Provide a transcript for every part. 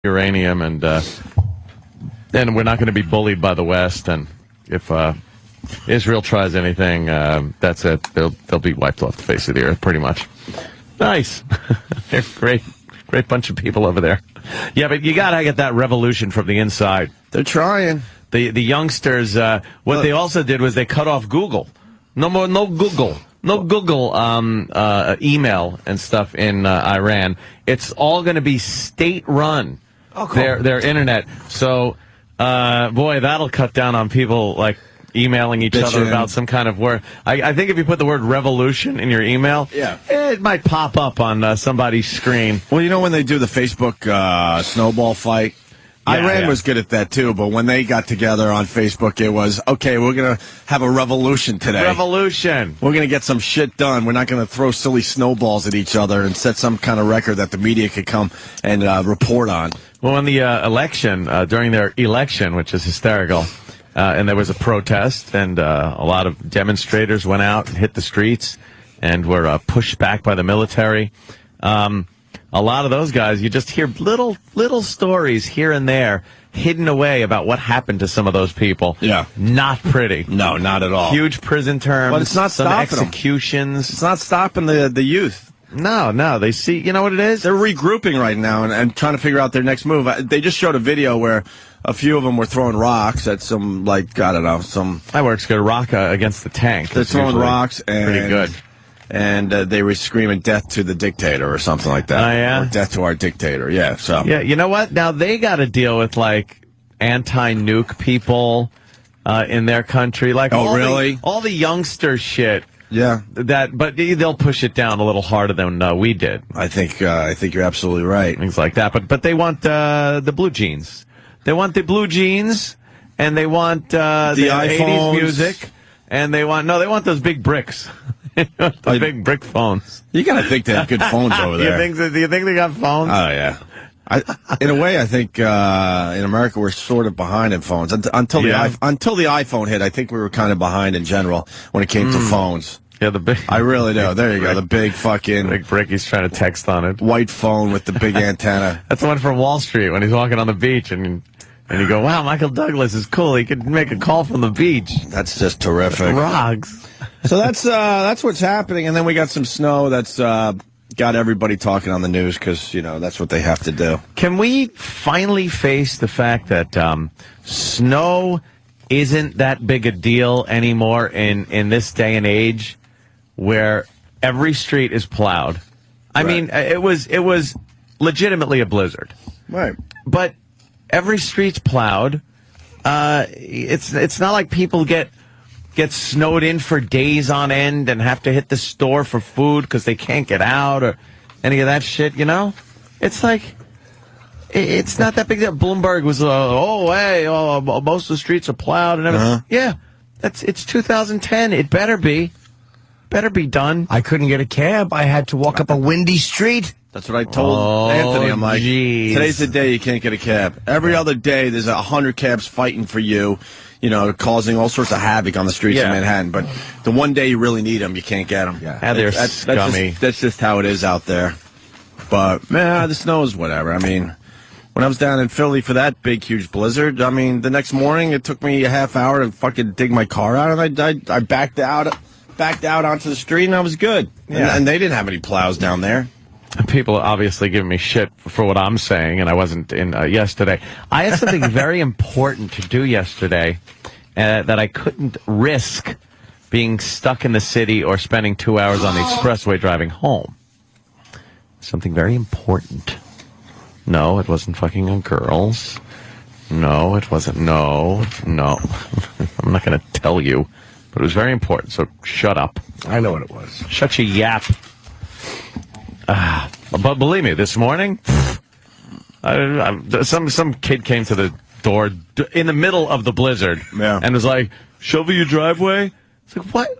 uranium, and we're not going to be bullied by the West. And if Israel tries anything, that's it. They'll be wiped off the face of the earth, pretty much. Nice. They're great bunch of people over there. Yeah, but you got to get that revolution from the inside. They're trying. The youngsters, what they also did was they cut off Google. No Google email and stuff in Iran. It's all going to be state-run. Oh, cool. Their internet. So, boy, that'll cut down on people like emailing each other about some kind of word. I think if you put the word revolution in your email, it might pop up on somebody's screen. Well, you know when they do the Facebook snowball fight? Iran was good at that, too, but when they got together on Facebook, it was, okay, we're going to have a revolution today. Revolution. We're going to get some shit done. We're not going to throw silly snowballs at each other and set some kind of record that the media could come and report on. Well, in the election, during their election, which is hysterical, and there was a protest, and a lot of demonstrators went out and hit the streets and were pushed back by the military. A lot of those guys, you just hear little stories here and there hidden away about what happened to some of those people. Yeah. Not pretty. No, not at all. Huge prison terms. But it's not some stopping executions. It's not stopping the youth. No. They see, you know what it is? They're regrouping right now and trying to figure out their next move. They just showed a video where a few of them were throwing rocks at some, I don't know, some... That works good. Rock against the tank. They're throwing rocks and... Pretty good. And they were screaming death to the dictator or something like that. Oh, yeah? Or death to our dictator, yeah. So yeah, you know what? Now they got to deal with, anti-nuke people in their country. All the youngster shit. Yeah. But they'll push it down a little harder than we did. I think you're absolutely right. Things like that. But they want the blue jeans. They want the blue jeans, and they want the 80s music, and they want those big bricks. The big brick phones. You got to think they have good phones over there. Do you think they got phones? Oh, yeah. In a way, I think in America we're sort of behind in phones. Until the iPhone hit, I think we were kind of behind in general when it came to phones. Yeah, the big... I really do. There you go. The big fucking... Big brick, he's trying to text on it. White phone with the big antenna. That's the one from Wall Street when he's walking on the beach and you go, wow, Michael Douglas is cool. He could make a call from the beach. That's just terrific. Rocks. So that's what's happening, and then we got some snow that's got everybody talking on the news because, that's what they have to do. Can we finally face the fact that snow isn't that big a deal anymore in this day and age where every street is plowed? I mean, it was legitimately a blizzard. Right. But every street's plowed. It's not like people get snowed in for days on end and have to hit the store for food because they can't get out or any of that shit, It's like, it's not that big deal. Bloomberg was, most of the streets are plowed and everything. Yeah, it's 2010. It better be done. I couldn't get a cab. I had to walk up a windy street. That's what I told Anthony. I'm like, geez. Today's the day you can't get a cab. Every other day there's 100 cabs fighting for you. Causing all sorts of havoc on the streets of Manhattan. But the one day you really need them, you can't get them. Yeah, they're scummy. That's just how it is out there. But, man, the snow is whatever. I mean, when I was down in Philly for that big, huge blizzard, I mean, the next morning it took me a half hour to fucking dig my car out, and I backed out onto the street, and I was good. Yeah. And they didn't have any plows down there. People are obviously giving me shit for what I'm saying, and I wasn't in yesterday. I had something very important to do yesterday that I couldn't risk being stuck in the city or spending 2 hours on the expressway driving home. Something very important. No, it wasn't fucking on girls. No, it wasn't. No. I'm not going to tell you, but it was very important, so shut up. I know what it was. Shut your yap. But believe me, this morning, some kid came to the door in the middle of the blizzard and was like, shovel your driveway? It's like, what?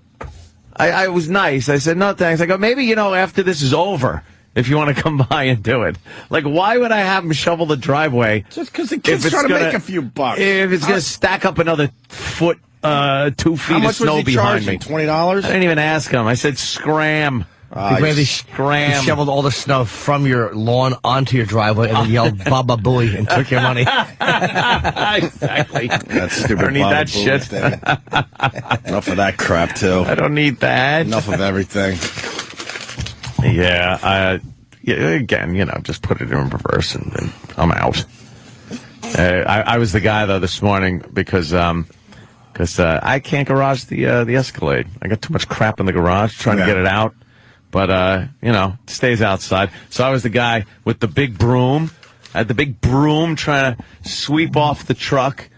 I was nice. I said, no, thanks. I go, maybe, after this is over, if you want to come by and do it. Like, why would I have him shovel the driveway? Just because the kid's trying to make a few bucks. If it's going to stack up another foot, 2 feet of snow behind me. $20? I didn't even ask him. I said, scram. They scram. shoveled all the snow from your lawn onto your driveway and then yelled "Baba Booey" and took your money. Exactly. That stupid I don't need Baba that Booey shit. thing. Enough of that crap, too. I don't need that. Enough of everything. Yeah, again, just put it in reverse and I'm out. I was the guy, though, this morning because I can't garage the Escalade. I got too much crap in the garage trying to get it out. But, it stays outside. So I was the guy with the big broom. I had the big broom trying to sweep off the truck.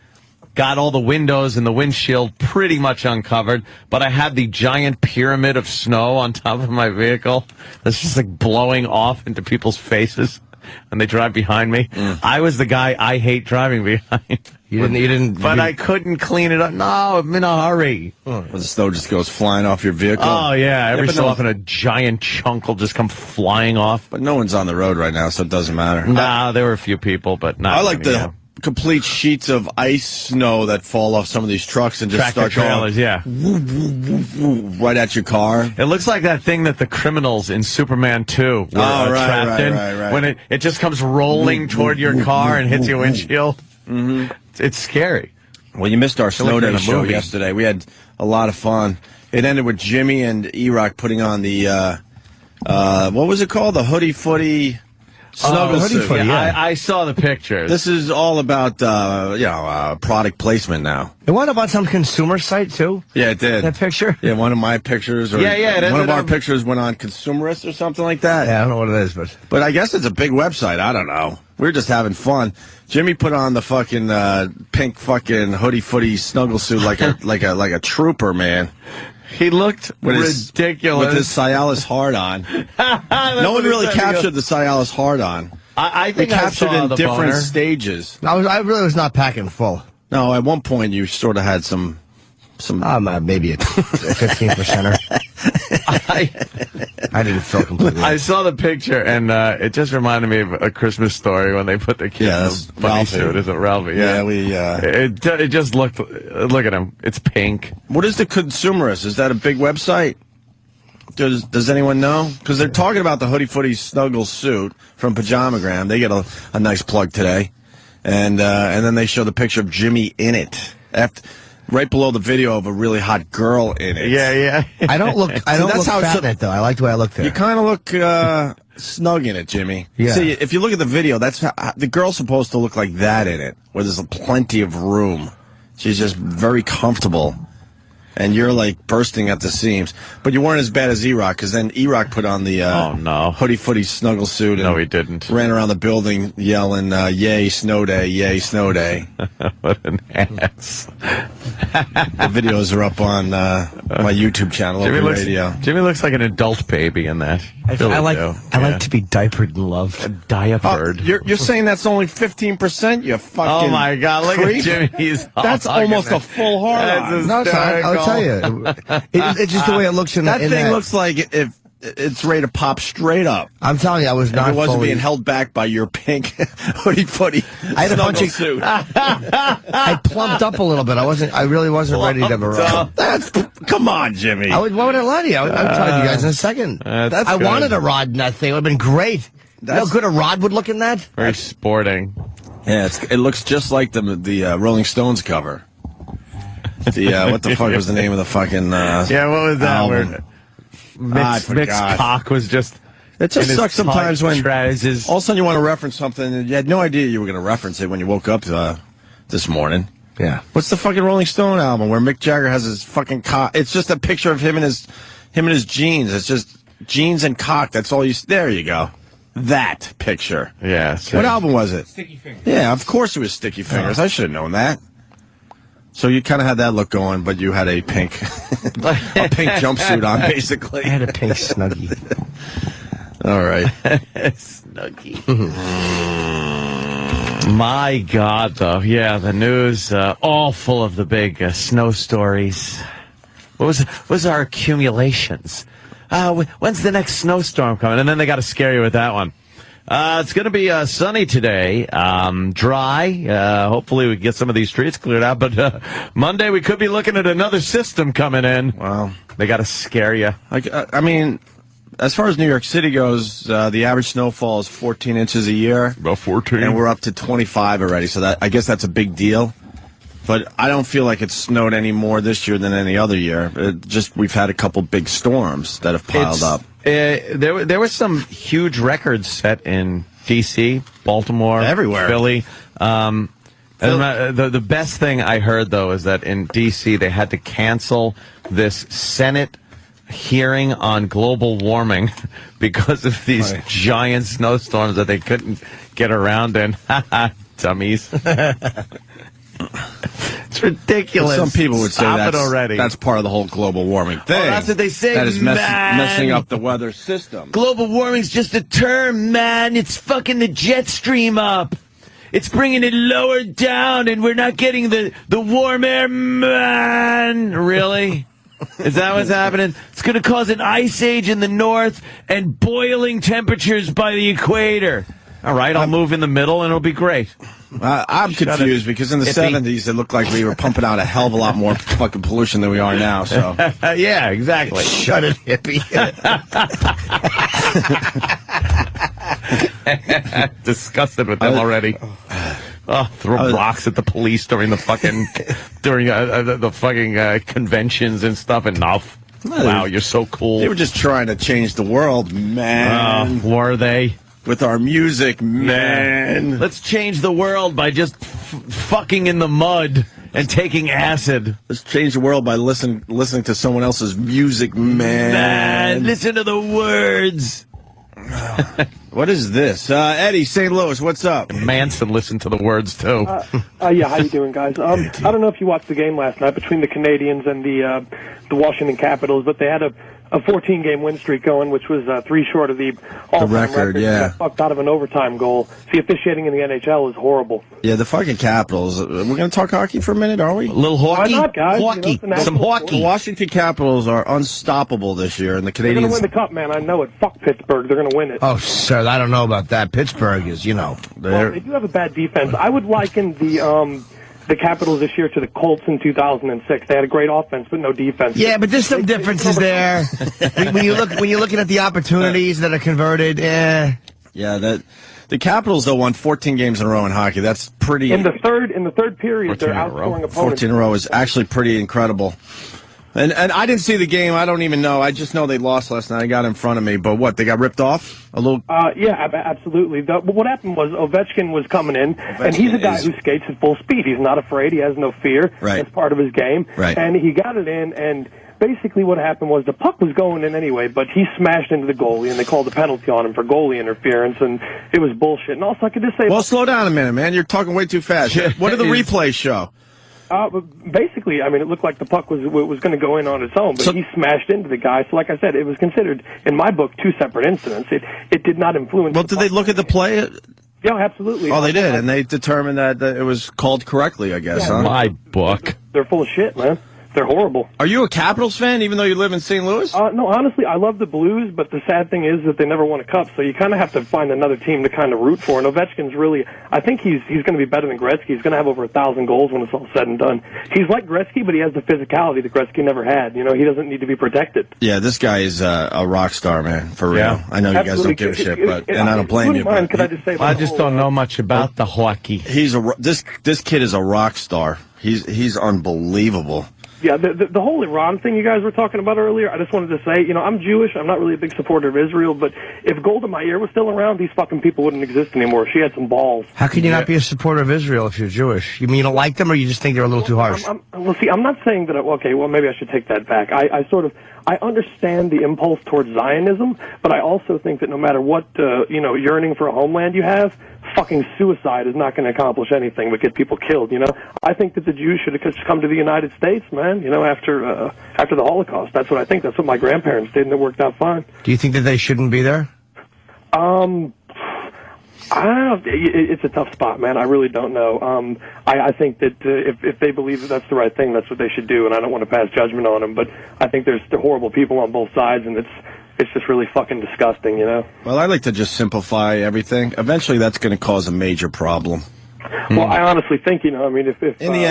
Got all the windows and the windshield pretty much uncovered. But I had the giant pyramid of snow on top of my vehicle that's just like blowing off into people's faces when they drive behind me. I was the guy I hate driving behind. You didn't. But I couldn't clean it up. No, I'm in a hurry. Well, the snow just goes flying off your vehicle. Oh, yeah. Every but so no- often a giant chunk will just come flying off. But no one's on the road right now, so it doesn't matter. Nah, there were a few people, but not I like many, the complete sheets of ice snow that fall off some of these trucks and just tractor start trailers, yeah. going right at your car. It looks like that thing that the criminals in Superman 2 were trapped in. When it just comes rolling toward your car and hits your windshield. Mm-hmm. It's scary. Well, you missed our Snow like Day in a show movie. yesterday. We had a lot of fun. It ended with Jimmy and E-Rock putting on the, what was it called? The Hoodie Footy Snuggle Hoodie Suit. Footy, yeah. I saw the pictures. This is all about, product placement now. It went about some consumer site too. Yeah, it did. That picture. Yeah, one of my pictures. Or Yeah, it one of ended our up- pictures went on Consumerist or something like that. Yeah, I don't know what it is, But I guess it's a big website. I don't know. We're just having fun. Jimmy put on the fucking pink fucking hoodie footy snuggle suit like a trooper, man. He looked With ridiculous. with his Cialis hard on. No one really captured the Cialis hard on. I They think I captured saw in the different boner. stages. I really was not packing full. No, at one point you sort of had some. Maybe a 15%er. I didn't feel completely. I saw the picture, and it just reminded me of A Christmas Story when they put the kid in that's the bunny Ralphie. suit. Is it Ralphie? Yeah, It just looked. Look at him. It's pink. What is the Consumerist? Is that a big website? Does anyone know? Because they're talking about the hoodie footy snuggle suit from Pajamagram. They get a nice plug today, and then they show the picture of Jimmy in it. Right below the video of a really hot girl in it. Yeah. I don't look. I don't that's look how fat it's- in it though. I like the way I look there. You kind of look snug in it, Jimmy. Yeah. See, if you look at the video, that's how, the girl's supposed to look like that in it, where there's plenty of room. She's just very comfortable. And you're like bursting at the seams. But you weren't as bad as E-Rock, because then E-Rock put on the hoodie footy snuggle suit. And No, he didn't. Ran around the building yelling, yay, snow day, yay, snow day. What an ass. The videos are up on my YouTube channel, Opie Radio. Jimmy looks like an adult baby in that. I like to be diapered and loved. Diapered. You're saying that's only 15%? You fucking Oh my God! Look creep. at Jimmy. He's That's all almost hugging a full hard That's on. No, it's not. I'll tell you. It's just the way it looks in That in thing looks like if it's ready to pop straight up. I'm telling you, I was If not it wasn't fully. being held back by your pink hoodie footy I had a bunch of- suit. I plumped up a little bit. I really wasn't ready to have a ride. Come on, Jimmy. Why would I lie to you? I would tell you guys in a second. That's I good. wanted a rod in that thing. It would have been great. You know how good a rod would look in that? Very sporting. Yeah, it looks just like the Rolling Stones cover. What the fuck was the name of the fucking Yeah, what was that? album? Where I Mick's forgot. cock was just. It just in his sucks sometimes tight when trousers. all of a sudden you want to reference something and you had no idea you were going to reference it when you woke up this morning. Yeah. What's the fucking Rolling Stone album where Mick Jagger has his fucking cock? It's just a picture of him and his jeans. It's just jeans and cock. That's all you. There you go. That picture. Yeah. What album was it? Sticky Fingers. Yeah, of course it was Sticky Fingers. I should have known that. So you kind of had that look going, but you had a pink jumpsuit on, basically. I had a pink snuggie. All right. Snuggie. My God, though. Yeah, the news all full of the big snow stories. What was our accumulations? When's the next snowstorm coming? And then they got to scare you with that one. It's going to be sunny today, dry. Hopefully we get some of these streets cleared out. But Monday we could be looking at another system coming in. Wow. They got to scare you. I mean, as far as New York City goes, the average snowfall is 14 inches a year. About 14. And we're up to 25 already, so I guess that's a big deal. But I don't feel like it's snowed any more this year than any other year. We've had a couple big storms that have piled up. There were some huge records set in D.C., Baltimore, everywhere, Philly. The best thing I heard, though, is that in D.C. they had to cancel this Senate hearing on global warming because of these giant snowstorms that they couldn't get around in. Dummies. It's ridiculous. Some people would say that's part of the whole global warming thing. Oh, that's what they say, that is messing up the weather system. Global warming's just a term, man. It's fucking the jet stream up. It's bringing it lower down, and we're not getting the warm air, man. Really? Is that what's happening? It's going to cause an ice age in the north and boiling temperatures by the equator. All right, I'll move in the middle, and it'll be great. I'm confused because in the 70s, it looked like we were pumping out a hell of a lot more fucking pollution than we are now. So yeah, exactly. Shut it, hippie. Disgusted with them already. Throw rocks at the police during the fucking conventions and stuff. Enough. Wow, you're so cool. They were just trying to change the world, man. Were they? With our music, man. Yeah. Let's change the world by just fucking in the mud and taking acid. Let's change the world by listening to someone else's music, man. Listen to the words. What is this? Eddie, St. Louis, what's up? Manson listened to the words, too. Yeah, how you doing, guys? I don't know if you watched the game last night between the Canadians and the Washington Capitals, but they had a 14-game win streak going, which was 3 short of the all-time record. Yeah. Got fucked out of an overtime goal. The officiating in the NHL is horrible. Yeah, the fucking Capitals. We're going to talk hockey for a minute, are we? A little hockey? Why not, guys? Hockey. Some hockey. The Washington Capitals are unstoppable this year, and the They're Canadians... going to win the cup, man. I know it. Fuck Pittsburgh. They're going to win it. Oh, sir, I don't know about that. Pittsburgh is, Well, they do have a bad defense. I would liken the Capitals this year to the Colts in 2006. They had a great offense, but no defense. Yeah, but there's some differences there. when you're looking at the opportunities that are converted, Yeah, the Capitals though won 14 games in a row in hockey. That's pretty. In the third period, they're outscoring opponents. 14 in a row is actually pretty incredible. And I didn't see the game. I don't even know. I just know they lost last night. I got it in front of me. But what? They got ripped off? A little? Yeah, absolutely. But what happened was Ovechkin was coming in, and he's a guy who skates at full speed. He's not afraid. He has no fear. Right. That's part of his game. Right. And he got it in, and basically what happened was the puck was going in anyway, but he smashed into the goalie, and they called a penalty on him for goalie interference, and it was bullshit. And also, I could just say... Well, slow down a minute, man. You're talking way too fast. What did the replays show? Basically, I mean, it looked like the puck was going to go in on its own, but he smashed into the guy. So, like I said, it was considered, in my book, 2 separate incidents. It did not influence. Well, did they look at the play? Yeah, absolutely. Oh, they did, and they determined that it was called correctly, I guess, huh? My book. They're full of shit, man. They're horrible. Are you a Capitals fan, even though you live in St. Louis? No, honestly, I love the Blues, but the sad thing is that they never won a cup, so you kind of have to find another team to kind of root for. And Ovechkin's really, I think he's going to be better than Gretzky. He's going to have over 1,000 goals when it's all said and done. He's like Gretzky, but he has the physicality that Gretzky never had. You know, he doesn't need to be protected. Yeah, this guy is a rock star, man, for real. Yeah. I know you guys don't give a shit, and I don't blame you. Mind, could I just say I just don't know much about the hockey. This kid is a rock star. He's unbelievable. Yeah, the whole Iran thing you guys were talking about earlier, I just wanted to say, you know, I'm Jewish. I'm not really a big supporter of Israel, but if Golda Meir was still around, these fucking people wouldn't exist anymore. She had some balls. How can you not be a supporter of Israel if you're Jewish? You mean you don't like them, or you just think they're a little too harsh? Well, see, I'm not saying that, okay, well, maybe I should take that back. I understand the impulse towards Zionism, but I also think that no matter what, yearning for a homeland you have, fucking suicide is not going to accomplish anything but get people killed, you know? I think that the Jews should have just come to the United States, man, you know, after the Holocaust. That's what I think. That's what my grandparents did, and it worked out fine. Do you think that they shouldn't be there? I don't know. It's a tough spot, man. I really don't know. I think that if they believe that that's the right thing, that's what they should do, and I don't want to pass judgment on them, but I think they're horrible people on both sides, and it's just really fucking disgusting, you know? Well, I like to just simplify everything. Eventually, that's going to cause a major problem. Well, I honestly think, you know, I mean, if in the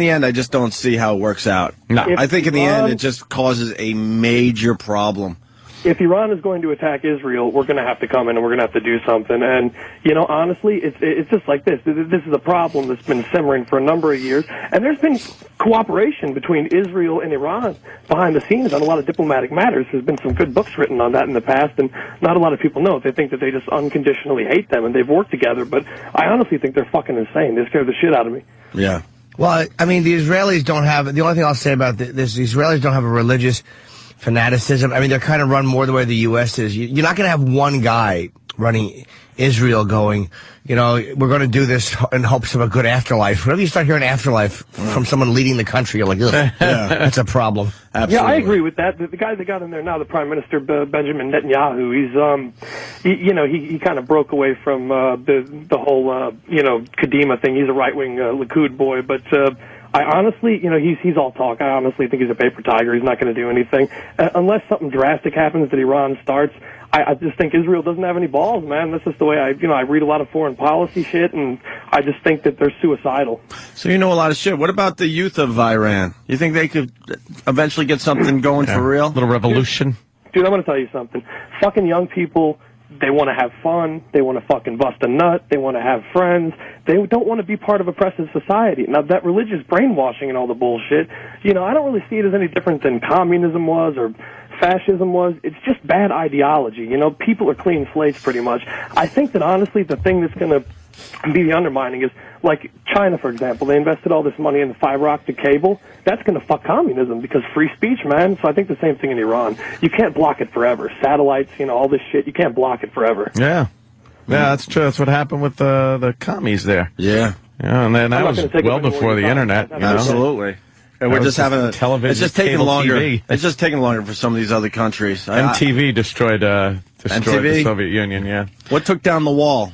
end, I just don't see how it works out. No. I think in the end, it just causes a major problem. if Iran is going to attack Israel, we're going to have to come in and we're going to have to do something. And, honestly, it's just like this. This is a problem that's been simmering for a number of years. And there's been cooperation between Israel and Iran behind the scenes on a lot of diplomatic matters. There's been some good books written on that in the past, and not a lot of people know it. They think that they just unconditionally hate them, and they've worked together. But I honestly think they're fucking insane. They scare the shit out of me. Yeah. Well, I mean, the Israelis don't have, the only thing I'll say about this, the Israelis don't have a religious fanaticism. I mean, they're kind of run more the way the U.S. is. You're not going to have one guy running Israel going, we're going to do this in hopes of a good afterlife. Whenever you start hearing afterlife from someone leading the country, you're like, ugh, that's a problem. Absolutely. Yeah, I agree with that. The guy that got in there now, the Prime Minister, Benjamin Netanyahu, he kind of broke away from the whole, Kadima thing. He's a right-wing Likud boy, but I honestly, he's all talk. I honestly think he's a paper tiger. He's not going to do anything. Unless something drastic happens that Iran starts, I just think Israel doesn't have any balls, man. That's just the way I read a lot of foreign policy shit, and I just think that they're suicidal. So you know a lot of shit. What about the youth of Iran? You think they could eventually get something going for real? Little revolution? Dude, I'm going to tell you something. Fucking young people, they want to have fun. They want to fucking bust a nut. They want to have friends. They don't want to be part of oppressive society. Now, that religious brainwashing and all the bullshit, I don't really see it as any different than communism was or fascism was. It's just bad ideology. People are clean slates pretty much. I think that, honestly, the thing that's going to be the undermining is, like China, for example. They invested all this money in the fiber optic cable. That's going to fuck communism because free speech, man. So I think the same thing in Iran. You can't block it forever. Satellites, all this shit, you can't block it forever. Yeah. Yeah, that's true. That's what happened with the commies there. Yeah. Yeah, and then that was well before the internet. Absolutely. And we're just having television. It's just taking longer. TV. It's just taking longer for some of these other countries. MTV destroyed the Soviet Union. Yeah. What took down the wall?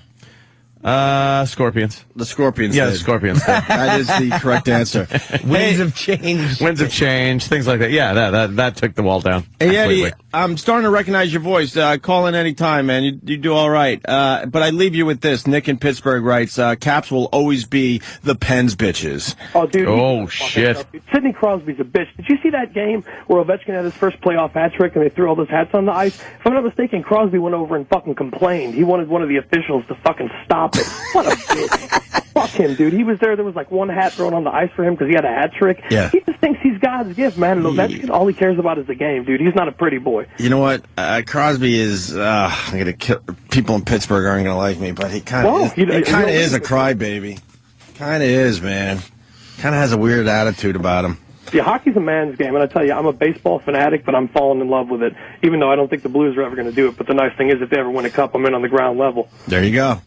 Scorpions. The Scorpions. Yeah, did. the Scorpions. That is the correct answer. Winds of change. Winds of change, things like that. Yeah, that took the wall down. Hey, completely. Eddie, I'm starting to recognize your voice. Call in any time, man. You do all right. But I leave you with this. Nick in Pittsburgh writes, Caps will always be the Pens bitches. Oh, dude. Oh, shit. Sidney Crosby's a bitch. Did you see that game where Ovechkin had his first playoff hat trick and they threw all those hats on the ice? If I'm not mistaken, Crosby went over and fucking complained. He wanted one of the officials to fucking stop it. What a bitch. Fuck him, dude. He was there. There was like one hat thrown on the ice for him because he had a hat trick. Yeah. He just thinks he's God's gift, man. And Ovechkin, all he cares about is the game, dude. He's not a pretty boy. You know what? Crosby is. I'm gonna kill. People in Pittsburgh aren't gonna like me, but he kind of. He kind of is a crybaby. Kind of is, man. Kind of has a weird attitude about him. Yeah, hockey's a man's game, and I tell you, I'm a baseball fanatic, but I'm falling in love with it, even though I don't think the Blues are ever going to do it. But the nice thing is, if they ever win a cup, I'm in on the ground level. There you go.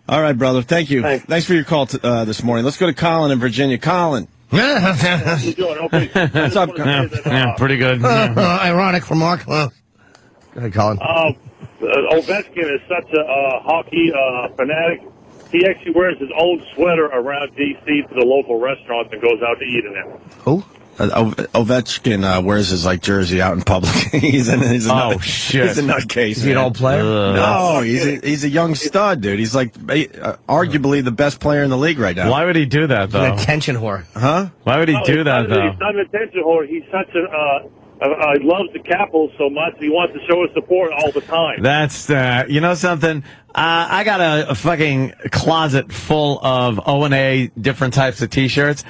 All right, brother. Thank you. Thanks for your call this morning. Let's go to Colin in Virginia. Colin. How you doing? Okay. What's up, Colin? Yeah, pretty good. Ironic remark. Go ahead, Colin. Ovechkin is such a hockey fanatic. He actually wears his own sweater around D.C. to the local restaurants and goes out to eat in it. Who? Ovechkin wears his jersey out in public. he's a shit! He's a nutcase. Is he an old player? No, he's a young stud, dude. He's arguably the best player in the league right now. Why would he do that, though? An attention whore. Huh? Why would he do that, though? He's not an attention whore. He's such he loves the Capitals so much. He wants to show his support all the time. That's something. I got a fucking closet full of O&A different types of T-shirts.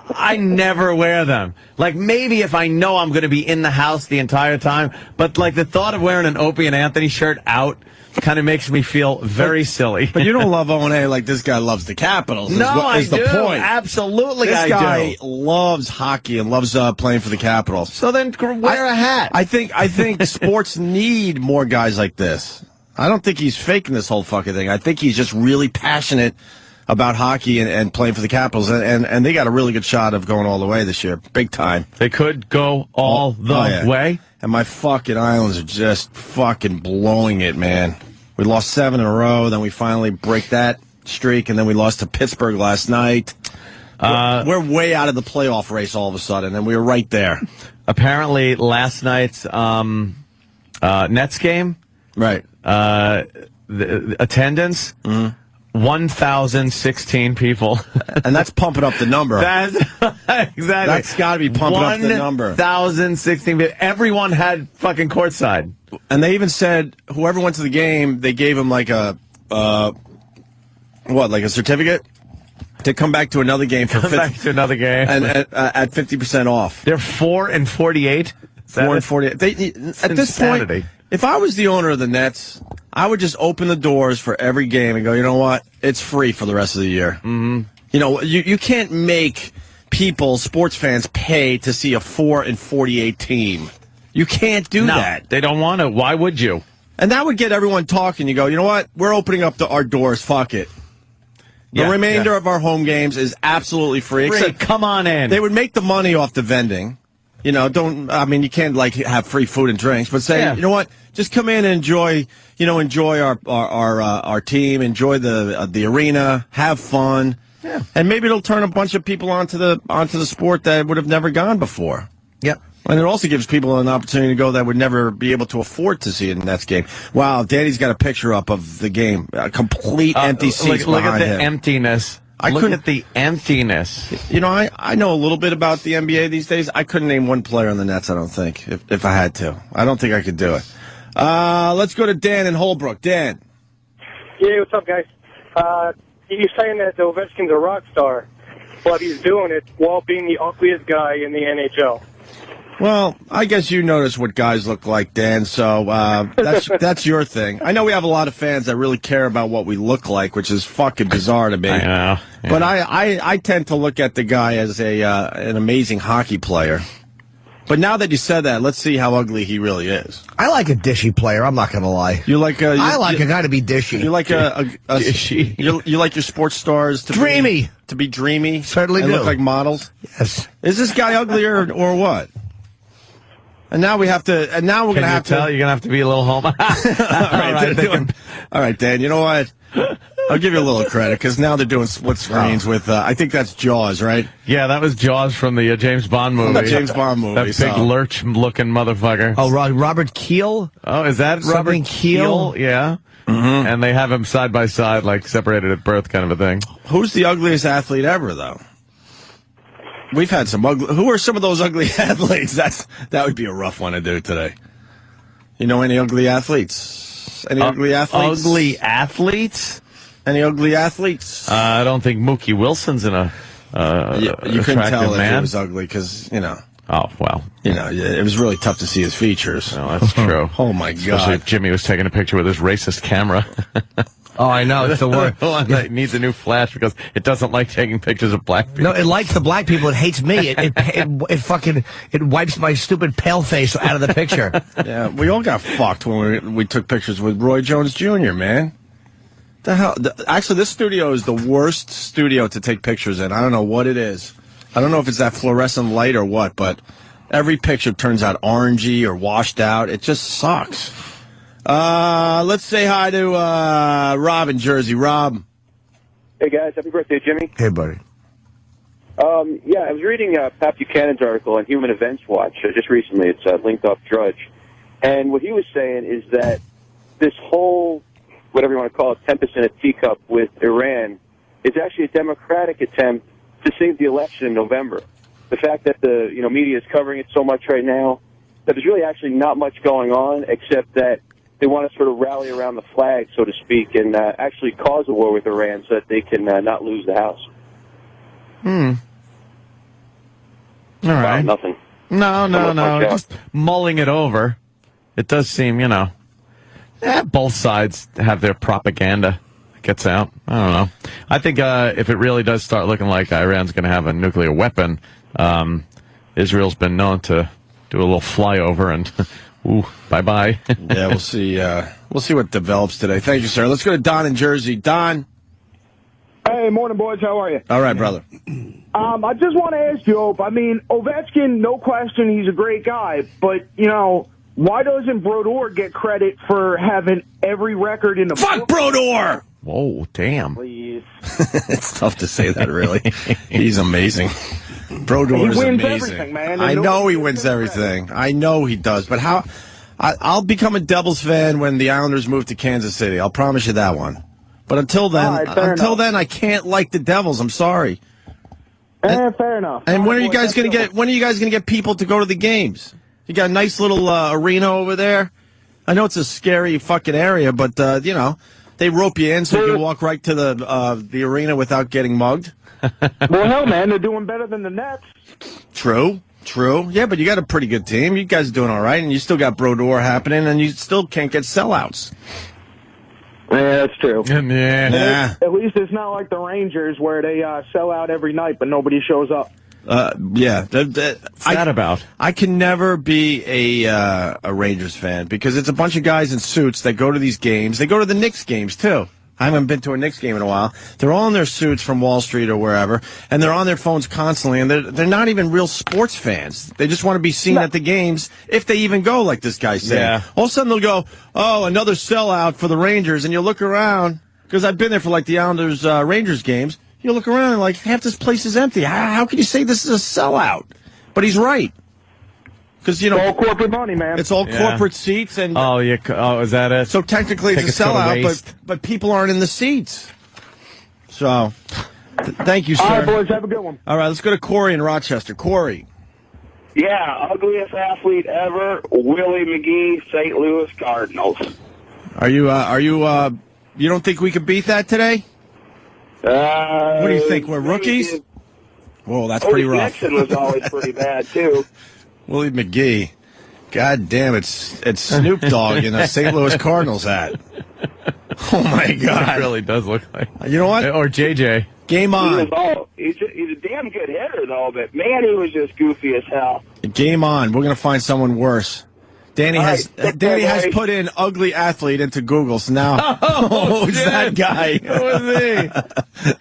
I never wear them. Maybe if I know I'm going to be in the house the entire time, but the thought of wearing an Opie and Anthony shirt out kind of makes me feel very silly. But you don't love O&A like this guy loves the Capitals. I do. The point. Absolutely, this guy do. loves hockey and loves playing for the Capitals. So then wear a hat. I think sports need more guys like this. I don't think he's faking this whole fucking thing. I think he's just really passionate about hockey and playing for the Capitals, and they got a really good shot of going all the way this year, big time. They could go all the way. And my fucking Islanders are just fucking blowing it, man. We lost 7 in a row, then we finally break that streak, and then we lost to Pittsburgh last night. We're way out of the playoff race all of a sudden, and we were right there. Apparently, last night's Nets game, right? The attendance. 1,016 people. And that's pumping up the number. That's exactly. That's got to be pumping up the number. 1,016 people. Everyone had fucking courtside. And they even said whoever went to the game, they gave him like a like a certificate to come back to another game for Back to another game. and at 50% off. They're 4-48. 4-48. At this insanity. point, if I was the owner of the Nets, I would just open the doors for every game and go, you know what? It's free for the rest of the year. Mm-hmm. You know, you can't make people, sports fans, pay to see a 4-48 team. You can't do that. They don't want to. Why would you? And that would get everyone talking. You go, you know what? We're opening up our doors. Fuck it. The remainder of our home games is absolutely free. Except, come on in. They would make the money off the vending. You know, you can't like have free food and drinks, but say, you know what? Just come in and enjoy our team, enjoy the arena, have fun. Yeah. And maybe it'll turn a bunch of people onto the sport that would have never gone before. Yep. And it also gives people an opportunity to go that would never be able to afford to see a Nets game. Wow, Danny's got a picture up of the game. A complete empty seats look behind at the him. emptiness. Look at the emptiness. You know, I know a little bit about the NBA these days. I couldn't name one player on the Nets, I don't think, if I had to. I don't think I could do it. Let's go to Dan in Holbrook. Dan. Yeah, what's up, guys? He's saying that Ovechkin's a rock star, but he's doing it while being the ugliest guy in the NHL. Well, I guess you notice what guys look like, Dan, so that's your thing. I know we have a lot of fans that really care about what we look like, which is fucking bizarre to me. I know. Yeah. But I tend to look at the guy as an amazing hockey player. But now that you said that, let's see how ugly he really is. I like a dishy player. I'm not going to lie. I like a guy to be dishy. You like a dishy. You like your sports stars to be dreamy. Certainly and do. Look like models. Yes. Is this guy ugly or what? And now we have to. And now we're going to have to. You're going to have to be a little home. All right, Dan. You know what? I'll give you a little credit because now they're doing split screens with. I think that's Jaws, right? Yeah, that was Jaws from the James Bond movie. The James Bond movie. That big lurch-looking motherfucker. Oh, Robert Keel? Oh, is that Something Robert Keel? Yeah. Mm-hmm. And they have him side by side, like separated at birth, kind of a thing. Who's the ugliest athlete ever, though? We've had some ugly. Who are some of those ugly athletes? That would be a rough one to do today. You know any ugly athletes? Any ugly athletes? Ugly athletes? Any ugly athletes? I don't think Mookie Wilson's in a you couldn't tell man. if he was ugly because, you know. Oh, well. You know, it was really tough to see his features. No, that's true. Oh, my God. Especially if Jimmy was taking a picture with his racist camera. Oh, I know. It's the worst. It needs a new flash because it doesn't like taking pictures of black people. No, it likes the black people. It hates me. It wipes my stupid pale face out of the picture. Yeah, we all got fucked when we took pictures with Roy Jones Jr., man. The hell? Actually, this studio is the worst studio to take pictures in. I don't know what it is. I don't know if it's that fluorescent light or what, but every picture turns out orangey or washed out. It just sucks. Let's say hi to Rob in Jersey. Rob. Hey, guys. Happy birthday, Jimmy. Hey, buddy. Yeah, I was reading Pat Buchanan's article on Human Events Watch just recently. It's linked off Drudge. And what he was saying is that this whole, whatever you want to call it, tempest in a teacup with Iran is actually a democratic attempt to save the election in November. The fact that the media is covering it so much right now, that there's really actually not much going on except that they want to sort of rally around the flag, so to speak, and actually cause a war with Iran so that they can not lose the House. All right. Nothing. No. Just mulling it over. It does seem, both sides have their propaganda that gets out. I don't know. I think if it really does start looking like Iran's going to have a nuclear weapon, Israel's been known to do a little flyover and, ooh, bye-bye. Yeah, we'll see. We'll see what develops today. Thank you, sir. Let's go to Don in Jersey. Don. Hey, morning, boys. How are you? All right, brother. I just want to ask you, Ope, Ovechkin, no question, he's a great guy, but, why doesn't Brodeur get credit for having every record in the Fuck book? Brodeur! Whoa, damn. Please. It's tough to say that, really. He's amazing. Brodeur is He wins amazing. everything, man. I know he wins everything. I know he does. But how? I'll become a Devils fan when the Islanders move to Kansas City. I'll promise you that one. But until then, I can't like the Devils. I'm sorry. Fair enough. And when are you guys gonna get people to go to the games? You got a nice little arena over there. I know it's a scary fucking area, but, they rope you in so you can walk right to the arena without getting mugged. Well, hell, man, they're doing better than the Nets. True. Yeah, but you got a pretty good team. You guys are doing all right, and you still got Brodeur happening, and you still can't get sellouts. Yeah, that's true. Yeah. At least it's not like the Rangers where they sell out every night, but nobody shows up. Yeah. What's that about? I can never be a Rangers fan because it's a bunch of guys in suits that go to these games. They go to the Knicks games, too. I haven't been to a Knicks game in a while. They're all in their suits from Wall Street or wherever, and they're on their phones constantly, and they're not even real sports fans. They just want to be seen at the games, if they even go, like this guy said. Yeah. All of a sudden they'll go, oh, another sellout for the Rangers, and you'll look around, because I've been there for like the Islanders Rangers games. You look around and like half this place is empty. How can you say this is a sellout? But he's right. Because, It's all corporate money, man. it's all corporate seats. And is that it? so technically it's Tickets a go to sellout, waste. but people aren't in the seats. So, thank you, sir. All right, boys, have a good one. All right, let's go to Corey in Rochester. Corey. Yeah, ugliest athlete ever, Willie McGee, St. Louis Cardinals. You don't think we could beat that today? What do you think? We're rookies? Whoa, that's pretty rough. Nixon was always pretty bad, too. Willie McGee. God damn, it's Snoop Dogg in a St. Louis Cardinals hat. Oh, my God. It really does look like. You know what? Or JJ. Game on. He's a damn good hitter, though, but, man, he was just goofy as hell. Game on. We're going to find someone worse. Danny has put in ugly athlete into Google, so now who's that guy? Who is he?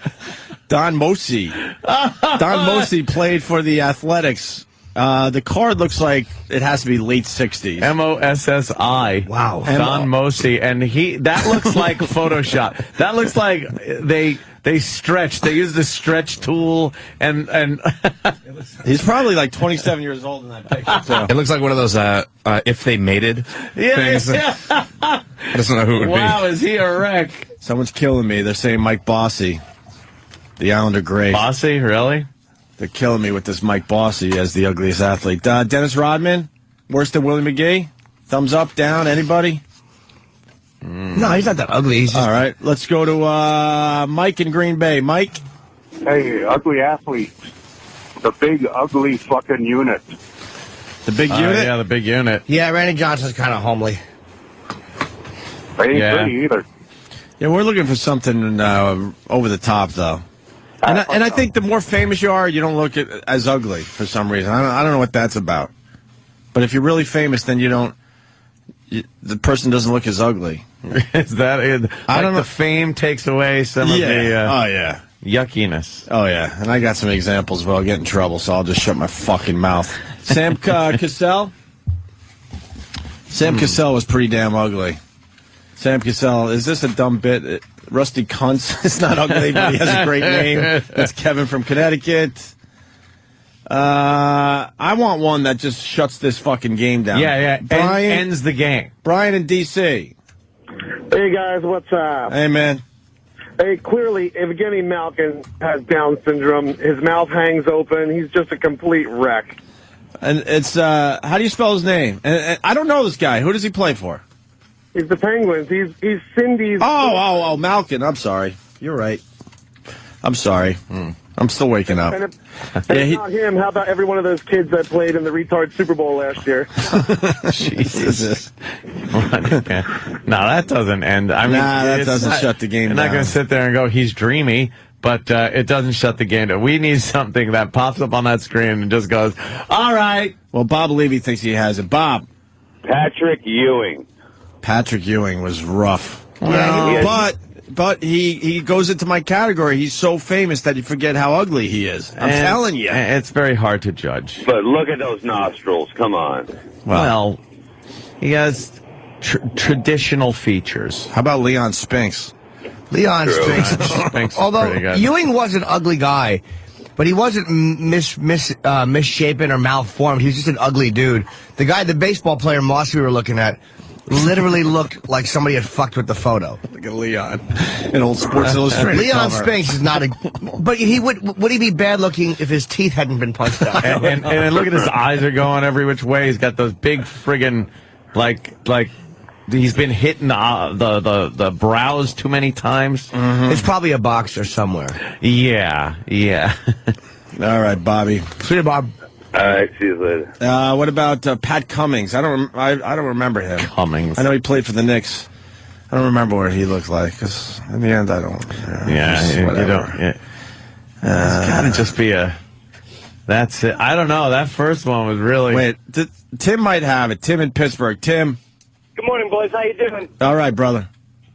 Don Mosey. Don Mosey played for the Athletics. The card looks like it has to be late 60s. Mossi. Wow. Don Mosey. And that looks like Photoshop. That looks like they stretched. They used the stretch tool and He's probably like 27 years old in that picture, too. It looks like one of those if they mated things. Yeah. I just don't know who it would Wow, is he a wreck? Someone's killing me. They're saying Mike Bossy, the Islander great. Bossy, really? They're killing me with this Mike Bossy as the ugliest athlete. Dennis Rodman, worse than Willie McGee? Thumbs up, down, anybody? No, he's not that ugly. He's just, All right, let's go to Mike in Green Bay. Mike? Hey, ugly athletes. The big, ugly fucking unit. The big unit? Yeah, the big unit. yeah, Randy Johnson's kind of homely. They ain't Yeah. pretty either. Yeah, we're looking for something over the top, though. And I think the more famous you are, you don't look as ugly for some reason. I don't know what that's about. But if you're really famous, then the person doesn't look as ugly. Is that it? I don't know. The fame takes away some of the Oh, yeah. yuckiness. Oh, yeah. And I got some examples, but I'll get in trouble, so I'll just shut my fucking mouth. Sam Cassell? Sam Cassell was pretty damn ugly. Sam Cassell, is this a dumb bit? Rusty Kuntz is not ugly, but he has a great name. That's Kevin from Connecticut. I want one that just shuts this fucking game down. Yeah. Brian, Ends the game. Brian in D.C. Hey guys, what's up? Hey, man. Hey, clearly, Evgeny Malkin has Down syndrome. His mouth hangs open. He's just a complete wreck. And it's, how do you spell his name? And I don't know this guy. Who does he play for? He's the Penguins. He's Cindy's. Oh, Malkin. I'm sorry. You're right. I'm sorry. I'm still waking up. And if not him, how about every one of those kids that played in the retard Super Bowl last year? Jesus. No, that doesn't end. I mean, that doesn't shut the game down. down. I'm not going to sit there and go, he's dreamy, but it doesn't shut the game down. We need something that pops up on that screen and just goes, all right. Well, Bob Levy thinks he has it. Bob. Patrick Ewing. Patrick Ewing was rough. Yeah, but he goes into my category. He's so famous that you forget how ugly he is. I'm telling you. It's very hard to judge. But look at those nostrils. Come on. Well, he has traditional features. How about Leon Spinks? Leon Spinks. Spinks is pretty Although good. Ewing was an ugly guy, but he wasn't misshapen or malformed. He was just an ugly dude. The baseball player Moss we were looking at, literally looked like somebody had fucked with the photo. Look at Leon, an old Sports Illustrated Leon cover. Spinks is not a, but he would he be bad looking if his teeth hadn't been punched out? and look at his eyes are going every which way. He's got those big friggin' like he's been hitting the brows too many times. It's probably a boxer somewhere. Yeah. All right, Bobby. See you, Bob. All right, see you later. What about Pat Cummings? I don't remember him. Cummings. I know he played for the Knicks. I don't remember what he looked like, because in the end, I don't. You don't. Yeah. It's got to just be a. That's it. I don't know. That first one was really. Wait, Tim might have it. Tim in Pittsburgh. Tim. Good morning, boys. How you doing? All right, brother.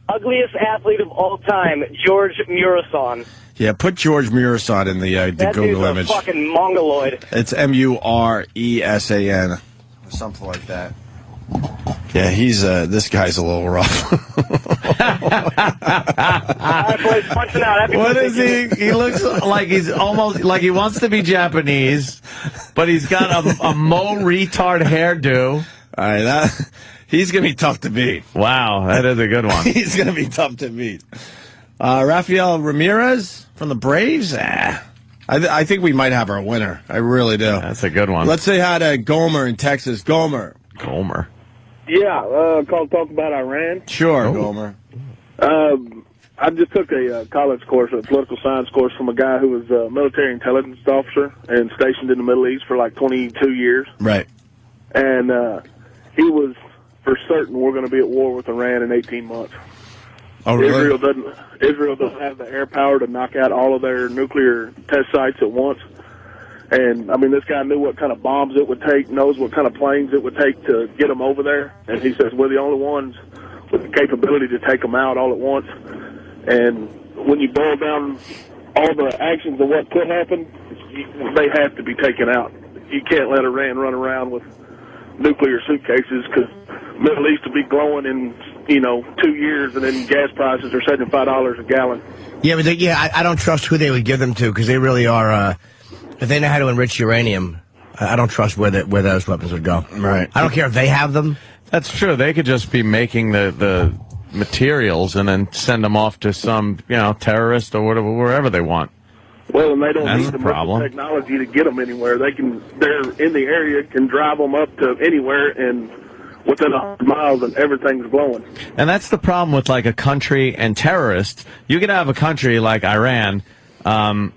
Ugliest athlete of all time, George Murasan. Yeah, put George Murasan in the Google image. That dude's a fucking mongoloid. It's Muresan, or something like that. Yeah, he's this guy's a little rough. All right, boys, punching out. Happy What birthday. is he? He looks like he's almost like he wants to be Japanese, but he's got a Mo retard hairdo. All right, he's gonna be tough to beat. Wow, that is a good one. He's gonna be tough to beat. Rafael Ramirez from the Braves. I think we might have our winner. I really do. That's a good one. Let's say hi to Gomer in Texas. Gomer. Yeah, talk about Iran. Sure, Gomer. I just took a college course, a political science course, from a guy who was a military intelligence officer and stationed in the Middle East for like 22 years. Right. And he was for certain we're going to be at war with Iran in 18 months. Oh, really? Israel doesn't have the air power to knock out all of their nuclear test sites at once. And, I mean, this guy knew what kind of bombs it would take, knows what kind of planes it would take to get them over there. And he says, we're the only ones with the capability to take them out all at once. And when you boil down all the actions of what could happen, they have to be taken out. You can't let Iran run around with nuclear suitcases, because Middle East will be glowing in, 2 years, and then gas prices are $75 a gallon. Yeah, but I don't trust who they would give them to, because they really are. If they know how to enrich uranium, I don't trust where those weapons would go. Right. I don't care if they have them. That's true. They could just be making the materials and then send them off to some terrorist or whatever, wherever they want. Well, and they don't That's need the the problem. technology to get them anywhere. They're in the area, can drive them up to anywhere, and within 100 miles, and everything's glowing. And that's the problem with like a country and terrorists. You can have a country like Iran that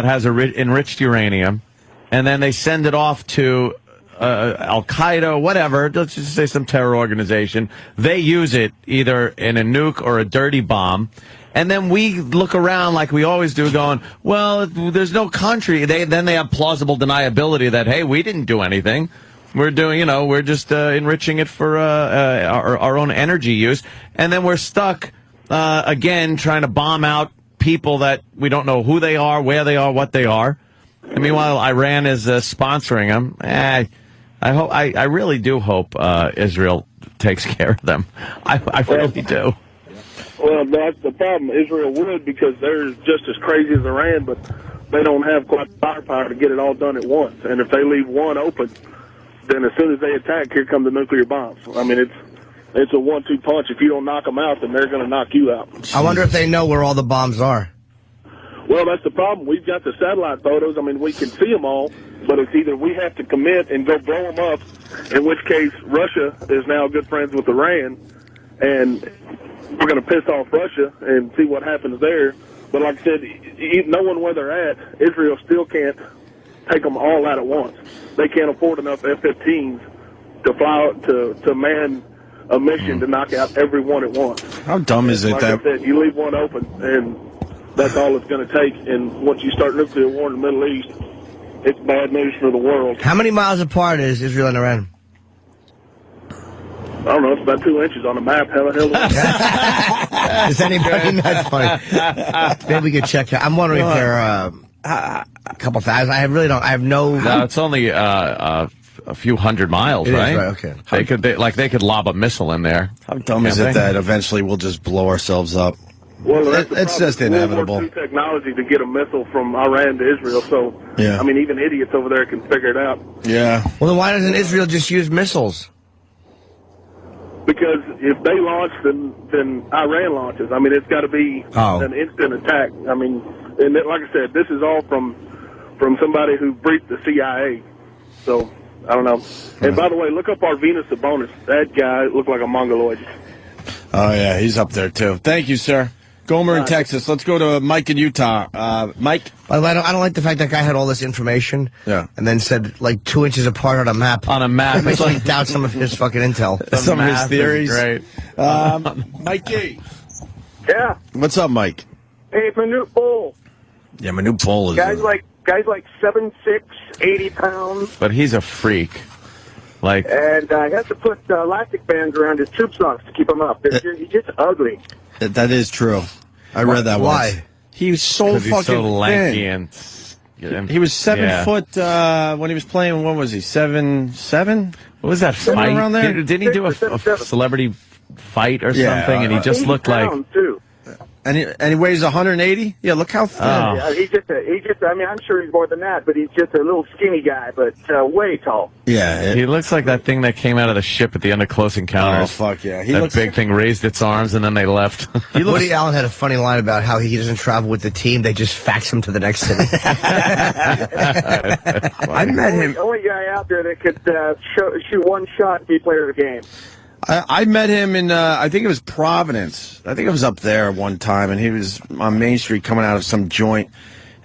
has enriched uranium, and then they send it off to Al-Qaeda, whatever, let's just say some terror organization. They use it either in a nuke or a dirty bomb. And then we look around like we always do, going, well, there's no country. Then they have plausible deniability that, hey, we didn't do anything. We're doing, we're just enriching it for our own energy use. And then we're stuck, again, trying to bomb out people that we don't know who they are, where they are, what they are. And meanwhile, Iran is sponsoring them. I really do hope Israel takes care of them. I really do. Well, that's the problem. Israel would, because they're just as crazy as Iran, but they don't have quite the firepower to get it all done at once. And if they leave one open, then as soon as they attack, here come the nuclear bombs. I mean, it's a 1-2 punch. If you don't knock them out, then they're going to knock you out. I wonder if they know where all the bombs are. Well, that's the problem. We've got the satellite photos. I mean, we can see them all, but it's either we have to commit and go blow them up, in which case Russia is now good friends with Iran, and we're going to piss off Russia and see what happens there. But like I said, knowing where they're at, Israel still can't take them all out at once. They can't afford enough F-15s to fly out to man a mission to knock out every one at once. How dumb is it like that... I said, you leave one open, and that's all it's going to take. And once you start nuclear war in the Middle East, it's bad news for the world. How many miles apart is Israel and Iran? I don't know. It's about 2 inches on the map. Hell. Does anybody know? That's funny. Maybe we could check that. I'm wondering if they're a couple thousand. I have no... No, it's only a few hundred miles, It is, right? okay. They could lob a missile in there. How dumb is it that eventually we'll just blow ourselves up? Well, it's just inevitable. World War II technology to get a missile from Iran to Israel. So, yeah. I mean, even idiots over there can figure it out. Yeah. Well, then why doesn't Israel just use missiles? Because if they launch, then Iran launches. I mean, it's got to be an instant attack. I mean, and like I said, this is all from somebody who briefed the CIA. So, I don't know. And by the way, look up Arvinas Sabonis. That guy looked like a mongoloid. Oh, yeah, he's up there, too. Thank you, sir. Gomer in Texas. Let's go to Mike in Utah. Mike? By the way, I don't like the fact that guy had all this information and then said, like, 2 inches apart on a map. On a map. Makes me doubt some of his fucking intel. Some of his theories. Great. Mikey. Yeah. What's up, Mike? Hey, Manute Bol. Yeah, Manute Bol is... Guys like 7'6", 80 pounds. But he's a freak. Like, And he has to put elastic bands around his tube socks to keep him up. He's just ugly. That is true. I read that Why? once. He was so fucking he's so lanky thin. and He was 7 foot when he was playing. What was he? 7'7"? what was that Somewhere fight? around there? Didn't he do a celebrity fight or something? And he just 80 looked like... pounds, too. And he weighs 180? Yeah, look how thin. Oh. Yeah, he's just, I mean, I'm sure he's more than that, but he's just a little skinny guy, but way tall. Yeah. He looks like that thing that came out of the ship at the end of Close Encounters. Oh, fuck yeah. That big thing raised its arms and then they left. Woody Allen had a funny line about how he doesn't travel with the team. They just fax him to the next city. I met him. Only guy out there that could shoot one shot and be player of the game. I met him in, I think it was Providence. I think it was up there one time, and he was on Main Street coming out of some joint.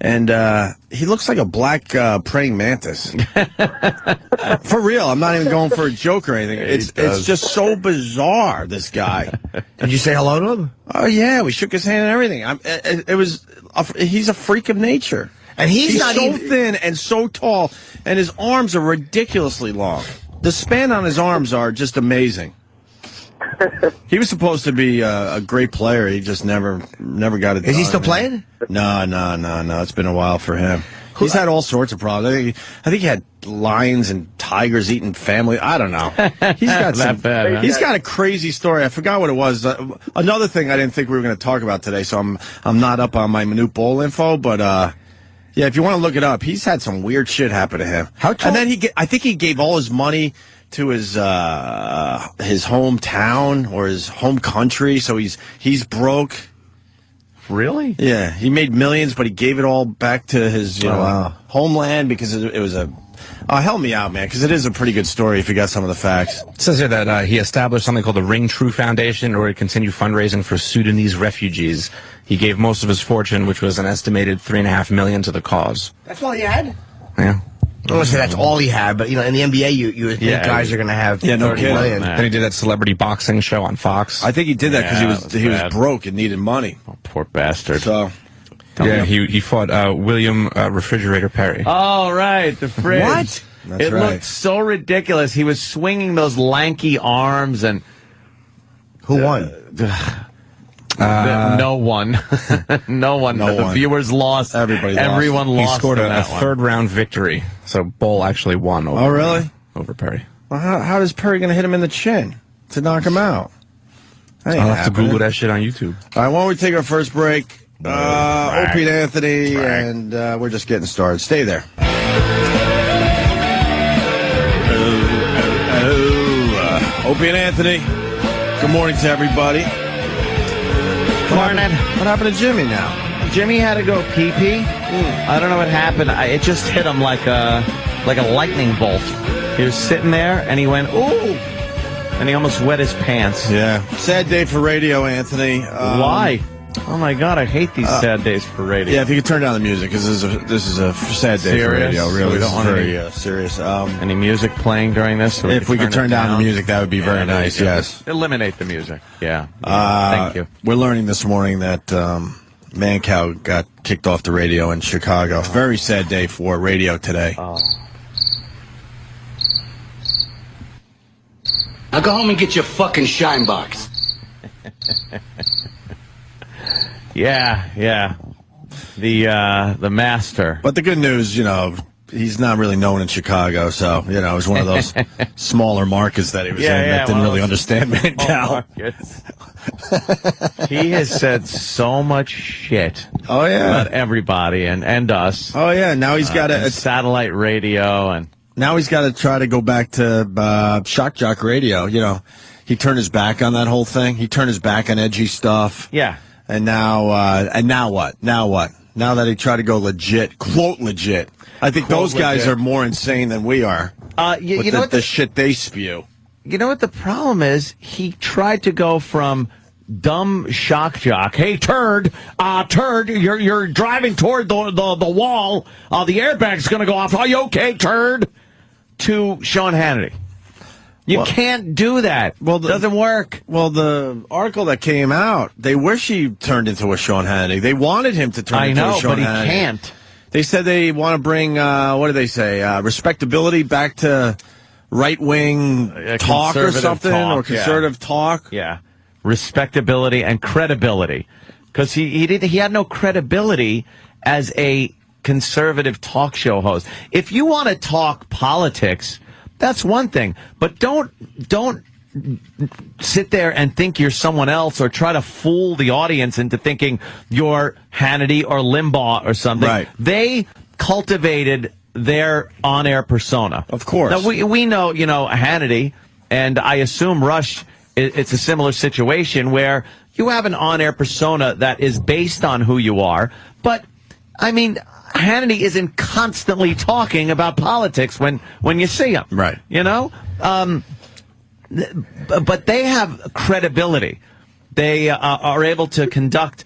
And he looks like a black praying mantis. For real. I'm not even going for a joke or anything. It's just so bizarre, this guy. Did you say hello to him? Oh, yeah. We shook his hand and everything. He's a freak of nature. And he's not so even thin and so tall, and his arms are ridiculously long. The span on his arms are just amazing. He was supposed to be a great player. He just never got it done. Is he still playing? No. It's been a while for him. He's had all sorts of problems. I think he had lions and tigers eating family. I don't know. He's got That bad, huh? He's got a crazy story. I forgot what it was. Another thing I didn't think we were going to talk about today, so I'm not up on my Manute Bol info, but yeah, if you want to look it up, he's had some weird shit happen to him. How tall? And then I think he gave all his money to his hometown or his home country, so he's broke. Really? Yeah, he made millions, but he gave it all back to his homeland because it was a. Help me out, man, because it is a pretty good story if you got some of the facts. It says here that he established something called the Ring True Foundation in order to continue fundraising for Sudanese refugees. He gave most of his fortune, which was an estimated $3.5 million, to the cause. That's all he had? Yeah. I don't say that's all he had, but, in the NBA, you think guys are going to have no 30 kidding. million. Then he did that celebrity boxing show on Fox. I think he did that because he was broke and needed money. Oh, poor bastard. So, Yeah, he fought William Refrigerator Perry. Oh, right, the fridge. What? That's it right. looked so ridiculous. He was swinging those lanky arms and... Who won? no one. No one. The viewers lost. Everybody lost. Everyone He lost. scored in a that one. third-round victory, so Bol actually won over, over Perry. Well, how is Perry going to hit him in the chin to knock him out? That ain't I'll have to happening. Google that shit on YouTube. All right, why don't we take our first break? Opie and Anthony, and we're just getting started. Stay there. Opie and Anthony, good morning to everybody. Morning. What happened to Jimmy now? Jimmy had to go pee-pee. I don't know what happened. It just hit him like a lightning bolt. He was sitting there, and he went, ooh, and he almost wet his pants. Yeah. Sad day for radio, Anthony. Why? Oh, my God, I hate these sad days for radio. Yeah, if you could turn down the music, because this is a sad day for radio, really. We don't want very serious. any music playing during this? So if we could turn down the music, that would be very nice, yes. Eliminate the music. Yeah. Thank you. We're learning this morning that Mancow got kicked off the radio in Chicago. Very sad day for radio today. Now go home and get your fucking shine box. Yeah. The master. But the good news, he's not really known in Chicago, so, it was one of those smaller markets that he was in that didn't really understand Mancow. He has said so much shit about everybody and us. Oh, yeah, now he's got a satellite radio and... Now he's got to try to go back to Shock Jock Radio. He turned his back on that whole thing. He turned his back on edgy stuff. Yeah. And now what? Now that he tried to go legit, quote legit. I think those guys are more insane than we are. You know what the shit they spew. You know what the problem is? He tried to go from dumb shock jock, hey turd, you're driving toward the wall, the airbag's gonna go off. Are you okay, turd? To Sean Hannity. You can't do that. Well, doesn't work. Well, the article that came out, they wish he turned into a Sean Hannity. They wanted him to turn into a Sean Hannity. But he can't. They said they want to bring, what do they say, respectability back to right-wing talk or something, or conservative talk. Yeah, respectability and credibility. Because he had no credibility as a conservative talk show host. If you want to talk politics, that's one thing, but don't sit there and think you're someone else or try to fool the audience into thinking you're Hannity or Limbaugh or something. Right. They cultivated their on-air persona. Of course. Now, we know, Hannity, and I assume Rush, it's a similar situation where you have an on-air persona that is based on who you are, but, I mean, Hannity isn't constantly talking about politics when you see him. Right. But they have credibility. They are able to conduct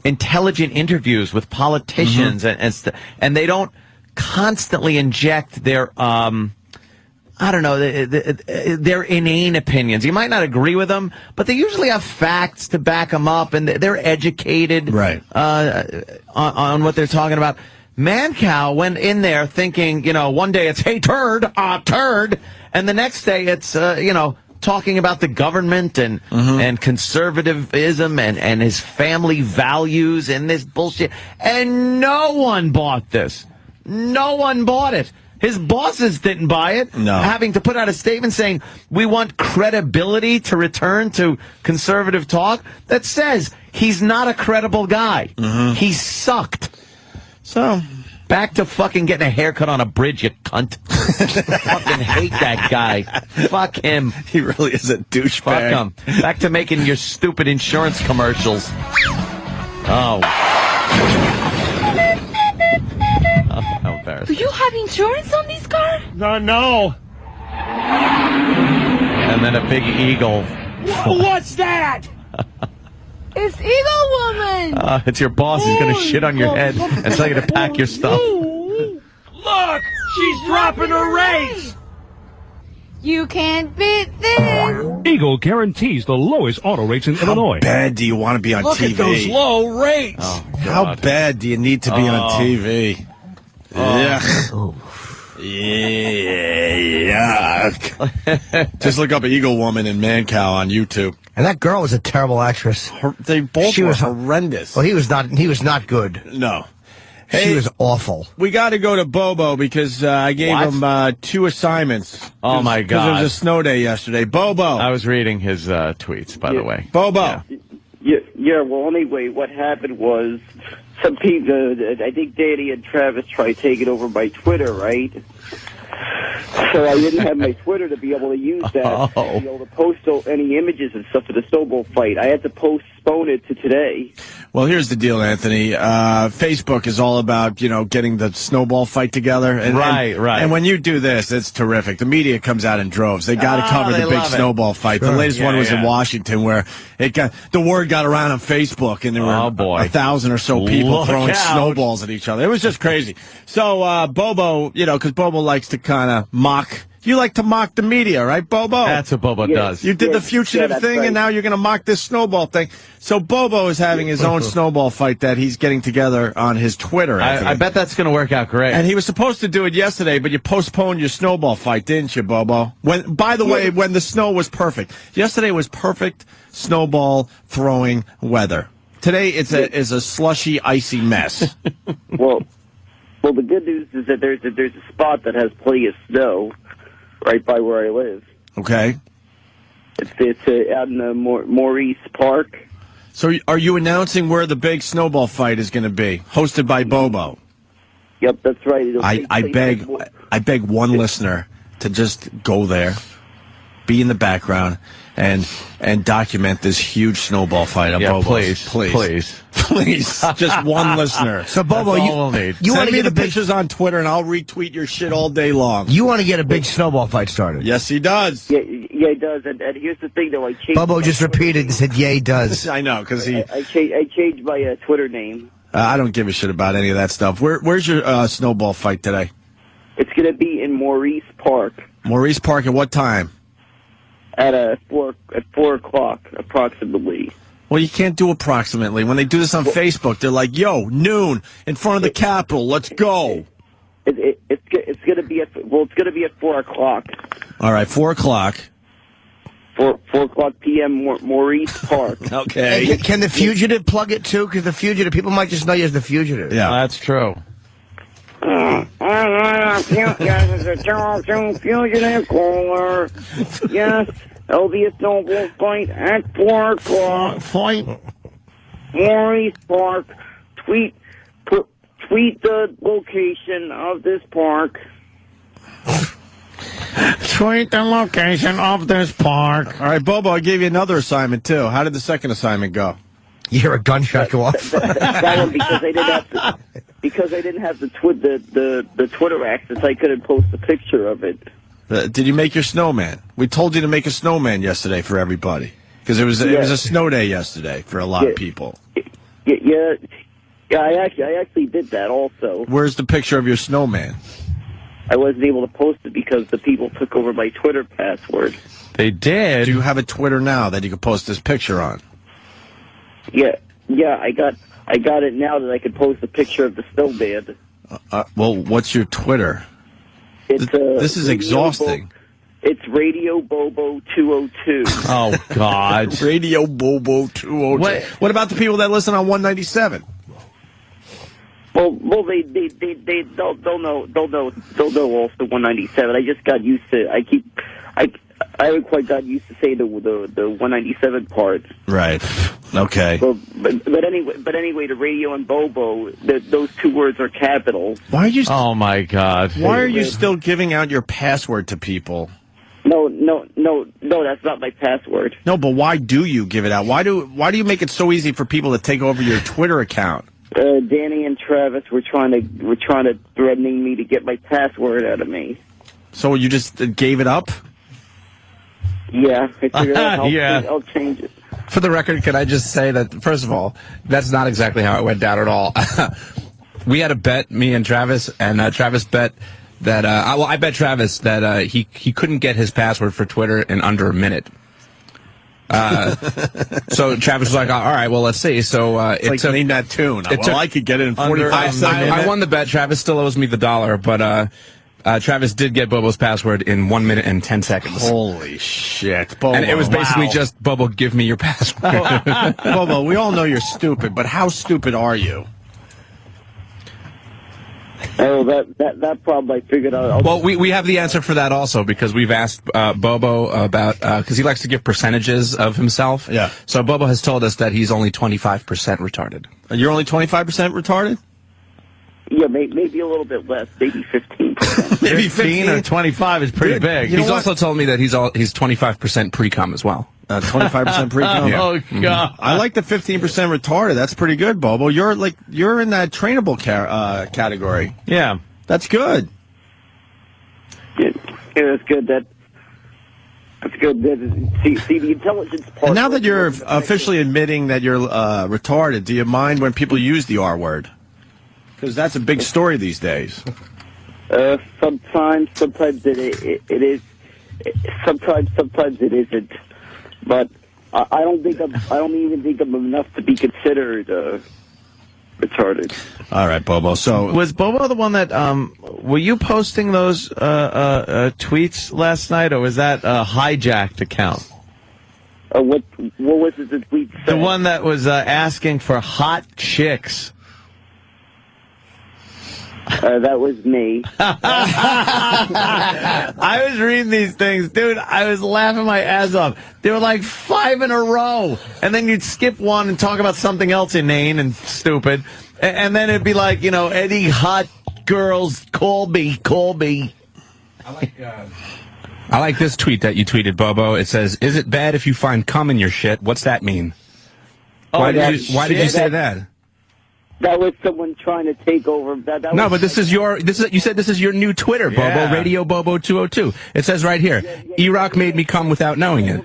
intelligent interviews with politicians, and they don't constantly inject their their inane opinions. You might not agree with them, but they usually have facts to back them up, and they're educated on what they're talking about. Mancow went in there thinking, one day it's, hey, turd, and the next day it's, talking about the government and conservatism and his family values and this bullshit. And no one bought this. No one bought it. His bosses didn't buy it. No. Having to put out a statement saying, we want credibility to return to conservative talk. That says he's not a credible guy. He sucked. So, back to fucking getting a haircut on a bridge, you cunt. Fucking hate that guy. Fuck him. He really is a douchebag. Fuck him. Back to making your stupid insurance commercials. Oh, how embarrassing. Do you have insurance on this car? No. And then a big eagle. What's that? It's Eagle Woman. It's your boss. He's going to shit on your head and tell you to pack your stuff. Look, she's dropping her rates. You can't beat this. Eagle guarantees the lowest auto rates in Illinois. How bad do you want to be on Look TV? at those low rates. Oh, how bad do you need to be on TV? Yuck. Just look up Eagle Woman and Mancow on YouTube. And that girl was a terrible actress. They both were horrendous. Well, he was not good. No. She was awful. We got to go to Bobo because I gave him 2 assignments. Oh, my God. Because there was a snow day yesterday. Bobo. I was reading his tweets, by the way. Bobo. Yeah, well, anyway, what happened was some people, I think Danny and Travis tried taking over my Twitter, right? So I didn't have my Twitter to be able to use that, to be able to post any images and stuff for the snowball fight. I had to postpone it to today. Well, here's the deal, Anthony. Facebook is all about, getting the snowball fight together. And, right. And when you do this, it's terrific. The media comes out in droves. They got to cover the big snowball fight. Sure. The latest one was in Washington where the word got around on Facebook and there were 1,000 or so people throwing snowballs at each other. It was just crazy. So, Bobo, because Bobo likes to kind of mock. You like to mock the media, right, Bobo? That's what Bobo does. You did the fugitive thing, and now you're going to mock this snowball thing. So Bobo is having his own snowball fight that he's getting together on his Twitter. I bet that's going to work out great. And he was supposed to do it yesterday, but you postponed your snowball fight, didn't you, Bobo? By the way, when the snow was perfect. Yesterday was perfect snowball throwing weather. Today it's a slushy, icy mess. Well, the good news is that there's a spot that has plenty of snow right by where I live. Okay. It's out in the Maurice Park. So are you announcing where the big snowball fight is going to be? Hosted by Bobo. Yep, that's right. I beg one listener to just go there, be in the background, and document this huge snowball fight on Bobo's. Please. Just one listener. So, Bobo, you want Send to me get the a big, pictures on Twitter, and I'll retweet your shit all day long. you want to get a big snowball fight started. Yes, he does. Yeah, he does. And here's the thing, though. I changed. Bobo just repeated and said, "Yeah, he does." I know, because he. I changed my Twitter name. I don't give a shit about any of that stuff. Where's your snowball fight today? It's going to be in Maurice Park. Maurice Park at what time? At 4 o'clock, approximately. Well, you can't do approximately. When they do this on Facebook, they're like, "Yo, noon in front of the Capitol. Let's go." It's going to be at 4 o'clock. All right, 4 o'clock. 4 o'clock p.m. Maurice Park. Okay. Hey, can the fugitive plug it too? Because the fugitive, people might just know you as the fugitive. Yeah, that's true. Yes, it's a terrible fugitive caller. Yes, there'll be a snowball fight at 4 o'clock. Maurice Park. Tweet the location of this park. Tweet the location of this park. All right, Bobo, I gave you another assignment, too. How did the second assignment go? You hear a gunshot go off. That one because I didn't have the Twitter access, I couldn't post a picture of it. Did you make your snowman? We told you to make a snowman yesterday for everybody. Because it was a snow day yesterday for a lot of people. Yeah, I actually did that also. Where's the picture of your snowman? I wasn't able to post it because the people took over my Twitter password. They did? Do you have a Twitter now that you can post this picture on? Yeah, I got it now that I could post a picture of the snowman. Well, what's your Twitter? This is exhausting. It's Radio Bobo 202. Oh God, Radio Bobo 202. What about the people that listen on 197? Well, they'll know also 197. I just got used to. I haven't quite got used to say the 197 part. Right. Okay. But anyway, the radio and Bobo, those two words are capitals. Why are you? Oh my God. Why are you still giving out your password to people? No, that's not my password. No, but why do you give it out? Why do you make it so easy for people to take over your Twitter account? Danny and Travis were trying to threatening me to get my password out of me. So you just gave it up? Yeah, I figured I'll change it. For the record, can I just say that, first of all, that's not exactly how it went down at all. We had a bet, me and Travis, and Travis bet that, I bet Travis that he couldn't get his password for Twitter in under a minute. So Travis was like, all right, well, let's see. So it's like name that tune. I could get it in 45 seconds. I won the bet. Travis still owes me the $1, but Travis did get Bobo's password in 1 minute and 10 seconds. Holy shit, Bobo! And it was basically just, Bobo, give me your password. Bobo, we all know you're stupid, but how stupid are you? Oh, that problem I figured out. Well, we have the answer for that also, because we've asked Bobo about, because he likes to give percentages of himself. Yeah. So Bobo has told us that he's only 25% retarded. You're only 25% retarded? Yeah, maybe a little bit less, maybe 15%. Maybe 15 or 25 is pretty big. He's also told me that he's 25% pre-cum as well. 25% pre-cum. Yeah. Oh God! I like the 15% retarded. That's pretty good, Bobo. You're in that trainable category. Yeah, that's good. Yeah, that's good. That's good. See the intelligence part. And now that you're officially admitting that you're retarded, do you mind when people use the R word? Because that's a big story these days. Sometimes it is. Sometimes it isn't. But I don't even think I'm enough to be considered retarded. All right, Bobo. So was Bobo the one that were you posting those tweets last night, or was that a hijacked account? What was it the tweet said? The one that was asking for hot chicks. That was me. I was reading these things, dude. I was laughing my ass off. There were like 5 in a row, and then you'd skip one and talk about something else inane and stupid, and then it'd be like, Eddie, hot girls, Colby. I like. I like this tweet that you tweeted, Bobo. It says, "Is it bad if you find cum in your shit? What's that mean?" Why did you say that? That was someone trying to take over. No, but this is you said this is your new Twitter, Bobo, Radio Bobo 202. It says right here, E-Rock made me come without knowing it.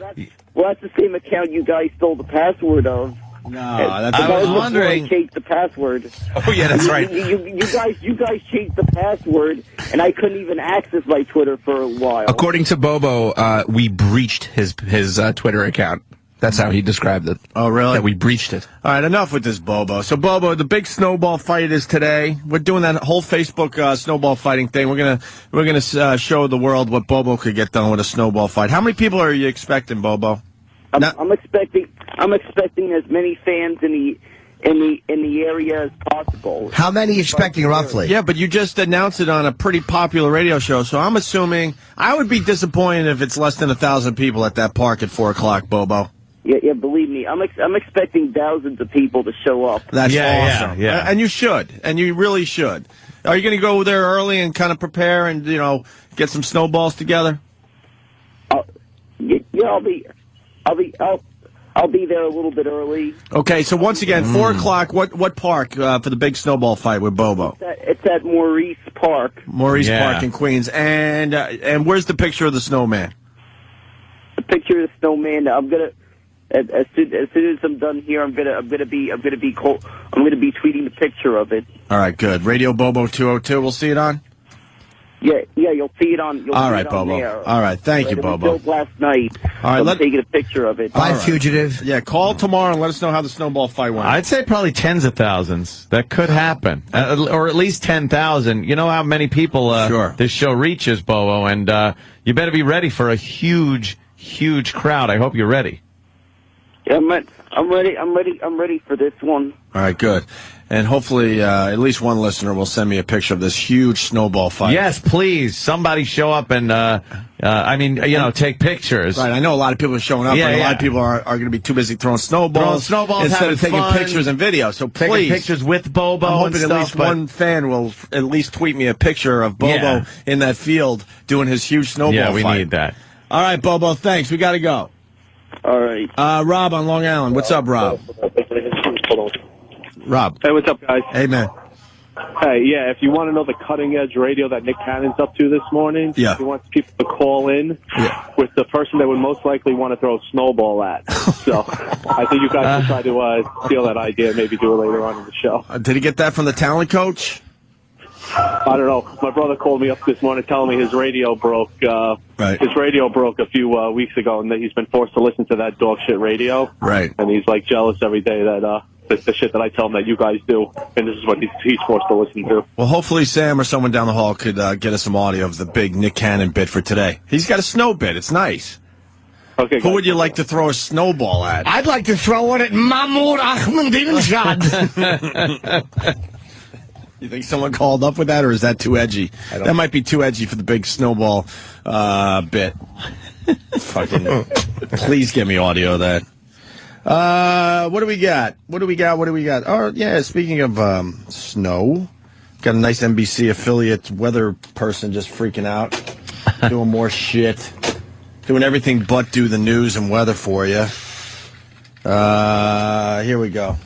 Well, that's the same account you guys stole the password of. No, I was wondering. Changed the password. Oh yeah, that's right. You guys changed the password, and I couldn't even access my Twitter for a while. According to Bobo, we breached his Twitter account. That's how he described it. Oh, really? That we breached it. All right, enough with this, Bobo. So, Bobo, the big snowball fight is today. We're doing that whole Facebook snowball fighting thing. We're gonna show the world what Bobo could get done with a snowball fight. How many people are you expecting, Bobo? I'm expecting as many fans in the area as possible. How many are you expecting roughly? Yeah, but you just announced it on a pretty popular radio show, so I'm assuming I would be disappointed if it's less than 1,000 people at that park at 4 o'clock, Bobo. Yeah, believe me, I'm expecting thousands of people to show up. That's awesome. Yeah. And you should, and you really should. Are you going to go there early and kind of prepare and get some snowballs together? Yeah, I'll be there a little bit early. Okay, so once again, 4 o'clock. What park for the big snowball fight with Bobo? It's at Maurice Park. Maurice Park in Queens. And where's the picture of the snowman? The picture of the snowman. I'm gonna as soon as I'm done here, I'm gonna be tweeting the picture of it. All right, good. Radio Bobo 202. We'll see it on. Yeah, you'll see it on. All right, Bobo. There. All right, thank you, Bobo. Last night. All right, taking a picture of it. Bye, fugitive. Yeah, call tomorrow and let us know how the snowball fight went. I'd say probably tens of thousands. That could happen, or at least 10,000. You know how many people this show reaches, Bobo, and you better be ready for a huge crowd. I hope you're ready. Yeah, I'm ready for this one. All right, good. And hopefully at least one listener will send me a picture of this huge snowball fight. Yes, please. Somebody show up and, take pictures. Right, I know a lot of people are showing up, but a lot of people are going to be too busy throwing snowballs instead of taking pictures and videos. So please. Taking pictures with Bobo I'm hoping and at least one fan will at least tweet me a picture of Bobo in that field doing his huge snowball fight. Yeah, we need that. All right, Bobo, thanks. We got to go. All right. Rob on Long Island. What's up, Rob? Rob. Hey, what's up, guys? Hey, man. Hey, yeah, if you want to know the cutting-edge radio that Nick Cannon's up to this morning, he wants people to call in with the person that would most likely want to throw a snowball at. So I think you guys should try to steal that idea and maybe do it later on in the show. Did he get that from the talent coach? I don't know. My brother called me up this morning telling me his radio broke. His radio broke a few weeks ago, and that he's been forced to listen to that dog shit radio. Right. And he's like jealous every day that the shit that I tell him that you guys do, and this is what he's forced to listen to. Well, hopefully Sam or someone down the hall could get us some audio of the big Nick Cannon bit for today. He's got a snow bit. It's nice. Okay. Who would you like to throw a snowball at? I'd like to throw it at Mahmoud Ahmadinejad. You think someone called up with that, or is that too edgy? That might be too edgy for the big snowball bit. Fucking, please give me audio of that. What do we got? Oh, yeah, speaking of snow, got a nice NBC affiliate weather person just freaking out, doing more shit, doing everything but do the news and weather for you. Here we go.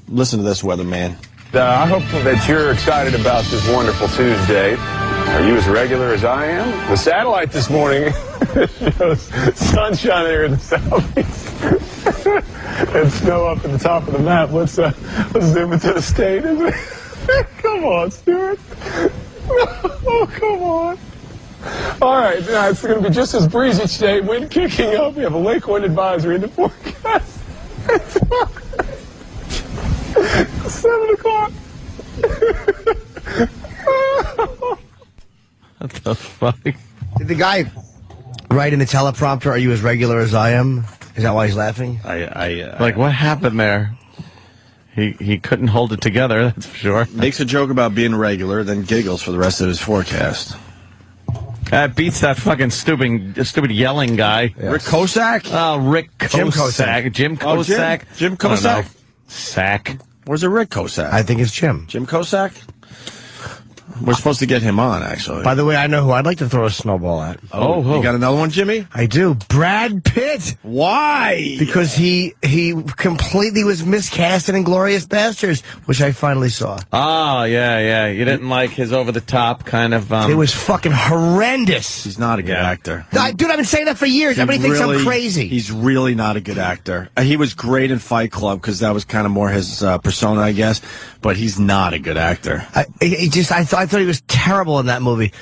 Listen to this, weatherman. I hope that you're excited about this wonderful Tuesday. Are you as regular as I am? The satellite this morning shows sunshine here in the southeast and snow up at the top of the map. Let's zoom into the state. Come on, Stuart. Oh, come on. All right, now it's going to be just as breezy today. Wind kicking up. We have a lake wind advisory in the forecast. 7 o'clock. What the fuck? Did the guy write in the teleprompter, "Are you as regular as I am"? Is that why he's laughing? Like, what happened there? He couldn't hold it together, that's for sure. Makes a joke about being regular, then giggles for the rest of his forecast. That beats that fucking stupid yelling guy. Yes. Rick Kosak? Oh, Rick Kosak. Jim Kosak. Jim Kosak? Sack. Where's it Rick Kosak? I think it's Jim. Jim Kosak? We're supposed to get him on, actually. By the way, I know who I'd like to throw a snowball at. Oh, you got another one, Jimmy? I do. Brad Pitt. Why? Because he completely was miscast in Inglourious Basterds, which I finally saw. Oh, yeah. You didn't like his over-the-top kind of... It was fucking horrendous. He's not a good actor. Dude, I've been saying that for years. Everybody thinks I'm crazy. He's really not a good actor. He was great in Fight Club because that was kind of more his persona, I guess. But he's not a good actor. I thought he was terrible in that movie.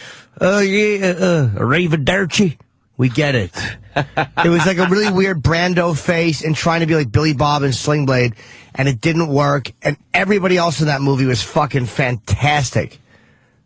Oh, yeah, Arrivederci. We get it. It was like a really weird Brando face and trying to be like Billy Bob and Sling Blade, and it didn't work. And everybody else in that movie was fucking fantastic.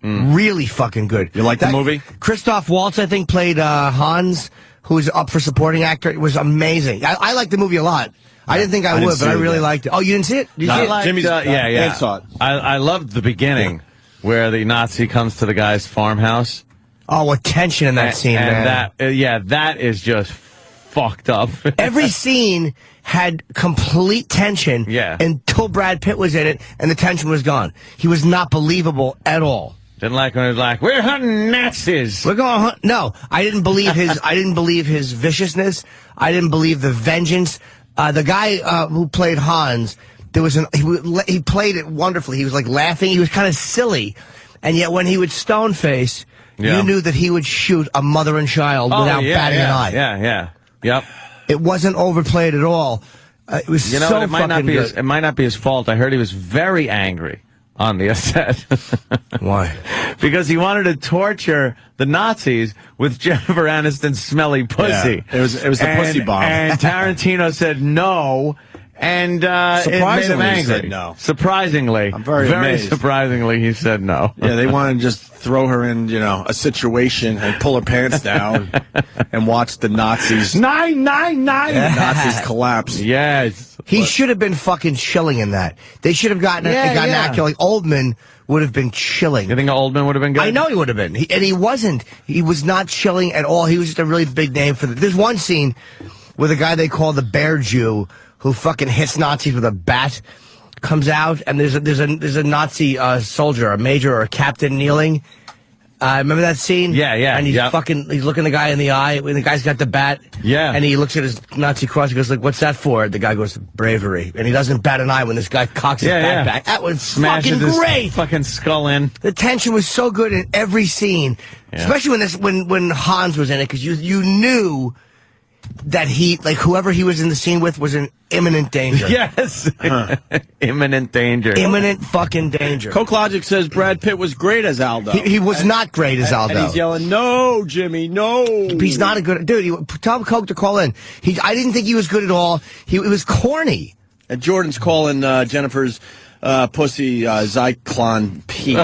Really fucking good. You like the movie? Christoph Waltz, I think, played Hans, who was up for supporting actor. It was amazing. I liked the movie a lot. I didn't think I would, but I really liked it. Oh, you didn't see it? Did you see it? Jimmy's yeah. saw it. I loved the beginning where the Nazi comes to the guy's farmhouse. Oh, what tension in that scene, man. That is just fucked up. Every scene had complete tension until Brad Pitt was in it, and the tension was gone. He was not believable at all. Didn't like when he was like, "We're hunting Nazis. We're going hunt." No, I didn't believe his. I didn't believe his viciousness. I didn't believe the vengeance. The guy who played Hans, he played it wonderfully. He was like laughing. He was kind of silly, and yet when he would stone face, you knew that he would shoot a mother and child without batting an eye. Yep. It wasn't overplayed at all. It was it so might not be good. it might not be his fault. I heard he was very angry on the set. Why? Because he wanted to torture the Nazis with Jennifer Aniston's smelly pussy. Yeah, it was the pussy bomb. And Tarantino said no. And surprisingly, it made him angry. he said no. Surprisingly, I'm very amazed. Surprisingly, he said no. Yeah, they wanted to just throw her in, a situation and pull her pants down and watch the Nazis. 999. The Nazis collapse. Yes, he should have been fucking chilling in that. They should have gotten an actor like Oldman would have been chilling. You think Oldman would have been good? I know he would have been, and he wasn't. He was not chilling at all. He was just a really big name for. There's one scene with a guy they call the Bear Jew, who fucking hits Nazis with a bat, comes out, and there's a Nazi soldier, a major or a captain kneeling. Remember that scene? Yeah. And he's looking the guy in the eye when the guy's got the bat. Yeah. And he looks at his Nazi cross. He goes like, "What's that for?" The guy goes, "Bravery." And he doesn't bat an eye when this guy cocks his bat back. That was Smashes fucking great. His fucking skull in. The tension was so good in every scene, especially when Hans was in it, because you knew that whoever he was in the scene with was in imminent danger. Yes. Imminent danger. Imminent fucking danger. Coke Logic says Brad Pitt was great as Aldo. He was not great as Aldo. And he's yelling, "No, Jimmy, no." He's not a good dude. Tell Coke to call in. I didn't think he was good at all. It was corny. And Jordan's calling Jennifer's pussy Zyklon P.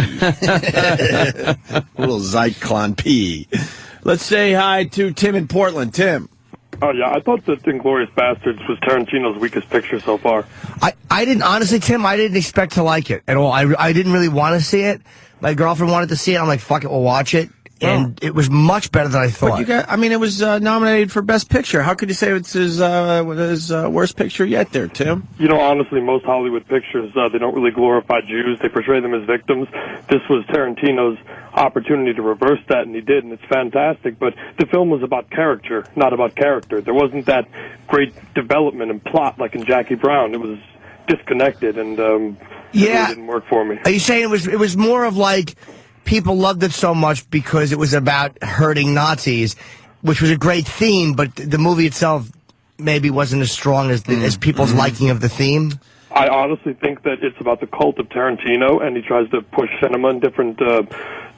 Little Zyklon P. Let's say hi to Tim in Portland. Tim. Oh, yeah, I thought that Inglourious Basterds was Tarantino's weakest picture so far. I didn't, honestly, Tim, I didn't expect to like it at all. I didn't really want to see it. My girlfriend wanted to see it. I'm like, fuck it, we'll watch it. And it was much better than I thought. But it was nominated for Best Picture. How could you say it's his worst picture yet there, Tim? Honestly, most Hollywood pictures, they don't really glorify Jews. They portray them as victims. This was Tarantino's opportunity to reverse that, and he did, and it's fantastic. But the film was about character, not about character. There wasn't that great development and plot like in Jackie Brown. It was disconnected, and it really didn't work for me. Are you saying it was more of like people loved it so much because it was about hurting Nazis, which was a great theme, but the movie itself maybe wasn't as strong as people's liking of the theme? I honestly think that it's about the cult of Tarantino, and he tries to push cinema in different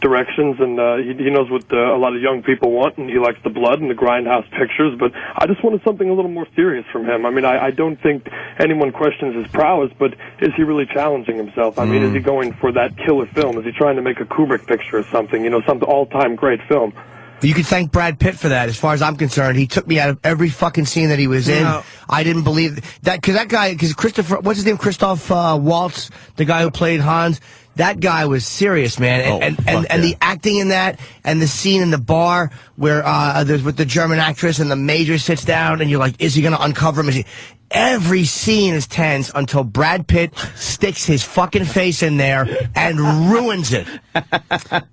directions, and he knows what a lot of young people want, and he likes the blood and the grindhouse pictures, but I just wanted something a little more serious from him. I don't think anyone questions his prowess, but is he really challenging himself? Is he going for that killer film? Is he trying to make a Kubrick picture or something, some all-time great film? You could thank Brad Pitt for that. As far as I'm concerned, he took me out of every fucking scene that he was in. I didn't believe that because Christoph Waltz, the guy who played Hans, that guy was serious, man. And the acting in that, and the scene in the bar where there's with the German actress and the major sits down, and you're like, is he going to uncover him? Every scene is tense until Brad Pitt sticks his fucking face in there and ruins it.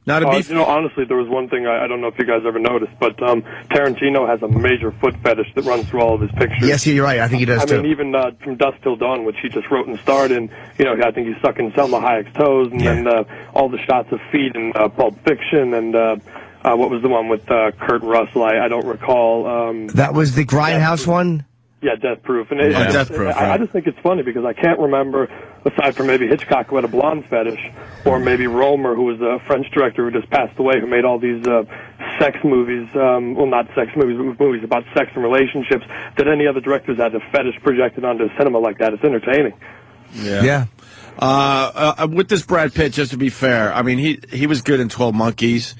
Honestly, there was one thing I don't know if you guys ever noticed, but Tarantino has a major foot fetish that runs through all of his pictures. Yes, you're right. I think he does, too. I mean, even From Dusk Till Dawn, which he just wrote and starred in, I think he's sucking Selma Hayek's toes, and then all the shots of feet in Pulp Fiction, and what was the one with Kurt Russell? I don't recall. That was the Grindhouse one? Yeah, Death Proof. And Death Proof, I just think it's funny because I can't remember, aside from maybe Hitchcock, who had a blonde fetish, or maybe Romer, who was a French director who just passed away, who made all these sex movies, well, not sex movies, but movies about sex and relationships, that any other directors had a fetish projected onto cinema like that. It's entertaining. Yeah. With this Brad Pitt, just to be fair, I mean, he was good in 12 Monkeys.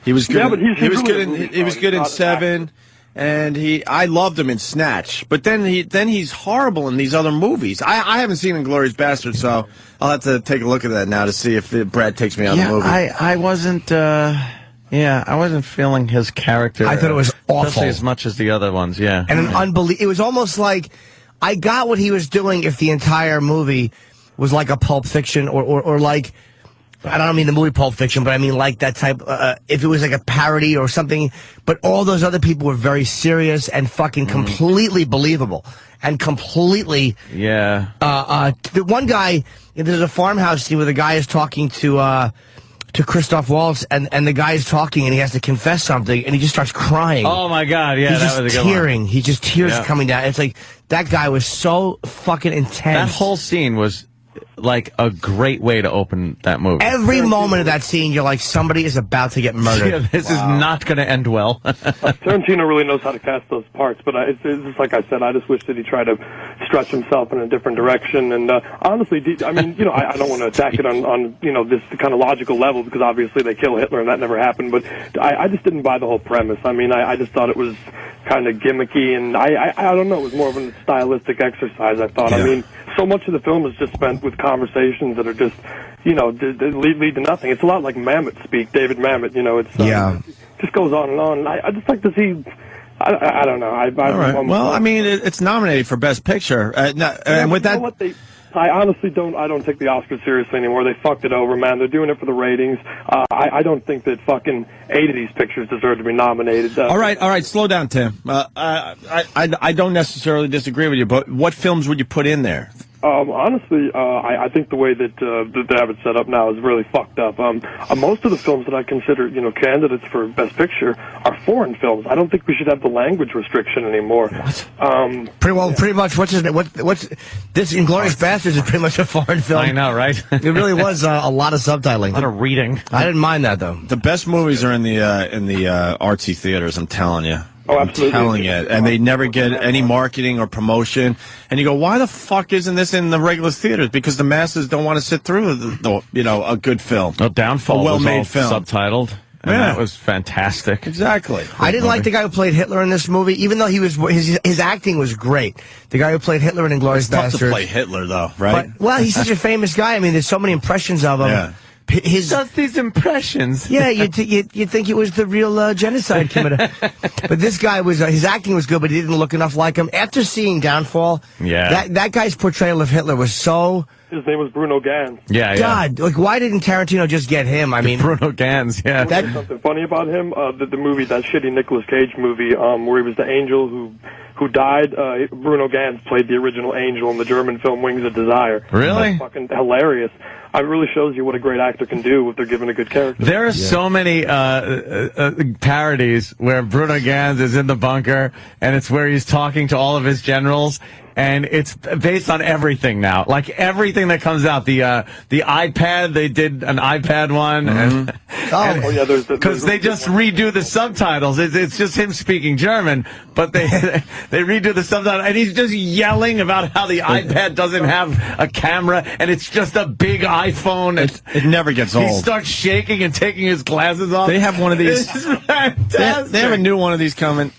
He was good. Yeah, but he was good in Seven. And I loved him in Snatch, but then he's horrible in these other movies. I haven't seen Inglourious Basterds, so I'll have to take a look at that now to see if Brad takes me on the movie. I wasn't. I wasn't feeling his character. I thought it was awful, especially as much as the other ones. Yeah, and it was almost like I got what he was doing if the entire movie was like a Pulp Fiction or like. I don't mean the movie Pulp Fiction, but I mean like that type, if it was like a parody or something, but all those other people were very serious and fucking completely believable and completely... Yeah. The one guy, there's a farmhouse scene where the guy is talking to Christoph Waltz, and the guy is talking and he has to confess something and he just starts crying. Oh my God, yeah, He's that was a good tearing. one. He just tears coming down. It's like, that guy was so fucking intense. That whole scene was... like a great way to open that movie. Every moment of that scene, you're like, somebody is about to get murdered. Yeah, this is not going to end well. Tarantino really knows how to cast those parts, but it's just like I said, I just wish that he tried to stretch himself in a different direction. And honestly, I mean, I don't want to attack it on this kind of logical level, because obviously they kill Hitler and that never happened. But I just didn't buy the whole premise. I mean, I just thought it was kind of gimmicky, and I don't know, it was more of a stylistic exercise, I thought. I mean, so much of the film is just spent with conversations that are just, lead to nothing. It's a lot like Mamet speak, David Mamet, it just goes on and on. I just like to see, I don't know. All right. Well, I mean, it's nominated for Best Picture. And with that... I honestly don't take the Oscars seriously anymore. They fucked it over, man. They're doing it for the ratings. I don't think that fucking 8 of these pictures deserve to be nominated. All right, slow down, Tim. I don't necessarily disagree with you, but what films would you put in there? Honestly, I think the way that they have it set up now is really fucked up. Most of the films that I consider, candidates for Best Picture are foreign films. I don't think we should have the language restriction anymore. What? Pretty much. What's this? Inglourious Basterds is pretty much a foreign film. I know, right? It really was a lot of subtitling, a lot of reading. I didn't mind that though. The best movies are in the artsy theaters. I'm telling you. Oh, absolutely. I'm telling you. And they never get any marketing or promotion. And you go, why the fuck isn't this in the regular theaters? Because the masses don't want to sit through a good film. Well, Downfall a well-made was all film. Subtitled. And that was fantastic. Exactly. I didn't like the guy who played Hitler in this movie, even though his acting was great. The guy who played Hitler in Inglourious Basterds. It's tough to play Hitler, though, right? But, he's such a famous guy. I mean, there's so many impressions of him. Yeah. Just these impressions. Yeah, you'd think it was the real genocide committer. But this guy his acting was good, but he didn't look enough like him. After seeing Downfall, that guy's portrayal of Hitler was so... His name was Bruno Ganz. Yeah. God, why didn't Tarantino just get him? I mean, Bruno Ganz, yeah. There's something funny about him. The movie, that shitty Nicolas Cage movie, where he was the angel who died. Bruno Ganz played the original angel in the German film Wings of Desire. Really? That's fucking hilarious. It really shows you what a great actor can do if they're given a good character. There are so many parodies where Bruno Ganz is in the bunker, and it's where he's talking to all of his generals, and it's based on everything now. Like everything that comes out. The iPad, they did an iPad one, Oh, yeah, because they just redo the subtitles. It's just him speaking German, but they redo the subtitles, and he's just yelling about how the iPad doesn't have a camera, and it's just a big iPhone. And it never gets old. He starts shaking and taking his glasses off. They have one of these. This is fantastic. They have a new one of these coming.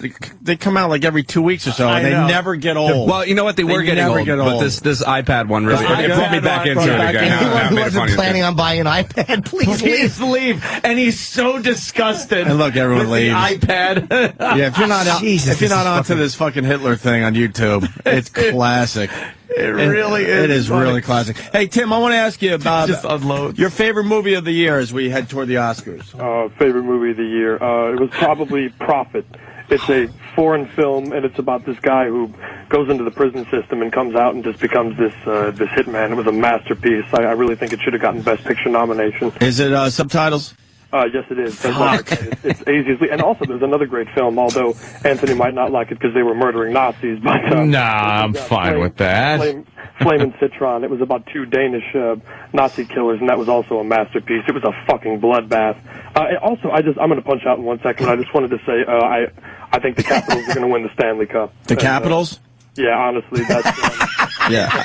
They come out like every 2 weeks or so, and they never get old. Well, you know what? They were getting old, but this iPad one really it brought me back into it again. Anyone who wasn't planning on buying an iPad, please leave. And he's so disgusted. And look, everyone leaves. The iPad. Yeah, if you're not onto this fucking Hitler thing on YouTube, it's classic. It really is. It is funny. really classic. Hey, Tim, I want to ask you about just unload. Your favorite movie of the year as we head toward the Oscars. Favorite movie of the year. It was probably Prophet. It's a foreign film, and it's about this guy who goes into the prison system and comes out and just becomes this hitman. It was a masterpiece. I really think it should have gotten Best Picture nomination. Is it subtitles? Yes, it is. It's easily, and also there's another great film. Although Anthony might not like it because they were murdering Nazis, but I'm fine with that. Flame and Citron. It was about two Danish Nazi killers, and that was also a masterpiece. It was a fucking bloodbath. Also, I'm going to punch out in 1 second. I just wanted to say I think the Capitals are going to win the Stanley Cup. The Capitals? Yeah, honestly, that's. Yeah,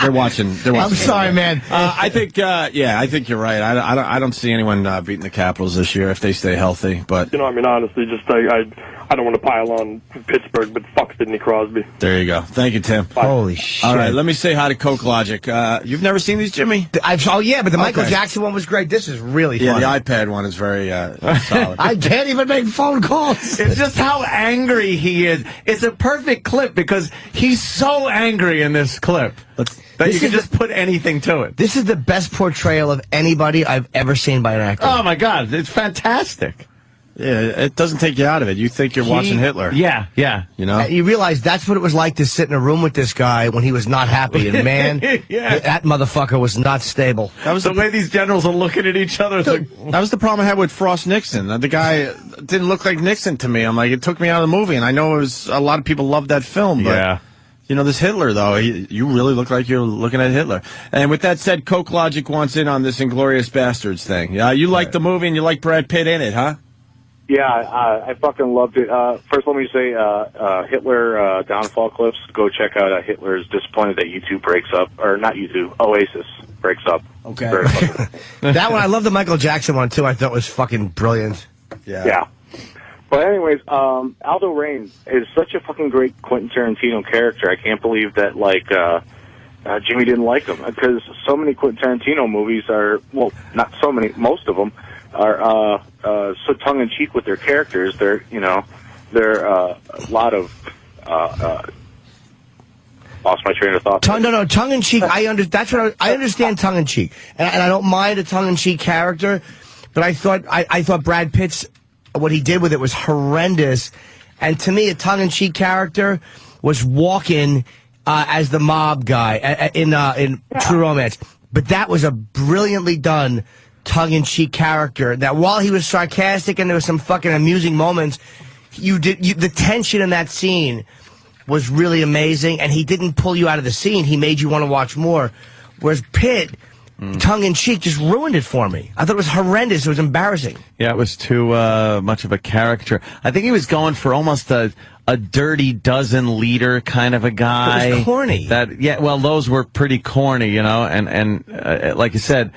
they're watching. I'm sorry, man. I think you're right. I don't see anyone beating the Capitals this year if they stay healthy. But honestly, just I don't want to pile on Pittsburgh, but fuck Sidney Crosby. There you go. Thank you, Tim. Bye. Holy shit! All right, let me say hi to Coke Logic. You've never seen these, Jimmy? But the Michael Jackson one was great. This is really fun. Yeah, the iPad one is very solid. I can't even make phone calls. It's just how angry he is. It's a perfect clip because he's so angry in this clip that you can just put anything to it. This is the best portrayal of anybody I've ever seen by an actor. Oh, my God. It's fantastic. Yeah, it doesn't take you out of it. You think you're watching Hitler. Yeah. You know? You realize that's what it was like to sit in a room with this guy when he was not happy. And, man, that motherfucker was not stable. That was the way these generals are looking at each other. That was the problem I had with Frost Nixon. The guy didn't look like Nixon to me. I'm like, it took me out of the movie. And I know a lot of people loved that film. But, this Hitler, though, you really look like you're looking at Hitler. And with that said, Coke Logic wants in on this Inglourious Bastards thing. You like the movie and you like Brad Pitt in it, huh? Yeah, I fucking loved it. First, let me say, Hitler downfall clips. Go check out Hitler's Disappointed That U2 breaks up, or not U2, Oasis breaks up. Okay. That one, I love the Michael Jackson one too. I thought was fucking brilliant. Yeah. But anyways, Aldo Raine is such a fucking great Quentin Tarantino character. I can't believe that Jimmy didn't like him, because so many Quentin Tarantino movies are, well, not so many, most of them are so tongue-in-cheek with their characters. They're a lot of lost my train of thought. Tongue-in-cheek. I understand tongue-in-cheek, and I don't mind a tongue-in-cheek character, but I thought Brad Pitt's what he did with it was horrendous, and to me, a tongue-in-cheek character was Walken as the mob guy in True Romance, but that was a brilliantly done tongue-in-cheek character that while he was sarcastic and there was some fucking amusing moments, the tension in that scene was really amazing, and he didn't pull you out of the scene. He made you want to watch more. Whereas Pitt, tongue-in-cheek, just ruined it for me. I thought it was horrendous. It was embarrassing. Yeah, it was too much of a character. I think he was going for almost a Dirty Dozen leader kind of a guy. It was corny. Those were pretty corny, and like you said,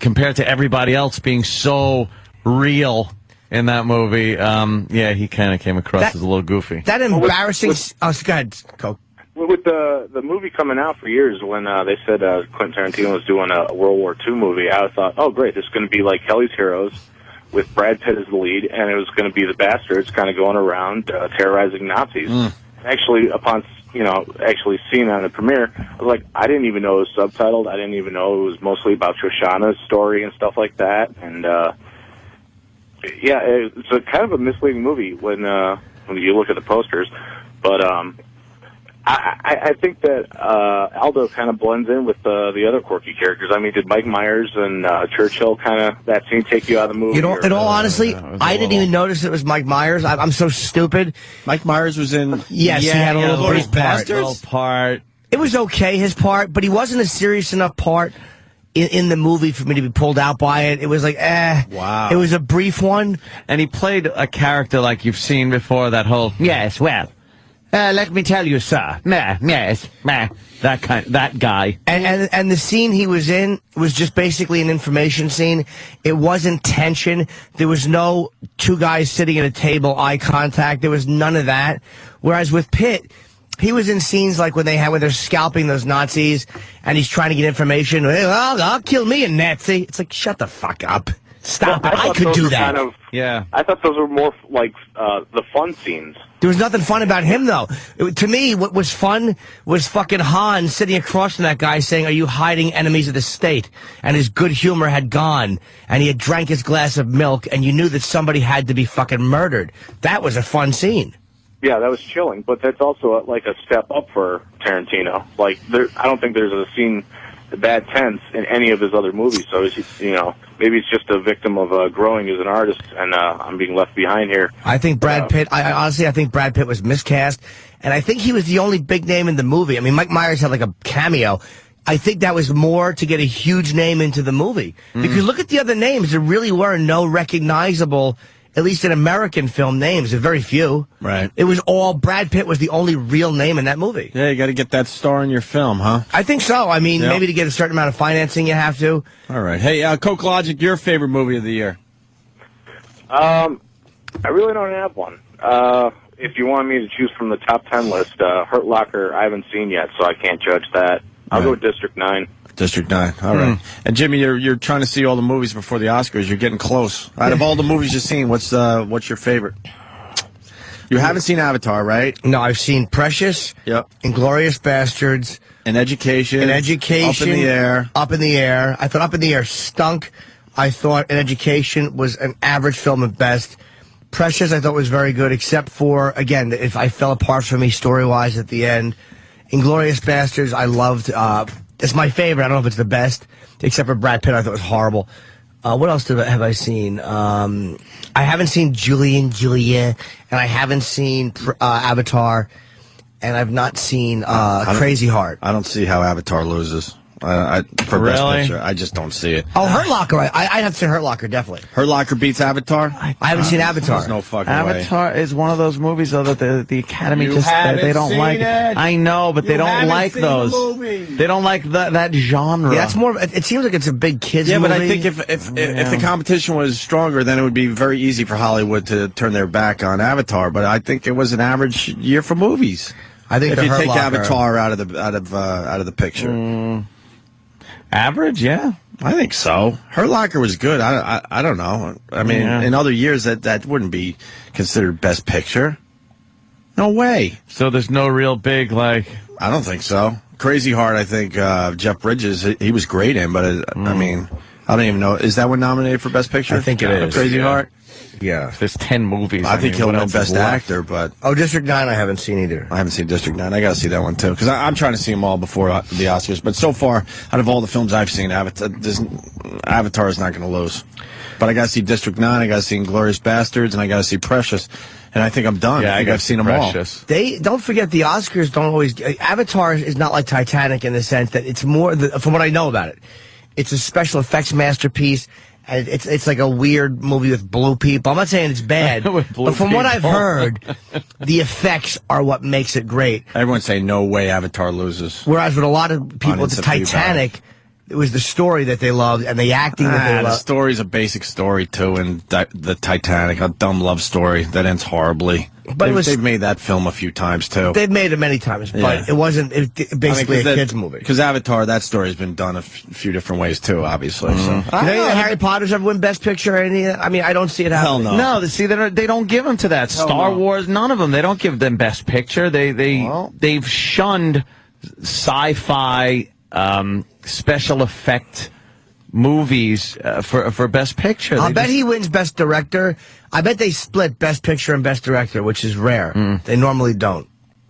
compared to everybody else being so real in that movie, he kind of came across as a little goofy. That embarrassing... go ahead, Coke. With the movie coming out for years, when they said Quentin Tarantino was doing a World War II movie, I thought, oh, great, this is going to be like Kelly's Heroes with Brad Pitt as the lead, and it was going to be the bastards kind of going around terrorizing Nazis. Actually, upon seeing it on the premiere, I was like, I didn't even know it was subtitled. I didn't even know it was mostly about Shoshana's story and stuff like that. And it's a kind of a misleading movie when you look at the posters. But I think that Aldo kind of blends in with the other quirky characters. I mean, did Mike Myers and Churchill kind of, that scene, take you out of the movie? In all honesty, I didn't even notice it was Mike Myers. I'm so stupid. Mike Myers was in... Yes, he had a little brief part. It was okay, his part, but he wasn't a serious enough part. in the movie for me to be pulled out by it. It was like, Wow. It was a brief one. And he played a character like you've seen before, that whole, yes, well, let me tell you, sir. Yes, that guy. And the scene he was in was just basically an information scene. It wasn't tension. There was no two guys sitting at a table, eye contact. There was none of that. Whereas with Pitt, he was in scenes like when they're scalping those Nazis, and he's trying to get information. Well, I'll kill me a Nazi. It's like, shut the fuck up. Stop it. I could do that. I thought those were more like the fun scenes. There was nothing fun about him, though. To me, what was fun was fucking Han sitting across from that guy saying, "Are you hiding enemies of the state?" And his good humor had gone, and he had drank his glass of milk, and you knew that somebody had to be fucking murdered. That was a fun scene. Yeah, that was chilling, but that's also like a step up for Tarantino. Like, I don't think there's a scene, bad tense, in any of his other movies. So, maybe it's just a victim of growing as an artist, and I'm being left behind here. I think Brad Pitt, I think Brad Pitt was miscast, and I think he was the only big name in the movie. I mean, Mike Myers had like a cameo. I think that was more to get a huge name into the movie. Because look at the other names. There really were no recognizable, at least in American film, names. There are very few. Right. It was all, Brad Pitt was the only real name in that movie. Yeah, you got to get that star in your film, huh? I think so. I mean, maybe to get a certain amount of financing, you have to. All right. Hey, Coke Logic, your favorite movie of the year? I really don't have one. If you want me to choose from the top 10 list, Hurt Locker, I haven't seen yet, so I can't judge that. I'll go with District 9. District 9. All right. And Jimmy, you're trying to see all the movies before the Oscars. You're getting close. Out of all the movies you've seen, what's your favorite? You haven't seen Avatar, right? No, I've seen Precious. Yep. Inglourious Bastards. And Education. And Education. Up in the Air. Up in the Air. I thought Up in the Air stunk. I thought An Education was an average film at best. Precious I thought was very good, except for, again, if I fell apart for me story-wise at the end. Inglourious Bastards I loved. It's my favorite. I don't know if it's the best, except for Brad Pitt. I thought it was horrible. What else have I seen? I haven't seen Julia, and I haven't seen Avatar, and I've not seen Crazy Heart. I don't see how Avatar loses. For Best Picture, I just don't see it. Oh, Hurt Locker. I'd have to say Hurt Locker, definitely. Hurt Locker beats Avatar? I haven't seen Avatar. There's no fucking way. Avatar is one of those movies, though, that the Academy they don't like. It. I know, but they don't like those. They don't like that genre. Yeah, it's more. It seems like it's a big kids movie. Yeah, but I think if the competition was stronger, then it would be very easy for Hollywood to turn their back on Avatar. But I think it was an average year for movies. I think if you take Avatar out of the picture. Average, yeah. I think so. Hurt Locker was good. I don't know. I mean, in other years, that wouldn't be considered Best Picture. No way. So there's no real big, like... I don't think so. Crazy Heart, I think Jeff Bridges, he was great in, but I mean, I don't even know. Is that one nominated for Best Picture? I think it is. Crazy Heart? Yeah. There's 10 movies. I think he'll win Best Actor, but... Oh, District 9 I haven't seen either. I haven't seen District 9. I got to see that one, too, because I'm trying to see them all before the Oscars. But so far, out of all the films I've seen, Avatar is not going to lose. But I got to see District 9, I got to see Inglourious Bastards, and I got to see Precious. And I think I'm done. Yeah, I think I've seen them all. They don't forget the Oscars don't always... Avatar is not like Titanic in the sense that it's more... from what I know about it, it's a special effects masterpiece. And it's like a weird movie with blue people. I'm not saying it's bad, but from what I've heard, the effects are what makes it great. Everyone's saying no way Avatar loses. Whereas with a lot of people, it's Titanic. It was the story that they loved and the acting that they loved. The story's a basic story, too, and the Titanic, a dumb love story that ends horribly. But they've made that film a few times, too. They've made it many times, but it wasn't basically a kid's movie. Because Avatar, that story's been done a few different ways, too, obviously. So. Did any of the Harry Potters ever win Best Picture or any of that? I mean, I don't see it happening. Hell no. No, see, they don't give them to that. Star Wars, none of them. They don't give them Best Picture. They've shunned sci-fi special effect movies for Best Picture. I'll bet he wins Best Director. I bet they split Best Picture and Best Director, which is rare. They normally don't.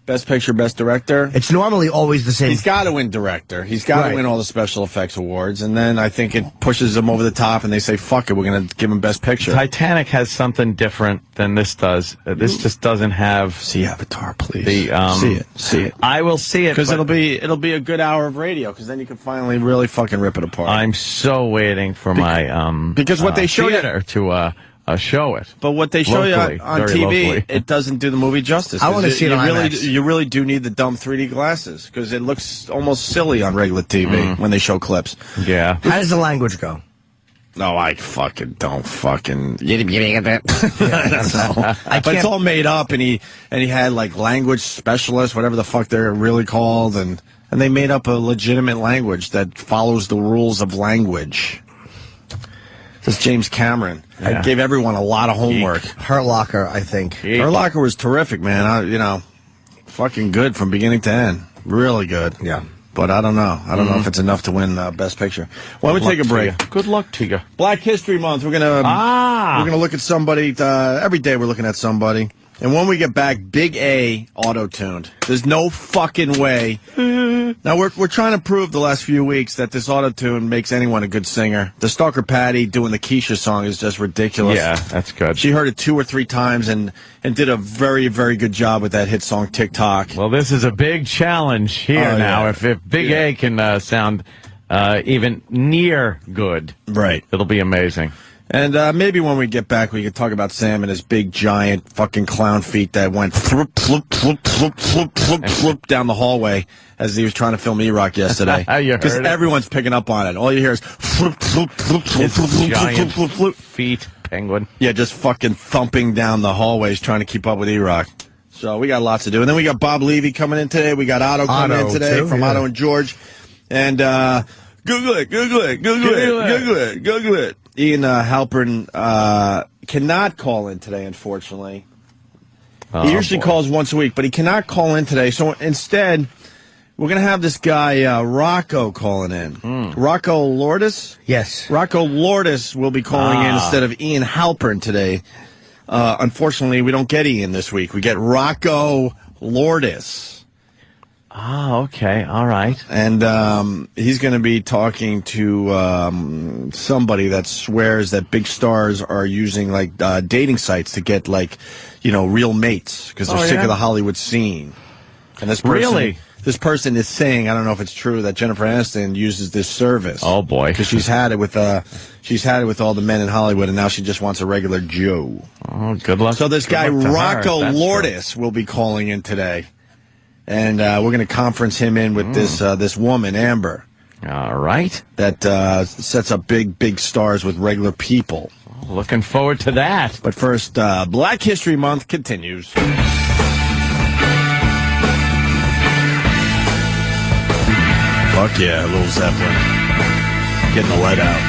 Best Picture, Best Director. It's normally always the same. He's got to win Director. He's got to win all the special effects awards, and then I think it pushes him over the top, and they say, "Fuck it, we're going to give him Best Picture." Titanic has something different than this does. This just doesn't have. See Avatar, please. See it. I will see it because it'll be a good hour of radio. Because then you can finally really fucking rip it apart. I'm so waiting for my because what they show theater to show it. But what they show locally, you on very TV, locally. it doesn't do the movie justice. I want to see it on IMAX. You really do need the dumb 3D glasses because it looks almost silly on regular TV when they show clips. Yeah. How does the language go? No, I fucking don't fucking. But it's all made up, and he had like language specialists, whatever the fuck they're really called, and they made up a legitimate language that follows the rules of language. This James Cameron. Yeah. I gave everyone a lot of homework. Hurt Locker, I think. Hurt Locker was terrific, man. Fucking good from beginning to end. Really good. Yeah. But I don't know. I don't know if it's enough to win Best Picture. Why don't we take a break? Good luck to you. Black History Month. We're gonna look at somebody. Every day we're looking at somebody. And when we get back, Big A auto-tuned. There's no fucking way. Now, we're trying to prove the last few weeks that this auto-tune makes anyone a good singer. The Stalker Patty doing the Keisha song is just ridiculous. Yeah, that's good. She heard it 2 or 3 times and did a very, very good job with that hit song, TikTok. Well, this is a big challenge here now. Yeah. If Big A can sound even near good, right, it'll be amazing. And maybe when we get back, we could talk about Sam and his big, giant fucking clown feet that went floop, floop, floop, floop, floop, floop, floop down the hallway as he was trying to film E-Rock yesterday. Because everyone's picking up on it. All you hear is floop, floop, floop, floop, floop, floop, giant floop, floop, floop. Feet, penguin. Yeah, just fucking thumping down the hallways trying to keep up with E-Rock. So we got lots to do. And then we got Bob Levy coming in today. We got Otto coming in today from Otto and George. And Google it. Ian Halperin cannot call in today, unfortunately. He usually calls once a week, but he cannot call in today. So instead, we're going to have this guy, Rocco, calling in. Rocco Lourdes? Yes. Rocco Lourdes will be calling in instead of Ian Halperin today. Unfortunately, we don't get Ian this week. We get Rocco Lourdes. Oh, okay. All right. And he's going to be talking to somebody that swears that big stars are using like dating sites to get like, real mates because they're sick of the Hollywood scene. And this person is saying, I don't know if it's true, that Jennifer Aniston uses this service. Oh boy, because she's had it with all the men in Hollywood, and now she just wants a regular Joe. Oh, good luck. So this guy Rocco Lourdes will be calling in today. And we're going to conference him in with this woman, Amber. All right. That sets up big stars with regular people. Looking forward to that. But first, Black History Month continues. Fuck yeah, Little Zeppelin. Getting the lead out.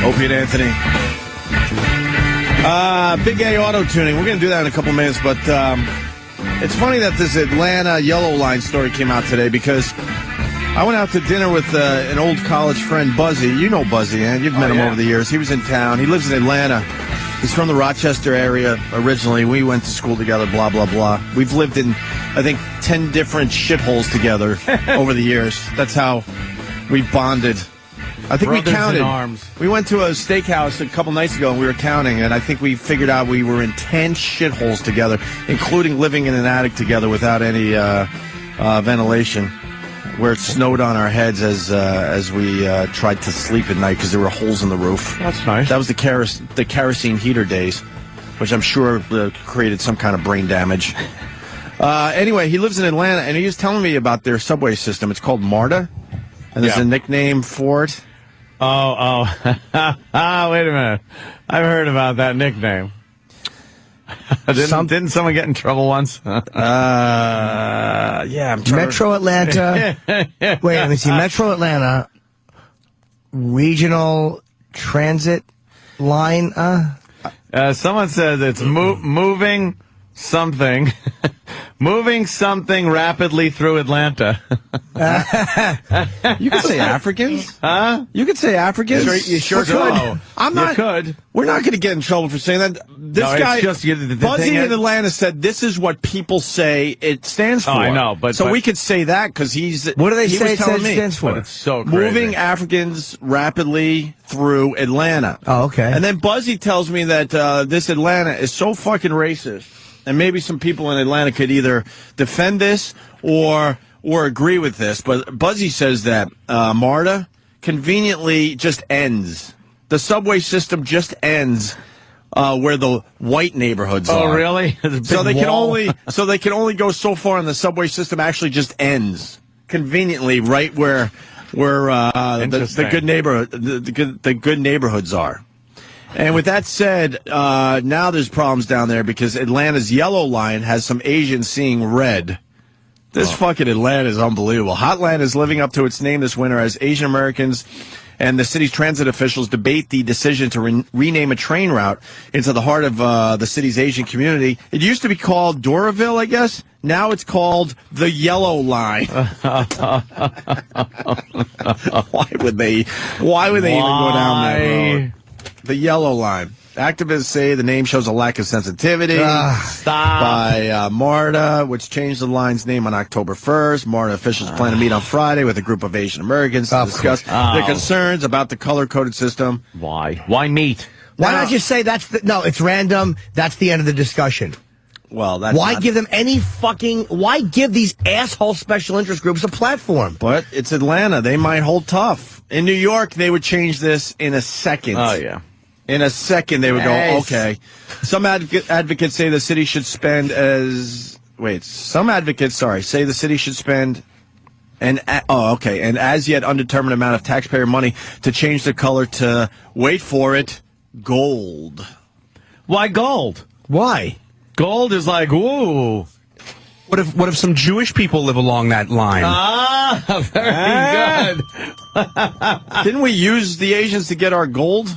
Opie and Anthony. Big A auto tuning. We're going to do that in a couple minutes, but it's funny that this Atlanta Yellow Line story came out today because I went out to dinner with an old college friend, Buzzy. You know Buzzy, and you've met him over the years. He was in town. He lives in Atlanta. He's from the Rochester area originally. We went to school together, blah, blah, blah. We've lived in, I think, 10 different shitholes together over the years. That's how we bonded. I think Brothers we counted. In arms. We went to a steakhouse a couple nights ago, and we were counting, and I think we figured out we were in 10 shitholes together, including living in an attic together without any ventilation, where it snowed on our heads as we tried to sleep at night because there were holes in the roof. That's nice. That was the kerosene heater days, which I'm sure created some kind of brain damage. Anyway, he lives in Atlanta, and he was telling me about their subway system. It's called MARTA, and there's a nickname for it. Oh. Wait a minute. I've heard about that nickname. Didn't someone get in trouble once? Yeah. I'm Metro Atlanta. Wait, let me see. Metro Atlanta Regional Transit Line. Someone says it's moving something, moving something rapidly through Atlanta. You could say Africans. Huh? You could say Africans. You sure could. No. I'm not. You could. We're not going to get in trouble for saying that. This No, it's guy, just- the Buzzy thing in is- Atlanta said this is what people say it stands for. Oh, I know, but we could say that because he's. What do they he say was it telling me. stands for? But it's so crazy. Moving Africans rapidly through Atlanta. Oh, okay. And then Buzzy tells me that this Atlanta is so fucking racist, and maybe some people in Atlanta could either defend this or agree with this. But Buzzy says that MARTA conveniently just ends. The subway system just ends where the white neighborhoods are. Oh, really? So they can only go so far, and the subway system actually just ends conveniently right where the good neighborhood the good neighborhoods are. And with that said, now there's problems down there because Atlanta's yellow line has some Asians seeing red. This fucking Atlanta is unbelievable. Hotland is living up to its name this winter as Asian Americans and the city's transit officials debate the decision to rename a train route into the heart of the city's Asian community. It used to be called Doraville, I guess. Now it's called the Yellow Line. Why would they even go down that road? The Yellow Line. Activists say the name shows a lack of sensitivity by MARTA, which changed the line's name on October 1st. MARTA officials plan to meet on Friday with a group of Asian Americans to discuss their concerns about the color-coded system. Why? Why meet? Why not just say no, it's random, that's the end of the discussion? Well, that's why give them why give these asshole special interest groups a platform? But it's Atlanta. They might hold tough. In New York, they would change this in a second. Oh, yeah. In a second, they would go, okay. Some advocates say the city should spend some advocates, say the city should spend an as yet undetermined amount of taxpayer money to change the color to, wait for it, gold. Why gold? Why? Gold is like, ooh. What if some Jewish people live along that line? Very good. Didn't we use the Asians to get our gold?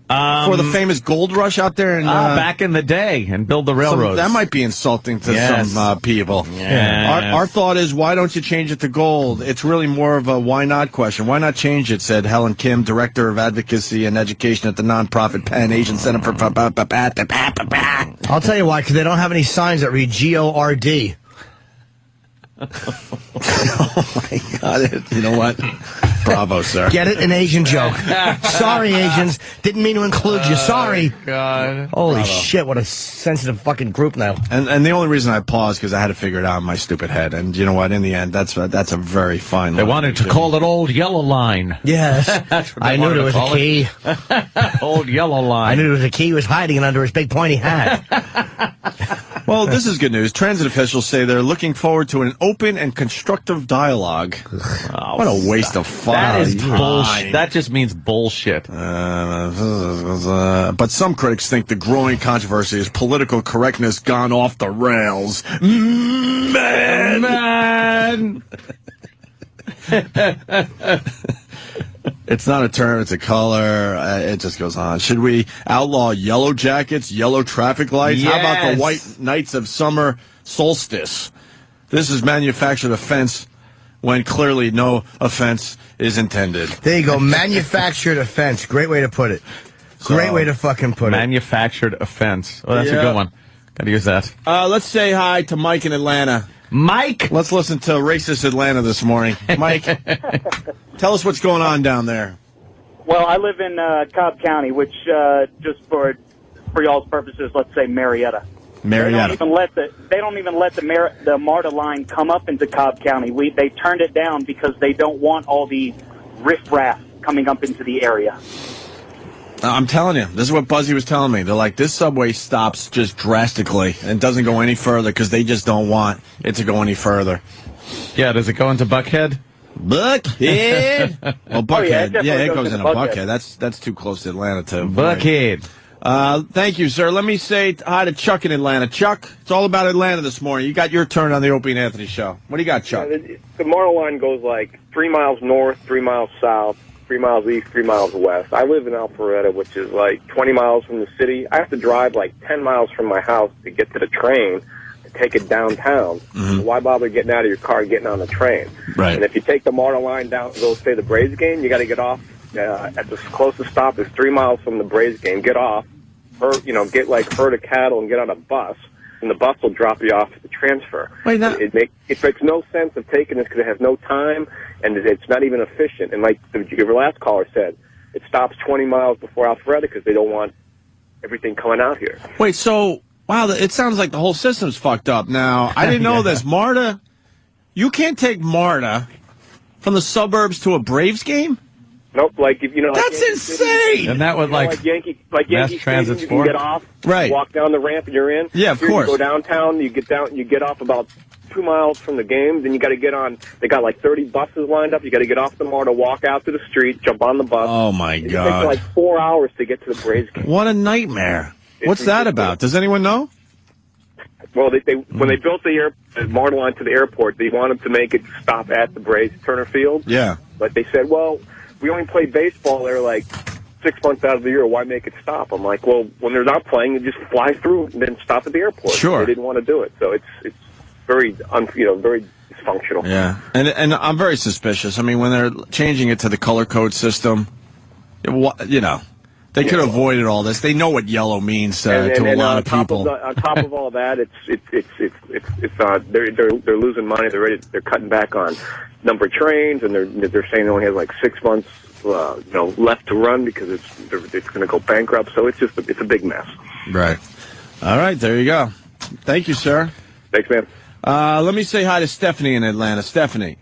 For the famous gold rush out there back in the day and build the railroads. That might be insulting to some people. Yes. Our thought is, why don't you change it to gold? It's really more of a why not question. Why not change it, said Helen Kim, Director of Advocacy and Education at the nonprofit Penn Asian Center for... I'll tell you why, because they don't have any signs that read G-O-R-D. Oh, my God. You know what? Bravo, sir. Get it? An Asian joke. Sorry, Asians. Didn't mean to include you. Sorry. God. Holy shit, what a sensitive fucking group now. And the only reason I paused because I had to figure it out in my stupid head. And you know what? In the end, that's a very fine They line. wanted to call it Old Yellow Line. Yes. That's what I knew there was a key. Old Yellow Line. I knew there was a key. He was hiding it under his big pointy hat. Well, this is good news. Transit officials say they're looking forward to an open and constructive dialogue. What a waste of fun. That is bullshit. That just means bullshit. But some critics think the growing controversy is political correctness gone off the rails. Man! It's not a term, it's a color. It just goes on. Should we outlaw yellow jackets, yellow traffic lights? Yes. How about the white nights of summer solstice? This is manufactured offense when clearly no offense is intended. There you go. Manufactured offense. Great way to put it. Great way to fucking put it. Manufactured offense. Oh, that's a good one. Got to use that. Let's say hi to Mike in Atlanta. Mike? Let's listen to Racist Atlanta this morning. Mike, tell us what's going on down there. Well, I live in Cobb County, which, just for y'all's purposes, let's say Marietta. Marietta. They don't even let the MARTA line come up into Cobb County. They turned it down because they don't want all the riffraff coming up into the area. I'm telling you, this is what Buzzy was telling me. They're like, this subway stops just drastically and doesn't go any further because they just don't want it to go any further. Yeah, does it go into Buckhead? Buckhead? Well, Buckhead. It goes into Buckhead. That's too close to Atlanta to avoid. Buckhead. Thank you, sir. Let me say hi to Chuck in Atlanta. Chuck, it's all about Atlanta this morning. You got your turn on the Opie and Anthony show. What do you got, Chuck? The MARTA line goes like 3 miles north, 3 miles south. 3 miles east, 3 miles west. I live in Alpharetta, which is like 20 miles from the city. I have to drive like 10 miles from my house to get to the train to take it downtown. Mm-hmm. So why bother getting out of your car and getting on the train? Right. And if you take the MARTA line down to go stay the Braves game, you got to get off at the closest stop is 3 miles from the Braves game. Get off, get like herd of cattle and get on a bus. And the bus will drop you off at the transfer. Wait, It makes no sense of taking this because it has no time and it's not even efficient. And like your last caller said, it stops 20 miles before Alpharetta because they don't want everything coming out here. Wait, so, wow, it sounds like the whole system's fucked up. Now, I didn't know this. MARTA, you can't take MARTA from the suburbs to a Braves game? Nope, like if you know. That's Yankee insane. City, And that would like Yankee mass Stadium, transit's you can for? get off, Right. walk down the ramp, and you're in. Yeah, of Here course. You go downtown, you get off about 2 miles from the game. Then you got to get on. They got like 30 buses lined up. You got to get off the MARTA, walk out to the street, jump on the bus. Oh my It God! takes like 4 hours to get to the Braves game. What a nightmare! What's that about? Does anyone know? Well, when they built the MARTA line to the airport, they wanted to make it stop at the Braves Turner Field. Yeah. But they said, well, we only play baseball there like 6 months out of the year. Why make it stop? I'm like, well, when they're not playing, you just fly through and then stop at the airport. Sure. They didn't want to do it, so it's very very dysfunctional. Yeah, and I'm very suspicious. I mean, when they're changing it to the color code system, they could have avoided all this. They know what yellow means to a lot of people. On top of all that, they're losing money. They're cutting back on number of trains, and they're saying they only have like 6 months left to run because it's going to go bankrupt. So it's a big mess. Right. All right, there you go. Thank you, sir. Thanks, man. Let me say hi to Stephanie in Atlanta. Stephanie.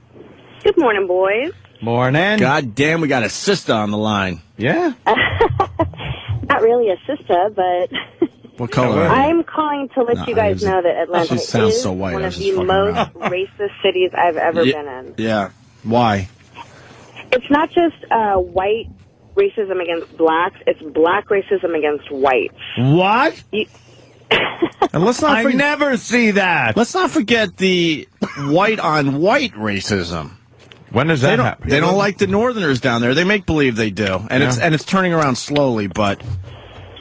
Good morning, boys. Morning. God damn, we got a sister on the line. Yeah. Not really a sister, but What color? I'm calling to let you guys know that Atlanta She sounds is so white. one I of was the just fucking most around. racist cities I've ever been in. Yeah. Why? It's not just white racism against blacks; it's black racism against whites. What? And let's not. I never see that. Let's not forget the white on white racism. When does that happen? They don't like the Northerners down there. They make believe they do, and it's turning around slowly. But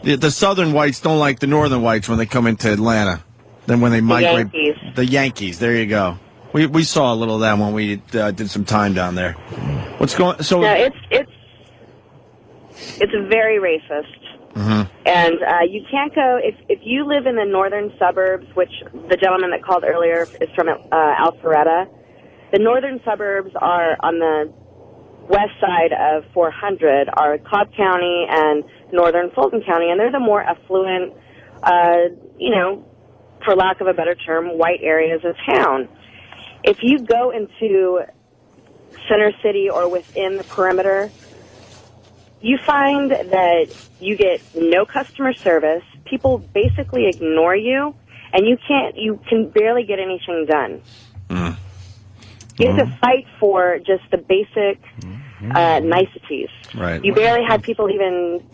the Southern whites don't like the Northern whites when they come into Atlanta. Then when they migrate, the Yankees. There you go. We saw a little of that when we did some time down there. What's going? So no, it's very racist. Mm-hmm. And you can't go if you live in the northern suburbs, which the gentleman that called earlier is from Alpharetta. The northern suburbs are on the west side of 400, are Cobb County and northern Fulton County, and they're the more affluent, for lack of a better term, white areas of town. If you go into Center City or within the perimeter, you find that you get no customer service. People basically ignore you, and you can barely get anything done. Mm. You have to fight for just the basic niceties. Right. You barely had people even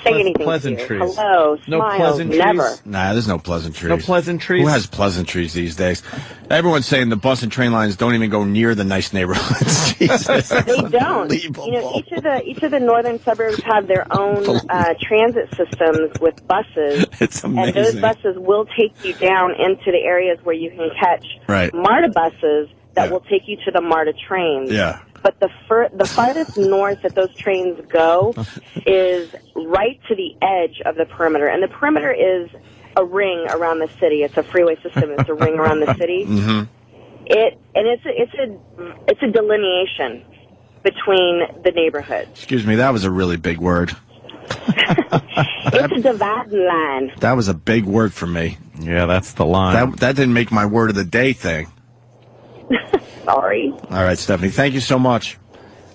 say anything to you. Pleasantries. Hello, No smile, pleasantries? never. Nah, there's no pleasantries. No pleasantries? Who has pleasantries these days? Everyone's saying the bus and train lines don't even go near the nice neighborhoods. Jesus, They don't. Each of the northern suburbs have their own transit systems with buses. It's amazing. And those buses will take you down into the areas where you can catch Right. MARTA buses that will take you to the MARTA trains. Yeah. But the farthest north that those trains go is right to the edge of the perimeter. And the perimeter is a ring around the city. It's a freeway system. It's a ring around the city. Mm-hmm. It's a delineation between the neighborhoods. Excuse me, that was a really big word. It's a dividing line. That was a big word for me. Yeah, that's the line. That didn't make my word of the day thing. Sorry. All right, Stephanie, thank you so much.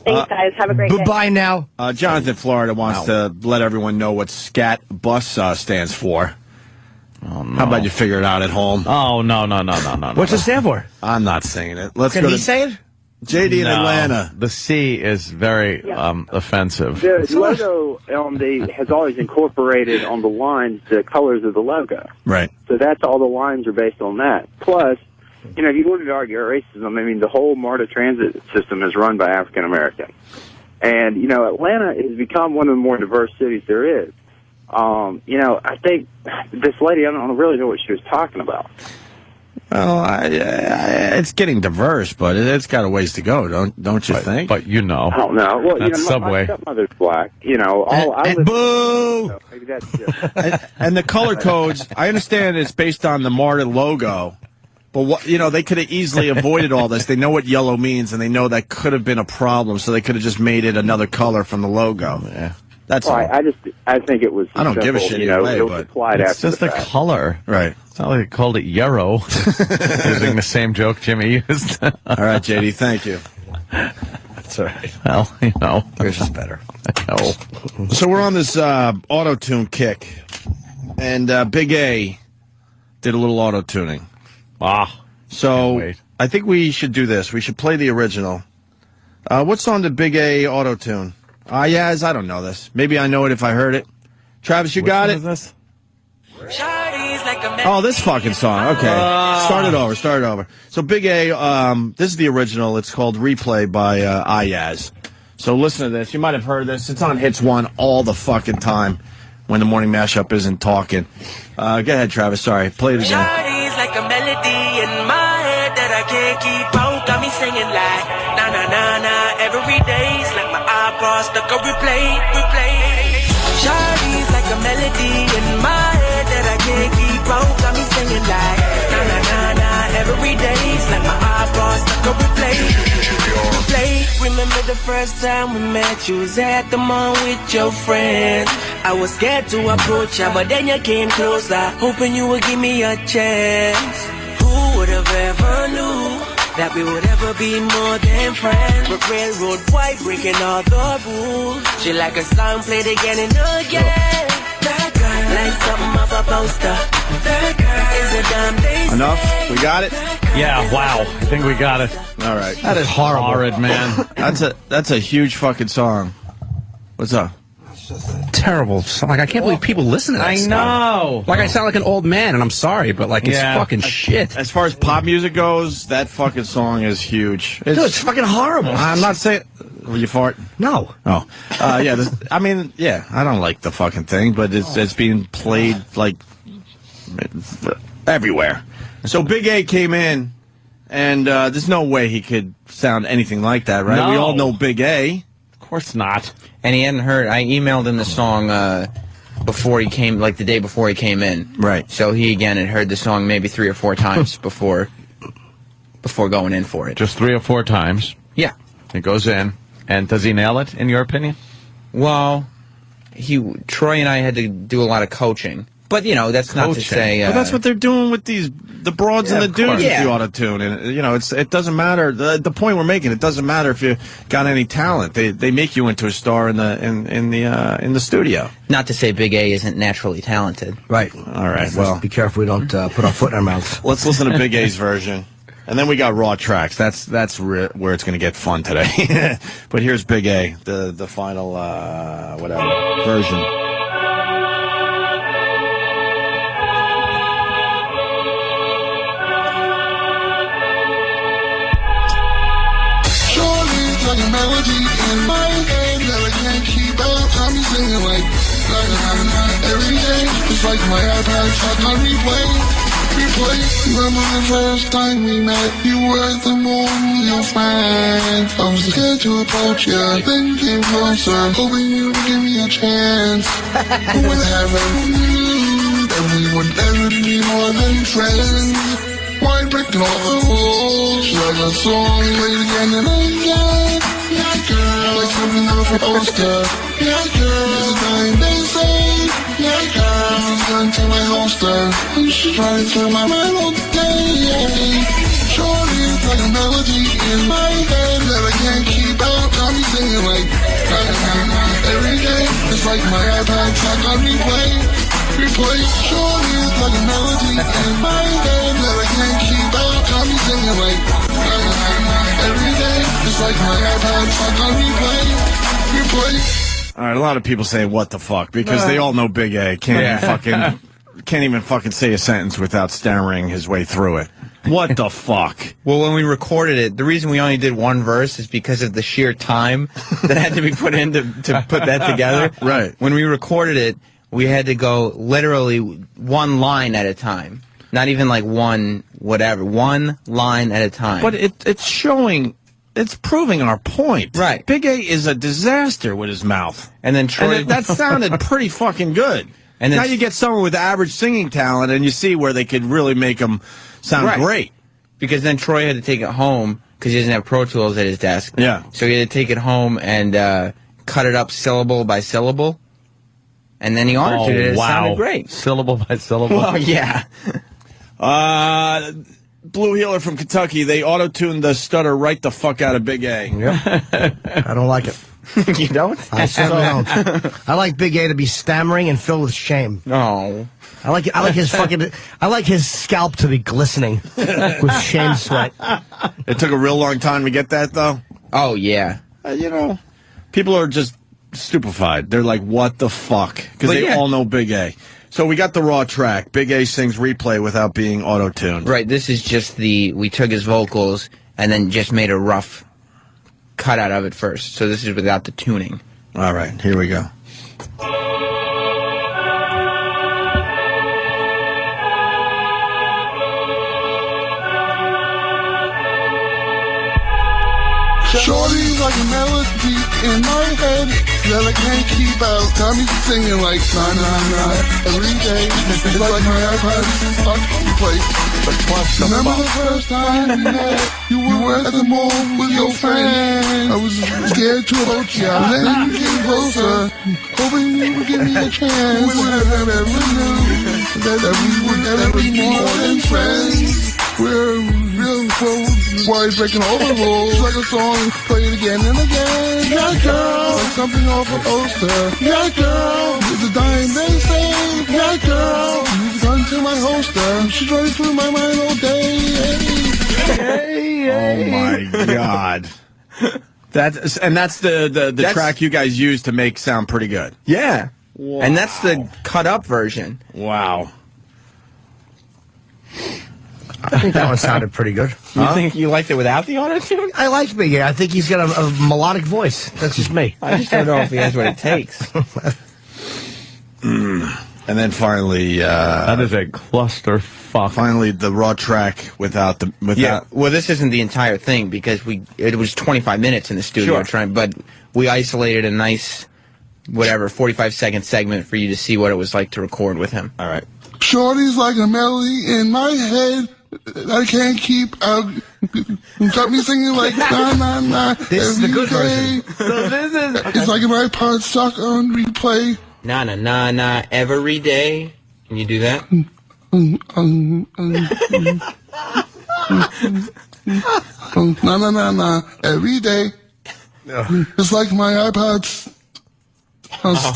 Thanks, guys. Have a great day. Goodbye now. Jonathan, Florida, wants to let everyone know what SCAT bus stands for. Oh, no. How about you figure it out at home? Oh, no. What's it stand for? I'm not saying it. Let's Can go he to say it? JD in Atlanta. The C is very offensive. The logo LMD has always incorporated on the lines the colors of the logo. Right. So that's all the lines are based on that. Plus, if you wanted to argue racism, I mean, the whole MARTA transit system is run by African Americans. And, you know, Atlanta has become one of the more diverse cities there is. You know, I think this lady, I don't really know what she was talking about. Well, it's getting diverse, but it's got a ways to go, don't you think? But you know. I don't know. Well, that's you know, Subway. my stepmother's black. You know, boo! So maybe that's just... and the color codes, I understand it's based on the MARTA logo, but what, you know, they could have easily avoided all this. They know what yellow means, and they know that could have been a problem, so they could have just made it another color from the logo. Yeah. That's all. I think it was. I don't give a shit either way, it was but applied it's after just the a fact. color. Right. It's not like they called it yarrow. Using the same joke Jimmy used. All right, JD, thank you. That's all right. Well, you know. Yours is better. I know. So we're on this auto-tune kick, and Big A did a little auto-tuning. So I think we should do this. We should play the original. What song did Big A auto-tune? Iyaz, I don't know this. Maybe I know it if I heard it. Travis, you got it? This? Oh, this fucking song. Okay. Start it over. So Big A, this is the original. It's called Replay by Iyaz. So listen to this. You might have heard this. It's on Hits 1 all the fucking time when the morning mashup isn't talking. Go ahead, Travis. Sorry. Play it again. Shawty's like a melody in my head that I can't keep out. Got me singing like na na na na every day's like my iPod stuck on replay. Shawty's like a melody in my head that I can't keep out. Got me singing like na na na na every day's like my iPod stuck on replay. Remember the first time we met? You was at the mall with your friends. I was scared to approach ya, but then you came closer, hoping you would give me a chance. Who would have ever knew that we would ever be more than friends? But railroad white breaking all the rules. She like a song played again and again. That girl, like something off a poster. That girl is a damn day. Enough? We got it? Yeah, wow. I think we got it. All right. That is horrible. Horrid, man. That's a huge fucking song. What's up? Terrible song. Like, I can't believe people listen to that I song. know. Like, I sound like an old man, and I'm sorry, but, like, it's fucking shit. As far as pop music goes, that fucking song is huge. Dude, it's fucking horrible. I'm not saying... Will you fart? No. Oh. Yeah, I mean, yeah, I don't like the fucking thing, but it's being played, like, everywhere. So Big A came in, and there's no way he could sound anything like that, right? No. We all know Big A. Of course not. And he hadn't heard. I emailed him the song before he came, like the day before he came in. Right. So he again had heard the song maybe 3 or 4 times before going in for it. Just 3 or 4 times. Yeah. It goes in. And does he nail it, in your opinion? Well, Troy and I had to do a lot of coaching. But, you know, that's not to say... But that's what they're doing with the broads and the dudes with the auto-tune. And, you know, it doesn't matter. The point we're making, it doesn't matter if you got any talent. They make you into a star in the studio. Not to say Big A isn't naturally talented. Right. All right, well... Be careful we don't put our foot in our mouths. Let's listen to Big A's version. And then we got raw tracks. That's where it's going to get fun today. But here's Big A, the final, version. Like a melody in my head that I can't keep up. I'm singing like every day. It's like my iPad stuck on replay. Remember the first time we met? You were at the mall with your friends. I was scared to approach you, then came closer, hoping you would give me a chance. Who would have ever knew that we would never be more than friends? Why break all the rules? Like a song played again and again. Yeah, girl, like something off a poster. Yeah, girl, there's a time they say. Yeah, girl, it's done to my holster. I'm just trying to turn my mind all day. Shorty, it's like a melody in my head that I can't keep out. Got me singing like every day. It's like my iPad track on replay. Shorty, it's like a melody in my head that I can't keep out. Got me singing like every day. It's like my iPad track on replay. All right, a lot of people saying, what the fuck? Because they all know Big A. Can't even fucking can't even fucking say a sentence without stammering his way through it. What the fuck? Well, when we recorded it, the reason we only did one verse is because of the sheer time that had to be put in to put that together. Right. When we recorded it, we had to go literally one line at a time. Not even like one line at a time. But it's showing, it's proving our point. Right. Big A is a disaster with his mouth. And then Troy... And that sounded pretty fucking good. And now you get someone with average singing talent, and you see where they could really make them sound great. Because then Troy had to take it home, because he doesn't have Pro Tools at his desk. Yeah. So he had to take it home and cut it up syllable by syllable. And then he auto-tuned it. It sounded great. Syllable by syllable. Oh, yeah. Blue Healer from Kentucky, they auto-tuned the stutter right the fuck out of Big A. Yep. I don't like it. You don't? I certainly don't. I like Big A to be stammering and filled with shame. No. I like his scalp to be glistening with shame sweat. It took a real long time to get that, though. Oh, yeah. You know, people are just stupefied. They're like, what the fuck? Because they all know Big A. So we got the raw track. Big A sings Replay without being auto-tuned. Right, this is just we took his vocals and then just made a rough cut out of it first. So this is without the tuning. All right, here we go. Shorty's like a melody in my head that I can't keep out. Got me singing like na na na every day. It's like my iPod stuck in place. Remember the first time we met? You were at the mall with your friend. I was scared to approach you. Then you came closer, hoping you would give me a chance. We would have ever knew that we would ever be more than friends. We're real close, wide breaking all the rules. Like a song played again and again. Yeah, girl, like something off a poster. Yeah, girl, it's a dime they say. Yeah, girl, you've gone to my holster. She's running through my mind all day. Oh my God. That's the track you guys used to make sound pretty good. Yeah. Wow. And that's the cut up version. Wow. I think that one sounded pretty good. You think you liked it without the auto-tune? I like Big A. I think he's got a melodic voice. That's just me. I just don't know if he has what it takes. And then finally... that is a clusterfuck. Finally, the raw track without the... Yeah, well, this isn't the entire thing, because it was 25 minutes in the studio, but we isolated a nice, 45-second segment for you to see what it was like to record with him. All right. Shorty's like a melody in my head I can't keep out. Got me singing like na na na. This is the good version. So this is... It's like my part stuck on replay. Na na na na every day. Can you do that? Na na na na every day. It's like my iPod's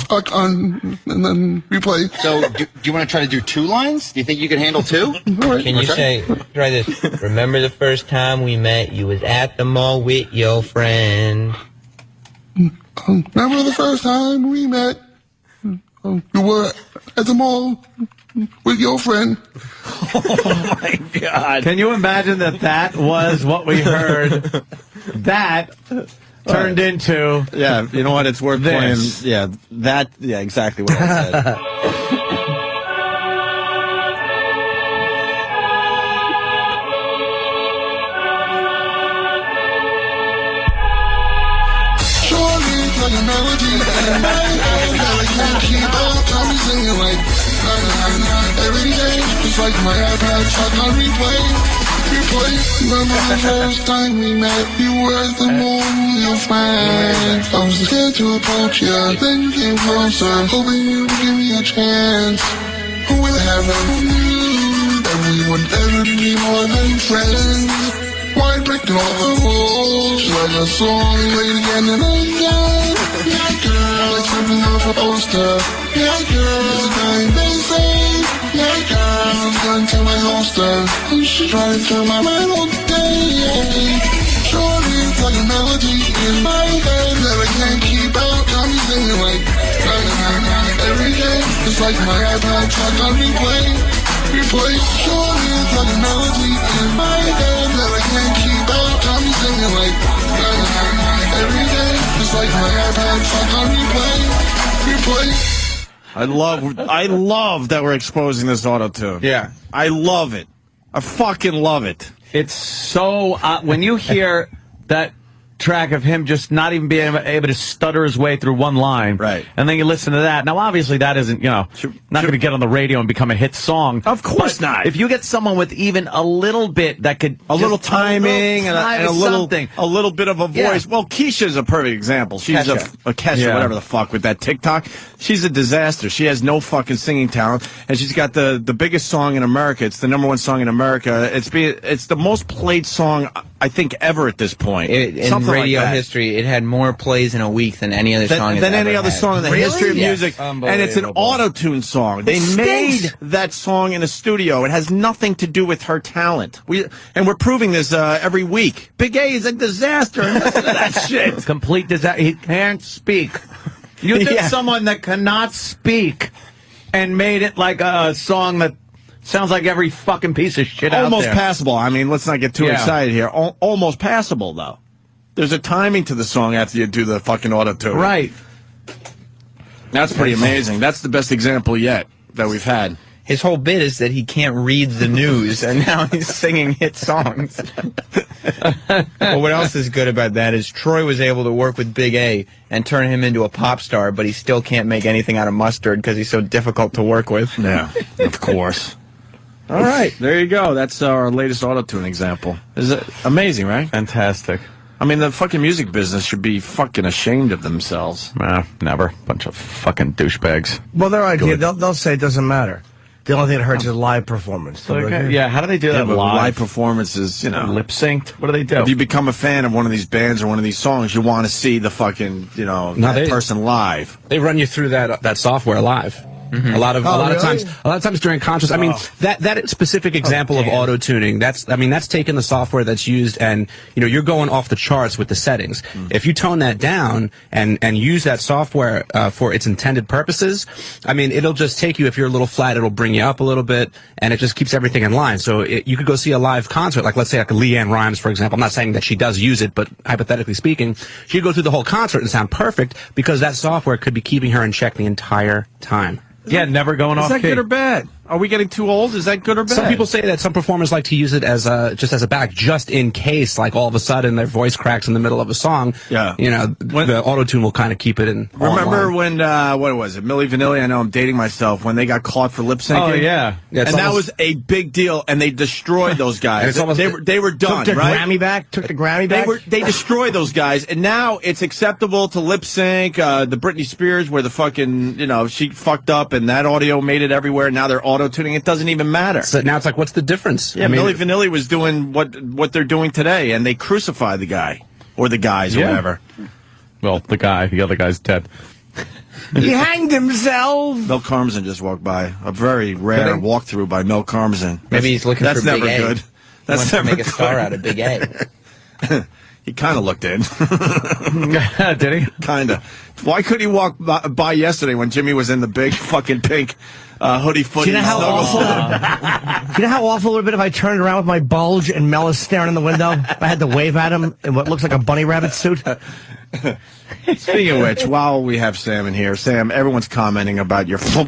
stuck on and then replay. So, do you want to try to do 2 lines? Do you think you can handle 2? Can you try this? Remember the first time we met? You was at the mall with your friend. Remember the first time we met? You were at the mall with your friend. Oh my God! Can you imagine that was what we heard? That turned into... Yeah, you know what? It's worth playing. Yeah, exactly what I said. Surely it's like a melody in my head that I can't keep out. Got me singing like na na na every day. It's like my iPad stuck on replay. Remember the first time we met? You were at the mall with your friends. I was scared to approach you. Then you came closer, hoping you would give me a chance. Who would have ever knew that we would ever be more than friends? Why breaking all the rules like a song played again and again? Yeah, girl, like something off a poster. Yeah, girl, it's a time they say. Yeah, girl, I've gone to my holster. And she's trying to turn my mind all day. Surely it's like a melody in my head that I can't keep out. Got me singing like na na na every day. It's like my iPod track on replay. Replay. Surely it's like a melody in my head that I can't keep out. Got me singing like every day. It's like my iPod track on replay. Replay. I love that we're exposing this auto-tune. Yeah. I love it. I fucking love it. It's so when you hear that track of him just not even being able to stutter his way through one line, right? And then you listen to that. Now, obviously, that isn't not going to get on the radio and become a hit song. Of course not. If you get someone with even a little bit that could a little timing and a little bit of a voice. Yeah. Well, Keisha's a perfect example. She's a Kesha, whatever the fuck, with that TikTok. She's a disaster. She has no fucking singing talent, and she's got the biggest song in America. It's the #1 song in America. It's the most played song I think ever at this point. In radio history, it had more plays in a week than any other song. Than any other song in the history of music, and it's an auto-tune song. They made that song in a studio. It has nothing to do with her talent. We're proving this every week. Big A is a disaster. Listen to that shit. Complete disaster. He can't speak. You took someone that cannot speak and made it like a song that sounds like every fucking piece of shit out there. Almost passable. I mean, let's not get too excited here. Almost passable, though. There's a timing to the song after you do the fucking auto-tune. Right. That's pretty amazing. That's the best example yet that we've had. His whole bit is that he can't read the news, and now he's singing hit songs. Well, what else is good about that is Troy was able to work with Big A and turn him into a pop star, but he still can't make anything out of Mustard because he's so difficult to work with. Yeah, of course. All right, there you go. That's our latest auto-tune example. Is it amazing, right? Fantastic. I mean, the fucking music business should be fucking ashamed of themselves. Nah, never. Bunch of fucking douchebags. Well, their idea, they'll say it doesn't matter. The only thing that hurts is live performance. Okay. Yeah, how do they do that live performances, lip synced? What do they do? If you become a fan of one of these bands or one of these songs, you want to see the fucking, that person live. They run you through that software live. Mm-hmm. A lot of times during concerts. I mean, that specific example of auto tuning. That's taking the software that's used, and you're going off the charts with the settings. If you tone that down and use that software for its intended purposes, I mean, it'll just take you. If you're a little flat, it'll bring you up a little bit, and it just keeps everything in line. So you could go see a live concert, like let's say like Leanne Rimes, for example. I'm not saying that she does use it, but hypothetically speaking, she'd go through the whole concert and sound perfect because that software could be keeping her in check the entire time. Yeah, never going off key. Is that good or bad? Are we getting too old? Is that good or bad? Some people say that some performers like to use it as just as a back, just in case, like all of a sudden their voice cracks in the middle of a song. Yeah. The auto-tune will kind of keep it in. Remember when, what was it, Milli Vanilli? I know I'm dating myself. When they got caught for lip syncing? Oh, yeah. And that was a big deal, and they destroyed those guys. They were done, Took the right? Took the Grammy back? They destroyed those guys, and now it's acceptable to lip sync. The Britney Spears, where the fucking, she fucked up, and that audio made it everywhere. Now they're auto-tuning. It doesn't even matter. So now it's like, what's the difference? Yeah, Milli Vanilli was doing what they're doing today, and they crucified the guy. Or the guys, or whatever. Well, the other guy's dead. He hanged himself. Mel Karmazin just walked by. A very rare walkthrough by Mel Karmazin. Maybe he's looking for Big A. That's never good. That's never good. Make a star out of Big A. He kind of looked in. Did he? Kind of. Why couldn't he walk by yesterday when Jimmy was in the big fucking pink hoodie footy? Do you know how awful? Do you know how awful it would have been if I turned around with my bulge and Mel is staring in the window? I had to wave at him in what looks like a bunny rabbit suit. Speaking of which, while we have Sam in here, Sam, everyone's commenting about your That's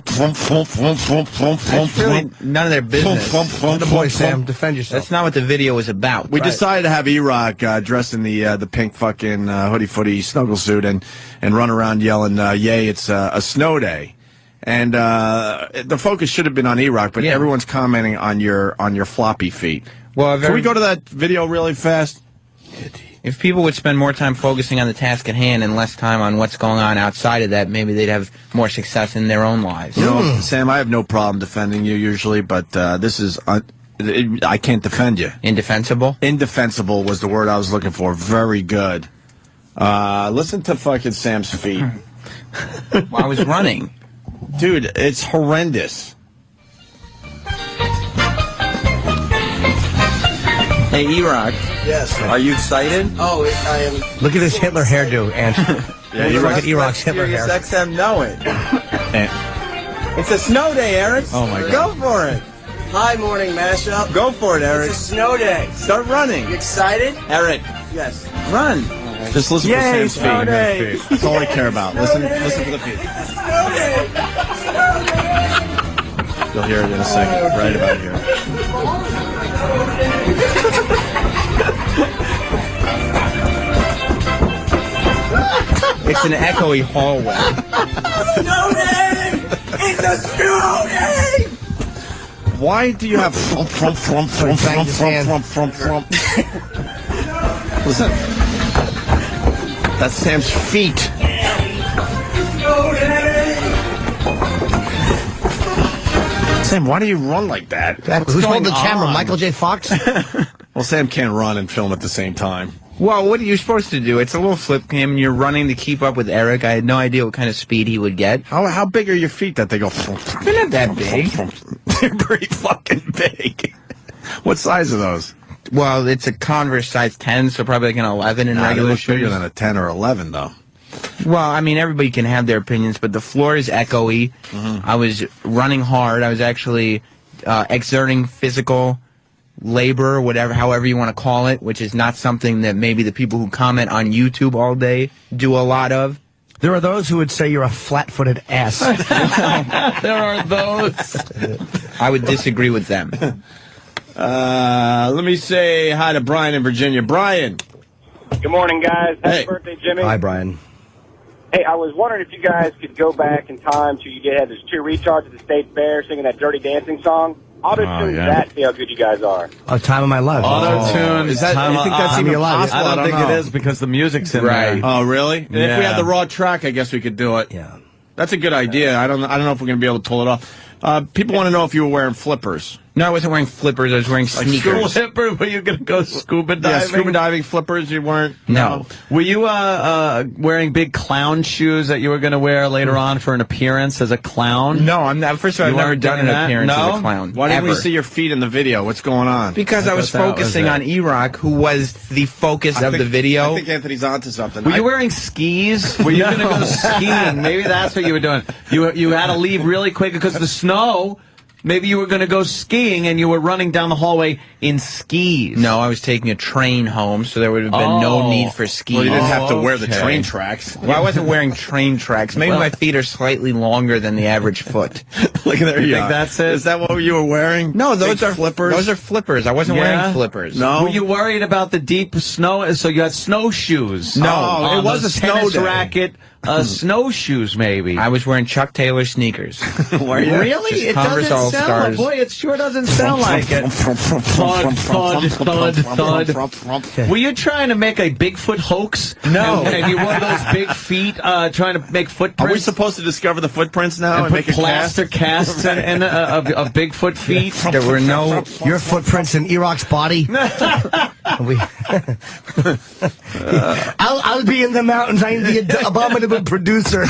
really none of their business. The boy, Sam, defend yourself. That's not what the video was about. We decided to have E-Rock dressed in the pink fucking hoodie footy snuggle suit and run around yelling, "Yay! It's a snow day." And the focus should have been on E-Rock, but everyone's commenting on your floppy feet. Well, can we go to that video really fast? If people would spend more time focusing on the task at hand and less time on what's going on outside of that, maybe they'd have more success in their own lives. Sam, I have no problem defending you usually, but this is... I can't defend you. Indefensible? Indefensible was the word I was looking for. Very good. Listen to fucking Sam's feet. Well, I was running. Dude, it's horrendous. Hey, E-Rock. Yes. Are you excited? Oh, I am. Look at this Hitler hairdo, Ant. Yeah, look at E-Rock's Hitler hair. XM know it. It's a snow day, Eric. Oh, my God. Go for it. Hi, morning mashup. Go for it, Eric. It's a snow day. Start running. You excited? Eric, Yes. run. Just listen Yay, for Sam's snow day. feet. That's all I care about. Listen for the feet. You'll hear it in a second. Right about here. It's an echoey hallway. Snow day! It's a snow day! Why do you have Listen. That's Sam's feet. Sam, why do you run like that? Who's holding the camera? Michael J. Fox? Well, Sam can't run and film at the same time. Well, what are you supposed to do? It's a little flip cam, and you're running to keep up with Eric. I had no idea what kind of speed he would get. How big are your feet that they go? They're not that big. They're pretty fucking big. What size are those? Well, it's a Converse size 10, so probably like an 11 in regular shoes. Bigger shoes. than a 10 or 11, though. Well, I mean, everybody can have their opinions, but the floor is echoey. I was running hard. I was actually exerting physical labor, whatever, however you want to call it, which is not something that maybe the people who comment on YouTube all day do a lot of. There are those who would say you're a flat-footed ass. There are those. I would disagree with them. Let me say hi to Brian in Virginia. Brian. Good morning, guys. Happy birthday, Jimmy. Hi, Brian. Hey, I was wondering if you guys could go back in time to you had those two retards at the State Fair singing that Dirty Dancing song. Auto-tune that, see how good you guys are. Oh, time of my life. Auto-tune. Is that? You think that's even possible? I don't think it is because the music's in there. Oh, really? And if we Yeah. had the raw track, I guess we could do it. Yeah. That's a good idea. I don't know if we're going to be able to pull it off. People want to know if you were wearing flippers. No, I wasn't wearing flippers. I was wearing sneakers. Flipper? Were you going to go scuba diving? Yeah, scuba diving flippers. You weren't. No. Were you wearing big clown shoes that you were going to wear later on for an appearance as a clown? No, I'm not. First of all, I've never done an appearance as a clown. Why didn't we ever. see your feet in the video? What's going on? Because I was thought that was focusing it. on E-Rock, who was the focus of the video. I think Anthony's onto something. Were you wearing skis? Were you going to go skiing? Maybe that's what you were doing. You had to leave really quick because of the snow. Maybe you were going to go skiing and you were running down the hallway in skis. No, I was taking a train home, so there would have been no need for skis. Well, you didn't have to wear the train tracks. Well, I wasn't wearing train tracks. Maybe my feet are slightly longer than the average foot. Look at there. You You think are. that's it? Is that what you were wearing? No, those Big are flippers. Those are flippers. I wasn't wearing flippers. No. Were you worried about the deep snow? So you had snowshoes. No, it was a snow tennis day. racket. Snowshoes, maybe. I was wearing Chuck Taylor sneakers. Were you? Really? Just It Converse doesn't sound like, All-Stars. boy, it sure doesn't sound like it. Thud. Were you trying to make a Bigfoot hoax? No. And you wore those big feet trying to make footprints? Are we supposed to discover the footprints now and put make a plaster casts of Bigfoot feet? There were no... Your footprints in E-Rock's body? I'll be in the mountains. I'm the abominable producer.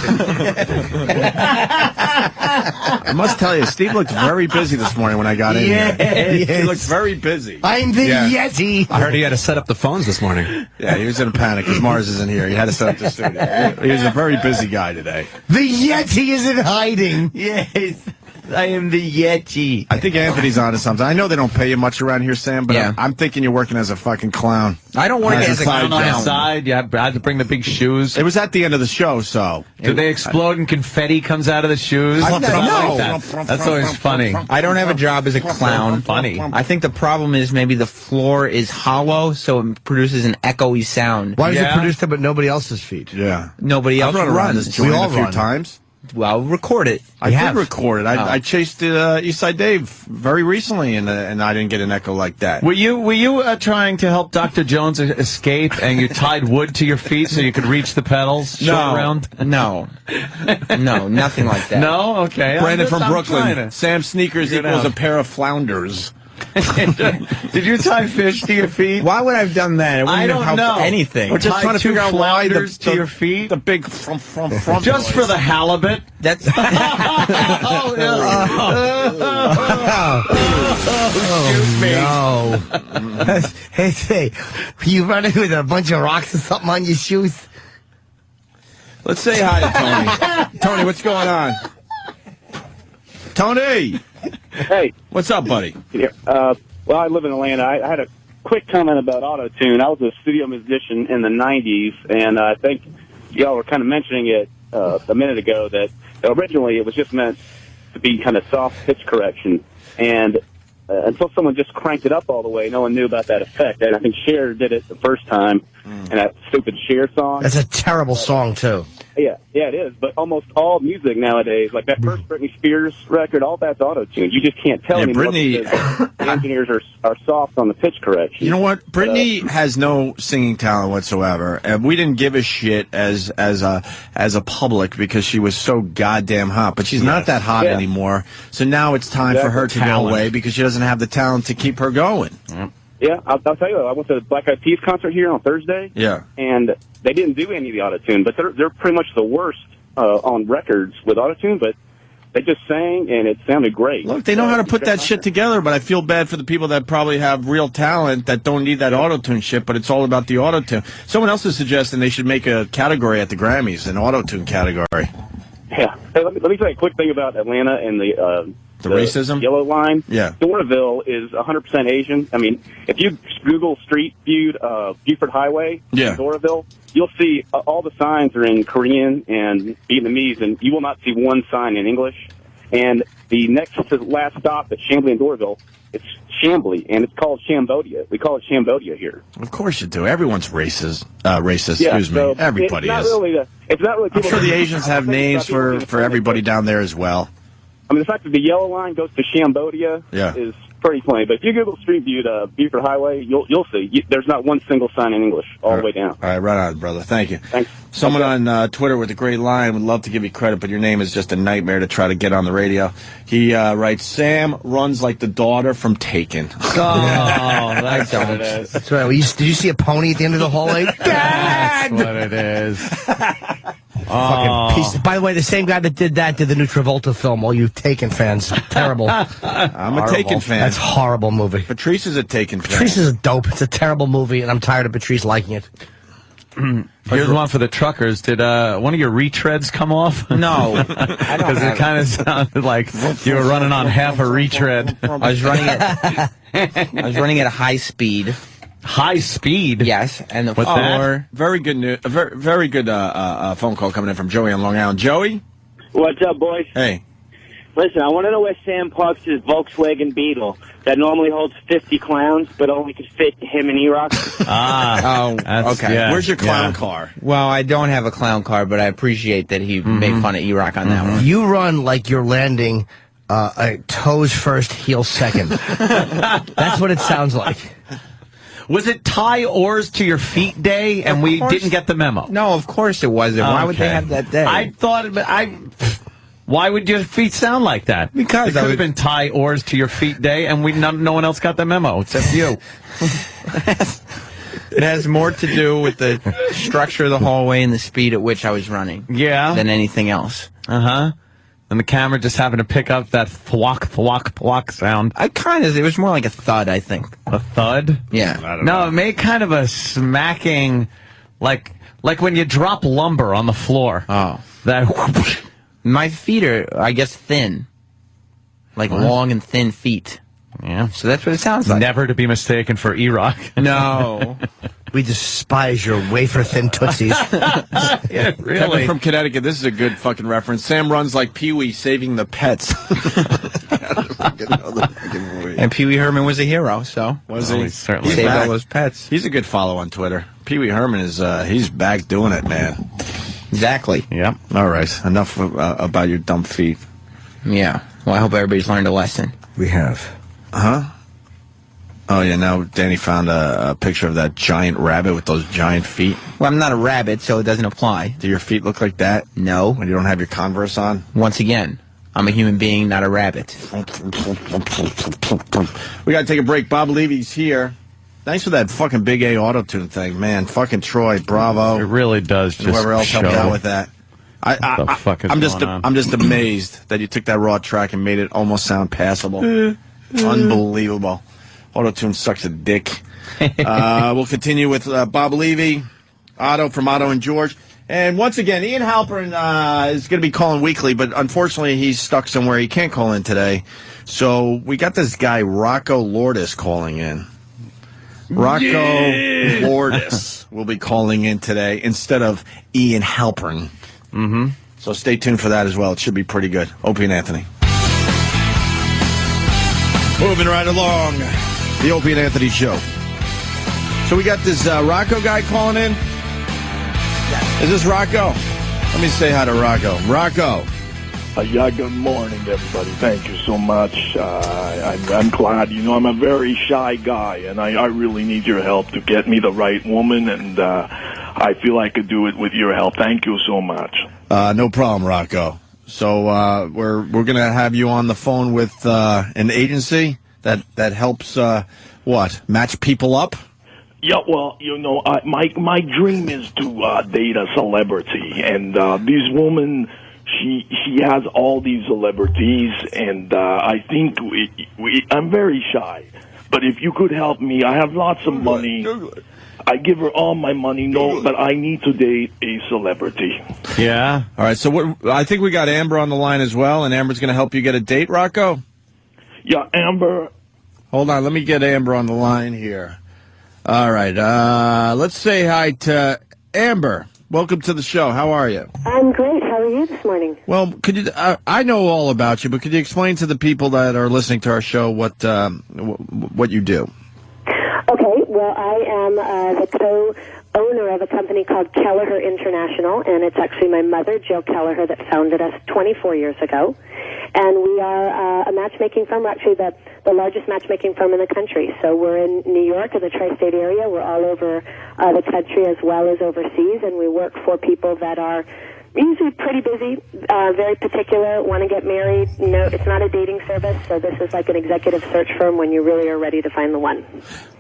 I must tell you, Steve looked very busy this morning when I got in here. He looked very busy. I'm the Yeti. I heard he had to set up the phones this morning. Yeah, he was in a panic because Mars isn't here. He had to set up the studio. He was a very busy guy today. The Yeti is in hiding. Yes. I am the Yeti. I think Anthony's onto something. I know they don't pay you much around here, Sam, but Yeah. I'm thinking you're working as a fucking clown. I don't work as a On the clown. side, you had to bring the big shoes. It was at the end of the show, so. Do they explode and confetti comes out of the shoes? I- I no. like that. That's always funny. I don't have a job as a clown. Funny. I think the problem is maybe the floor is hollow, so it produces an echoey sound. Why does it Yeah. produce them but nobody else's feet? Yeah. Nobody else I've run around this runs. joint We all a few run. times. Well, record it. I did record it. Oh. I chased Eastside Dave very recently, and I didn't get an echo like that. Were you trying to help Dr. Jones escape, and you tied wood to your feet so you could reach the pedals? No. Short round? No. No, nothing like that. No? Okay. Brandon from I'm Brooklyn. trying to- Sam Sneakers Figure it equals out. a pair of flounders. Did you tie fish to your feet? Why would I have done that? It wouldn't I have don't helped know. anything. We're just Tie trying to two figure out why flounders to your feet? The big from Just for the halibut? That's Oh, excuse me. No. Hey, you running with a bunch of rocks or something on your shoes? Let's say hi to Tony. Tony, what's going on? Tony. Hey. What's up, buddy? Yeah, well, I live in Atlanta. I had a quick comment about auto-tune. I was a studio musician in the 90s, and I think y'all were kind of mentioning it a minute ago that originally it was just meant to be kind of soft pitch correction. And until someone just cranked it up all the way, no one knew about that effect. And I think Cher did it the first time, and that stupid Cher song. That's a terrible song, too. Yeah, it is. But almost all music nowadays, like that first Britney Spears record, all that's auto-tuned. You just can't tell anymore. Britney, because the engineers are soft on the pitch correction. You know what? Britney has no singing talent whatsoever, and we didn't give a shit as a public because she was so goddamn hot. But she's not that hot anymore. So now it's time for her to go away because she doesn't have the talent to keep her going. Yeah, I'll tell you, I went to the Black Eyed Peas concert here on Thursday. Yeah. And they didn't do any of the auto-tune, but they're pretty much the worst on records with auto-tune, but they just sang, and it sounded great. Look, they know how to put that shit together, but I feel bad for the people that probably have real talent that don't need that auto-tune shit, but it's all about the auto-tune. Someone else is suggesting they should make a category at the Grammys, an auto-tune category. Yeah. Hey, let me tell you a quick thing about Atlanta and the racism? Yellow Line. Yeah. Doraville is 100% Asian. I mean, if you Google Street Viewed Buford Highway in Doraville, you'll see all the signs are in Korean and Vietnamese, and you will not see one sign in English. And the next to last stop at Chambly and Doraville, it's Chambly, and it's called Cambodia. We call it Cambodia here. Of course you do. Everyone's racist. Yeah, Excuse me. so Everybody it's is. It's not really. I'm sure the Asians have names for everybody down there as well. I mean, the fact that the yellow line goes to Cambodia is pretty funny. But if you Google Street View to Buford Highway, you'll see. There's not one single sign in English all the way down. All right, right on, brother. Thank you. Thanks. Someone on Twitter with a great line would love to give you credit, but your name is just a nightmare to try to get on the radio. He writes, Sam runs like the daughter from Taken. Oh, that's what it is. That's right. Did you see a pony at the end of the hallway? Dad! That's what it is. Fucking piece. By the way, the same guy that did that did the new Travolta film. All you Taken fans, terrible. I'm a Taken fan. That's a horrible movie. Patrice is a Taken fan. Patrice is dope. It's a terrible movie, and I'm tired of Patrice liking it. Here's one for the truckers. Did one of your retreads come off? No. Because it kind of sounded like you were running on half a retread. I was running at high speed. High speed? Yes. And the What's floor. Very good news. Very good phone call coming in from Joey on Long Island. Joey? What's up, boys? Hey. Listen, I want to know where Sam parks his Volkswagen Beetle that normally holds 50 clowns, but only could fit him and E-Rock. Okay. Yeah. Where's your clown car? Well, I don't have a clown car, but I appreciate that he made fun of E-Rock on that one. You run like you're landing toes first, heel second. That's what it sounds like. Was it tie oars to your feet day, and we didn't get the memo? No, of course it wasn't. Why would they have that day? I thought, why would your feet sound like that? Because it could have been tie oars to your feet day, and no one else got the memo except you. It has more to do with the structure of the hallway and the speed at which I was running. Yeah. Than anything else. Uh-huh. And the camera just happened to pick up that thwack, thwack, thwack sound. It was more like a thud, I think. A thud? Yeah. I don't No, know. it made kind of a smacking, like when you drop lumber on the floor. Oh. That. My feet are, I guess, thin. Like long and thin feet. Yeah. So that's what it sounds like. Never to be mistaken for E-Rock. No. We despise your wafer-thin tootsies. Yeah, Kevin really. from Connecticut, this is a good fucking reference. Sam runs like Pee-wee saving the pets. And Pee Wee Herman was a hero, so. Was Well, he? he certainly Saved back. all those pets. He's a good follow on Twitter. Pee-wee Herman is, he's back doing it, man. Exactly. Yep. All right, enough about your dumb feet. Yeah. Well, I hope everybody's learned a lesson. We have. Huh? Oh, yeah, now Danny found a picture of that giant rabbit with those giant feet. Well, I'm not a rabbit, so it doesn't apply. Do your feet look like that? No. When you don't have your Converse on? Once again, I'm a human being, not a rabbit. We got to take a break. Bob Levy's here. Thanks for that fucking Big A auto-tune thing, man. Fucking Troy, bravo. It really does just Whoever else helped show out with that. what the fuck is I'm just going on. I'm just amazed that you took that raw track and made it almost sound passable. Unbelievable. Auto-tune sucks a dick. We'll continue with Bob Levy, Otto from Otto and George. And once again, Ian Halperin is going to be calling weekly, but unfortunately he's stuck somewhere. He can't call in today. So we got this guy, Rocco Lourdes, calling in. Rocco Lourdes will be calling in today instead of Ian Halperin. Mm-hmm. So stay tuned for that as well. It should be pretty good. Opie and Anthony. Moving right along. The Opie and Anthony Show. So we got this Rocco guy calling in. Is this Rocco? Let me say hi to Rocco. Rocco. Yeah, good morning, everybody. Thank you so much. I'm glad. You know, I'm a very shy guy, and I really need your help to get me the right woman, and I feel I could do it with your help. Thank you so much. No problem, Rocco. So we're going to have you on the phone with an agency that helps, match people up? Yeah, well, you know, my dream is to date a celebrity, and this woman, she has all these celebrities, and I think I'm very shy. But if you could help me, I have lots of money. I give her all my money, but I need to date a celebrity. Yeah. All right, so I think we got Amber on the line as well, and Amber's going to help you get a date, Rocco? Yeah, Amber. Hold on, let me get Amber on the line here. All right, let's say hi to Amber. Welcome to the show. How are you? I'm great. How are you this morning? Well, could you? I know all about you, but could you explain to the people that are listening to our show what you do? Okay. Well, I am the co-owner of a company called Kelleher International, and it's actually my mother, Jill Kelleher, that founded us 24 years ago. And we are a matchmaking firm. We're actually the largest matchmaking firm in the country. So we're in New York, in the tri-state area. We're all over the country as well as overseas, and we work for people that are usually pretty busy, very particular, want to get married. No, it's not a dating service, so this is like an executive search firm when you really are ready to find the one.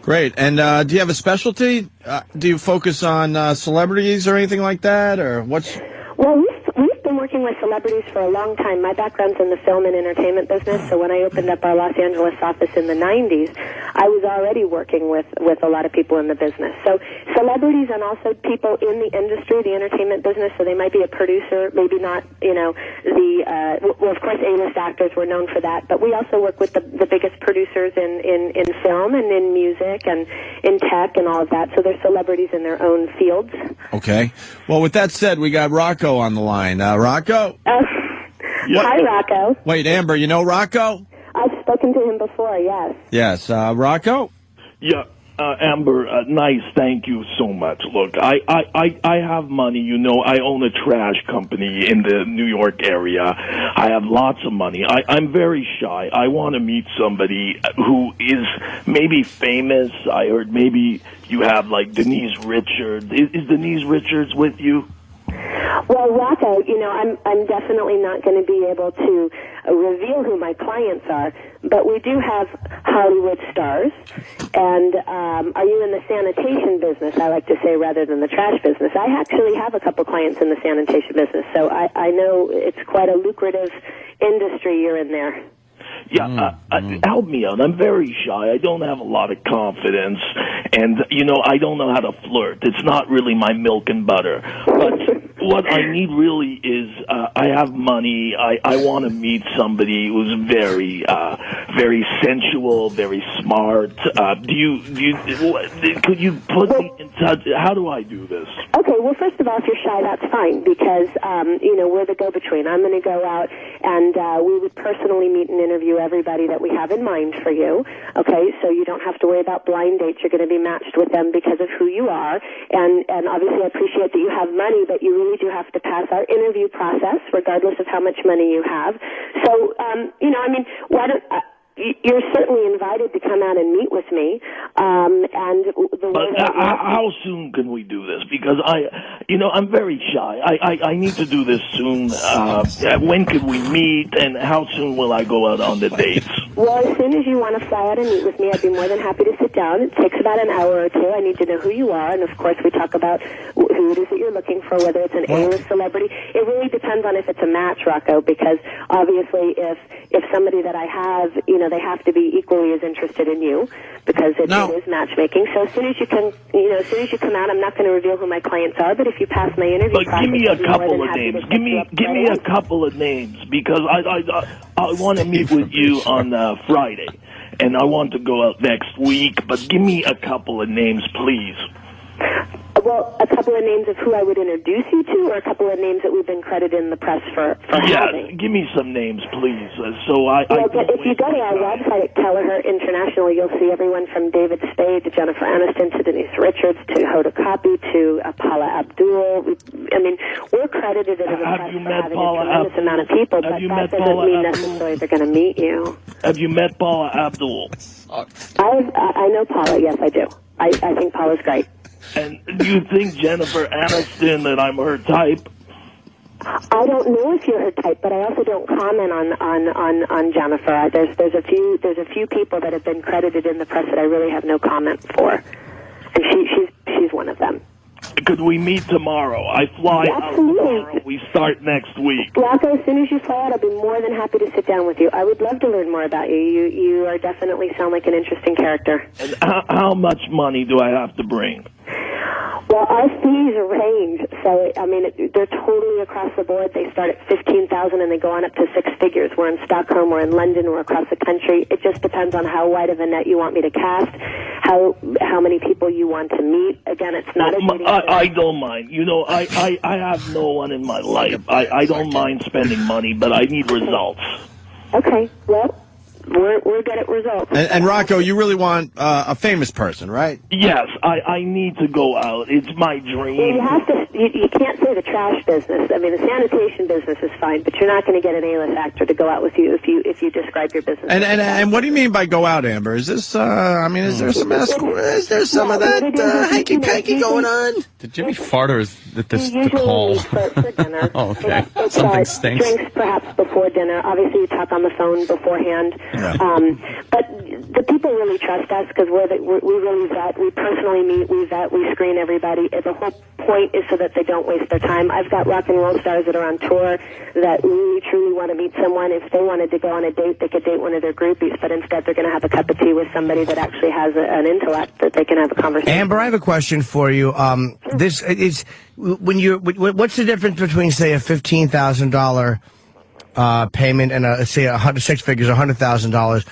Great. And do you have a specialty? Do you focus on celebrities or anything like that, or what's? Well, we've been working with celebrities for a long time. My background's in the film and entertainment business, so when I opened up our Los Angeles office in the 90s, I was already working with a lot of people in the business. So celebrities and also people in the industry, the entertainment business, so they might be a producer, maybe not, well, of course, A-list actors, we're known for that, but we also work with the biggest producers in film and in music and in tech and all of that, so they're celebrities in their own fields. Okay. Well, with that said, we got Rocco on the line. Rocco? Hi, Rocco. Wait, Amber, you know Rocco? I've spoken to him before, yes. Yes. Rocco? Yeah, Amber, nice. Thank you so much. Look, I have money. You know, I own a trash company in the New York area. I have lots of money. I'm very shy. I want to meet somebody who is maybe famous. I heard maybe you have, like, Denise Richards. Is Denise Richards with you? Well, Rocco, you know, I'm definitely not going to be able to reveal who my clients are, but we do have Hollywood stars. And are you in the sanitation business, I like to say, rather than the trash business? I actually have a couple clients in the sanitation business, so I know it's quite a lucrative industry you're in there. Yeah, help me out. I'm very shy. I don't have a lot of confidence, and, you know, I don't know how to flirt. It's not really my milk and butter. But what I need really is I have money. I want to meet somebody who's very sensual, very smart. Could you put me in touch? How do I do this? Okay, well, first of all, if you're shy, that's fine, because, we're the go-between. I'm going to go out, and we would personally meet and interview everybody that we have in mind for you, okay? So you don't have to worry about blind dates. You're going to be matched with them because of who you are, and obviously I appreciate that you have money, but you really do have to pass our interview process, regardless of how much money you have. So, why don't... You're certainly invited to come out and meet with me. How soon can we do this? Because I'm very shy. I need to do this soon. When could we meet, and how soon will I go out on the dates? Well, as soon as you want to fly out and meet with me, I'd be more than happy to sit down. It takes about an hour or two. I need to know who you are, and of course we talk about who who it is that you're looking for, whether it's an A-list celebrity. It really depends on if it's a match, Rocco, because obviously if somebody that I have, they have to be equally as interested in you, because it is matchmaking. So as soon as you come out, I'm not going to reveal who my clients are, but if you pass my interview But process, give me a I'd be more couple than of happy names. to Give me a couple of names, because I want to meet with you on Friday, and I want to go out next week. But give me a couple of names, please. Well, a couple of names of who I would introduce you to, or a couple of names that we've been credited in the press for having? Give me some names, please. If you go to our website at Kelleher International, you'll see everyone from David Spade to Jennifer Aniston to Denise Richards to Hoda Kotb to Paula Abdul. We're credited in the press for having a tremendous amount of people, but that doesn't mean necessarily they're going to meet you. Have you met Paula Abdul? I know Paula, yes, I do. I think Paula's great. And do you think Jennifer Aniston that I'm her type? I don't know if you're her type, but I also don't comment on Jennifer. There's a few people that have been credited in the press that I really have no comment for, and she's one of them. Could we meet tomorrow? I fly out tomorrow. We start next week. Rocco, as soon as you fly out, I'll be more than happy to sit down with you. I would love to learn more about you. You are definitely sound like an interesting character. And how much money do I have to bring? Well, our fees range, so they're totally across the board. They start at $15,000 and they go on up to six figures. We're in Stockholm, we're in London, we're across the country. It just depends on how wide of a net you want me to cast, how many people you want to meet. Again, it's not a dating I don't mind. I have no one in my life. I don't mind spending money, but I need results. Okay, well, we're good at results. And Rocco, you really want a famous person, right? Yes, I need to go out. It's my dream. Well, you have to. You can't say the trash business. The sanitation business is fine, but you're not going to get an A-list actor to go out with you if you describe your business. And what do you mean by go out, Amber? Is this? Is there some of that hanky panky going on? Did Jimmy fart, or is this the call? For dinner. Oh, okay. Something stinks. Drinks perhaps before dinner. Obviously, you talk on the phone beforehand. Yeah. But the people really trust us because we really vet. We personally meet. We vet. We screen everybody. The whole point is so that they don't waste their time. I've got rock and roll stars that are on tour that really truly want to meet someone. If they wanted to go on a date, they could date one of their groupies, but instead they're going to have a cup of tea with somebody that actually has an intellect that they can have a conversation. Amber, I have a question for you. This is what's the difference between, say, a $15,000 payment and say six figures, $100,000?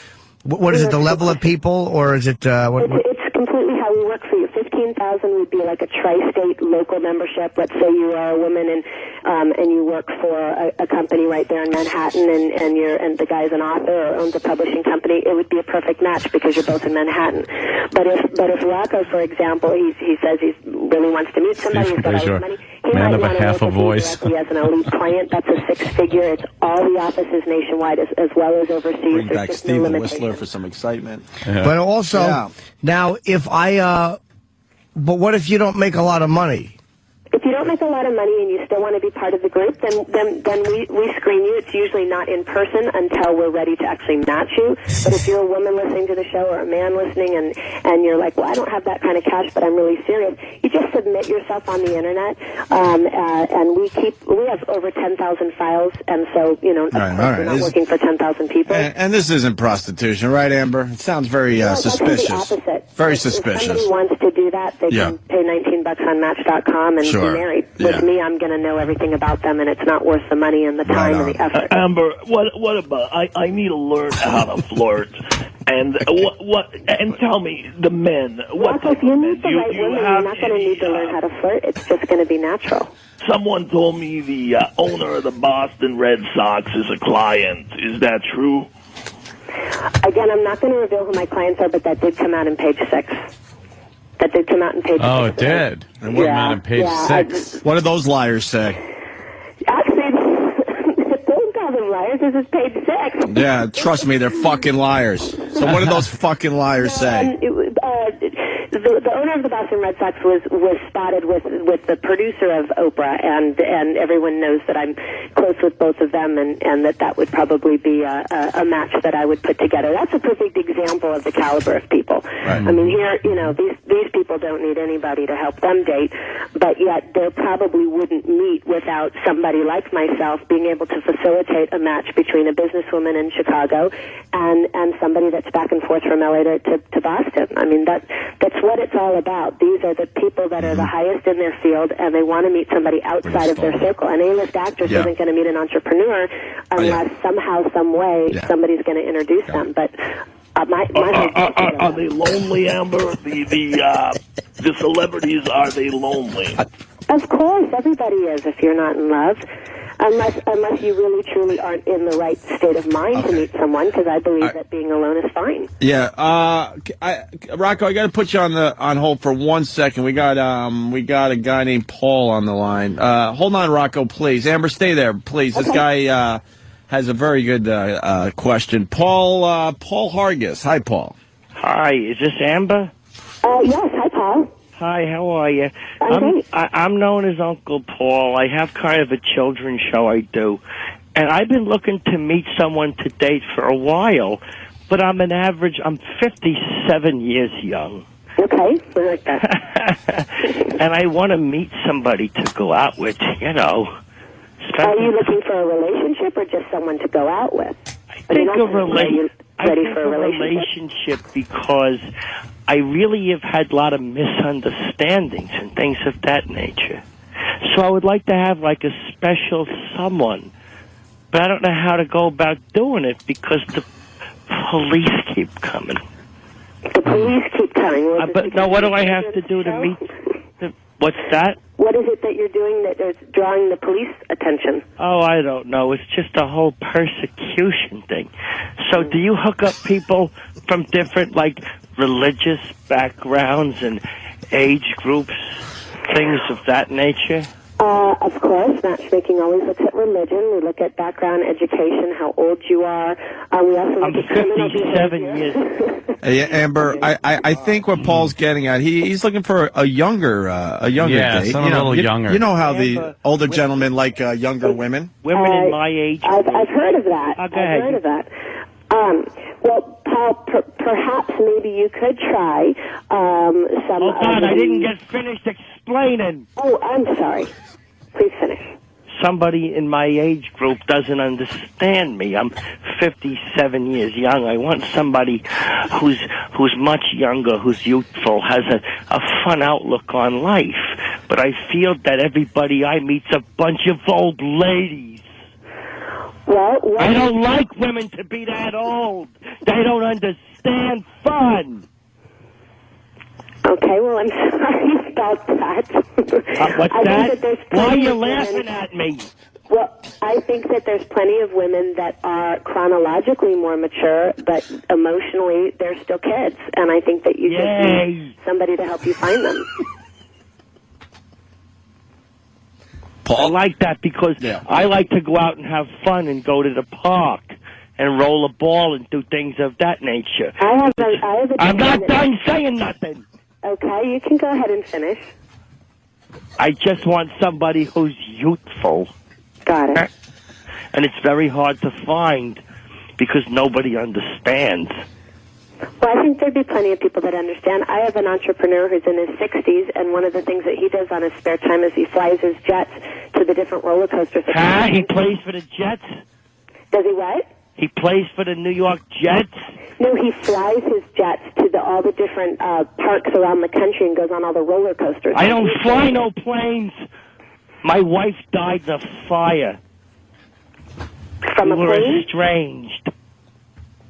What is it? The level of people, or is it? It's completely how we work for you. $15,000 would be like a tri-state local membership. Let's say you are a woman and you work for a company right there in Manhattan, and the guy's an author or owns a publishing company. It would be a perfect match because you're both in Manhattan. But if Rocco, for example, he says he really wants to meet somebody, he's got all his money. He Man might of a want to half work a with you voice. directly as an elite client. That's a six-figure. It's all the offices nationwide as well as overseas. Bring There's back just Steve no the limitation. Whistler for some excitement. But also, now if but what if you don't make a lot of money? If you don't make a lot of money and you still want to be part of the group, then we screen you. It's usually not in person until we're ready to actually match you. But if you're a woman listening to the show or a man listening and you're like, well, I don't have that kind of cash, but I'm really serious, you just submit yourself on the internet. And we have over 10,000 files, and so, we're not looking for 10,000 people. And this isn't prostitution, right, Amber? It sounds very suspicious. The opposite. Very suspicious. If somebody wants to do that, they can pay $19 on Match.com and be married. With me, I'm going to know everything about them, and it's not worth the money and the time and the effort. Amber, what about? I need to learn how to flirt. And and tell me, the men. If you meet the right woman, you're not going to need to learn how to flirt. It's just going to be natural. Someone told me the owner of the Boston Red Sox is a client. Is that true? Again, I'm not going to reveal who my clients are, but that did come out in page 6. That did come out in page 6. Oh, it did? And what about in page 6? What do those liars say? Actually, don't call them liars. This is page 6. Yeah, trust me, they're fucking liars. So what do those fucking liars say? The owner of the Boston Red Sox was spotted with the producer of Oprah, and everyone knows that I'm close with both of them, and that would probably be a match that I would put together. That's a perfect example of the caliber of people. Right. I mean, here, these these people don't need anybody to help them date, but yet they probably wouldn't meet without somebody like myself being able to facilitate a match between a businesswoman in Chicago and somebody that's back and forth from LA to Boston. I mean, that's what it's all about. These are the people that are the highest in their field, and they want to meet somebody outside of their circle. An A-list actress isn't going to meet an entrepreneur unless somehow, some way, somebody's going to introduce them. But my are they lonely, Amber? The celebrities, are they lonely? Of course, everybody is if you're not in love. Unless you really truly aren't in the right state of mind to meet someone, because I believe that being alone is fine. Yeah, Rocco, I got to put you on hold for 1 second. We got a guy named Paul on the line. Hold on, Rocco, please. Amber, stay there, please. This guy has a very good question. Paul Hargis. Hi, Paul. Hi, is this Amber? Yes, hi, Paul. Hi, how are you? I'm known as Uncle Paul. I have kind of a children's show I do. And I've been looking to meet someone to date for a while, but I'm 57 years young. Okay, I like that. And I want to meet somebody to go out with, you know. Are you looking for a relationship or just someone to go out with? I think a relationship because I really have had a lot of misunderstandings and things of that nature. So I would like to have like a special someone, but I don't know how to go about doing it because the police keep coming. The police keep coming? But no, what do I have to do to meet? What's that? What is it that you're doing that is drawing the police attention? Oh, I don't know. It's just a whole persecution thing. So do you hook up people from different, like, religious backgrounds and age groups, things of that nature? Of course. Matchmaking always looks at religion. We look at background, education, how old you are. We also look at criminal behavior. 57 years. Yeah, Amber, I think what Paul's getting at, he's looking for a younger date. Someone a little younger. You know how the older gentlemen like younger women? Women in my age. I've heard of that. I've heard of that. Well, Paul, perhaps maybe you could try some... Oh, God, I didn't get finished explaining. Oh, I'm sorry. Please finish. Somebody in my age group doesn't understand me. I'm 57 years young. I want somebody who's much younger, who's youthful, has a fun outlook on life. But I feel that everybody I meet's a bunch of old ladies. Well, I don't like women to be that old. They don't understand fun. Okay, well, I'm sorry about that. What's that? Why are you laughing at me? Well, I think that there's plenty of women that are chronologically more mature, but emotionally they're still kids. And I think that you just need somebody to help you find them. I like that because I like to go out and have fun and go to the park and roll a ball and do things of that nature. I'm not done saying nothing. Okay, you can go ahead and finish. I just want somebody who's youthful. Got it. And it's very hard to find because nobody understands. Well, I think there'd be plenty of people that understand. I have an entrepreneur who's in his 60s, and one of the things that he does on his spare time is he flies his jets to the different roller coasters. He plays for the Jets? Does he what? He plays for the New York Jets? No, he flies his jets to all the different parks around the country and goes on all the roller coasters. I don't fly no planes. My wife died in a fire. From a plane? We were estranged.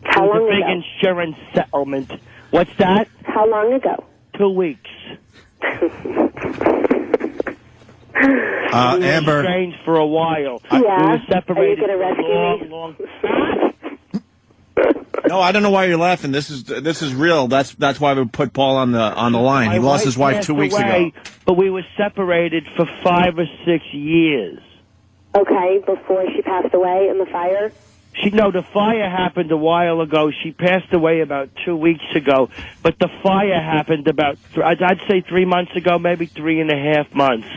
How long ago? It was a big insurance settlement. What's that? How long ago? 2 weeks. Amber. Estranged for a while. Yeah. We were separated. Are you going to rescue me? Long. No, I don't know why you're laughing. This is real. That's why we put Paul on the line. He lost his wife 2 weeks ago. But we were separated for 5 or 6 years. Okay, before she passed away in the fire? The fire happened a while ago. She passed away about 2 weeks ago. But the fire happened about, I'd say 3 months ago, maybe 3.5 months.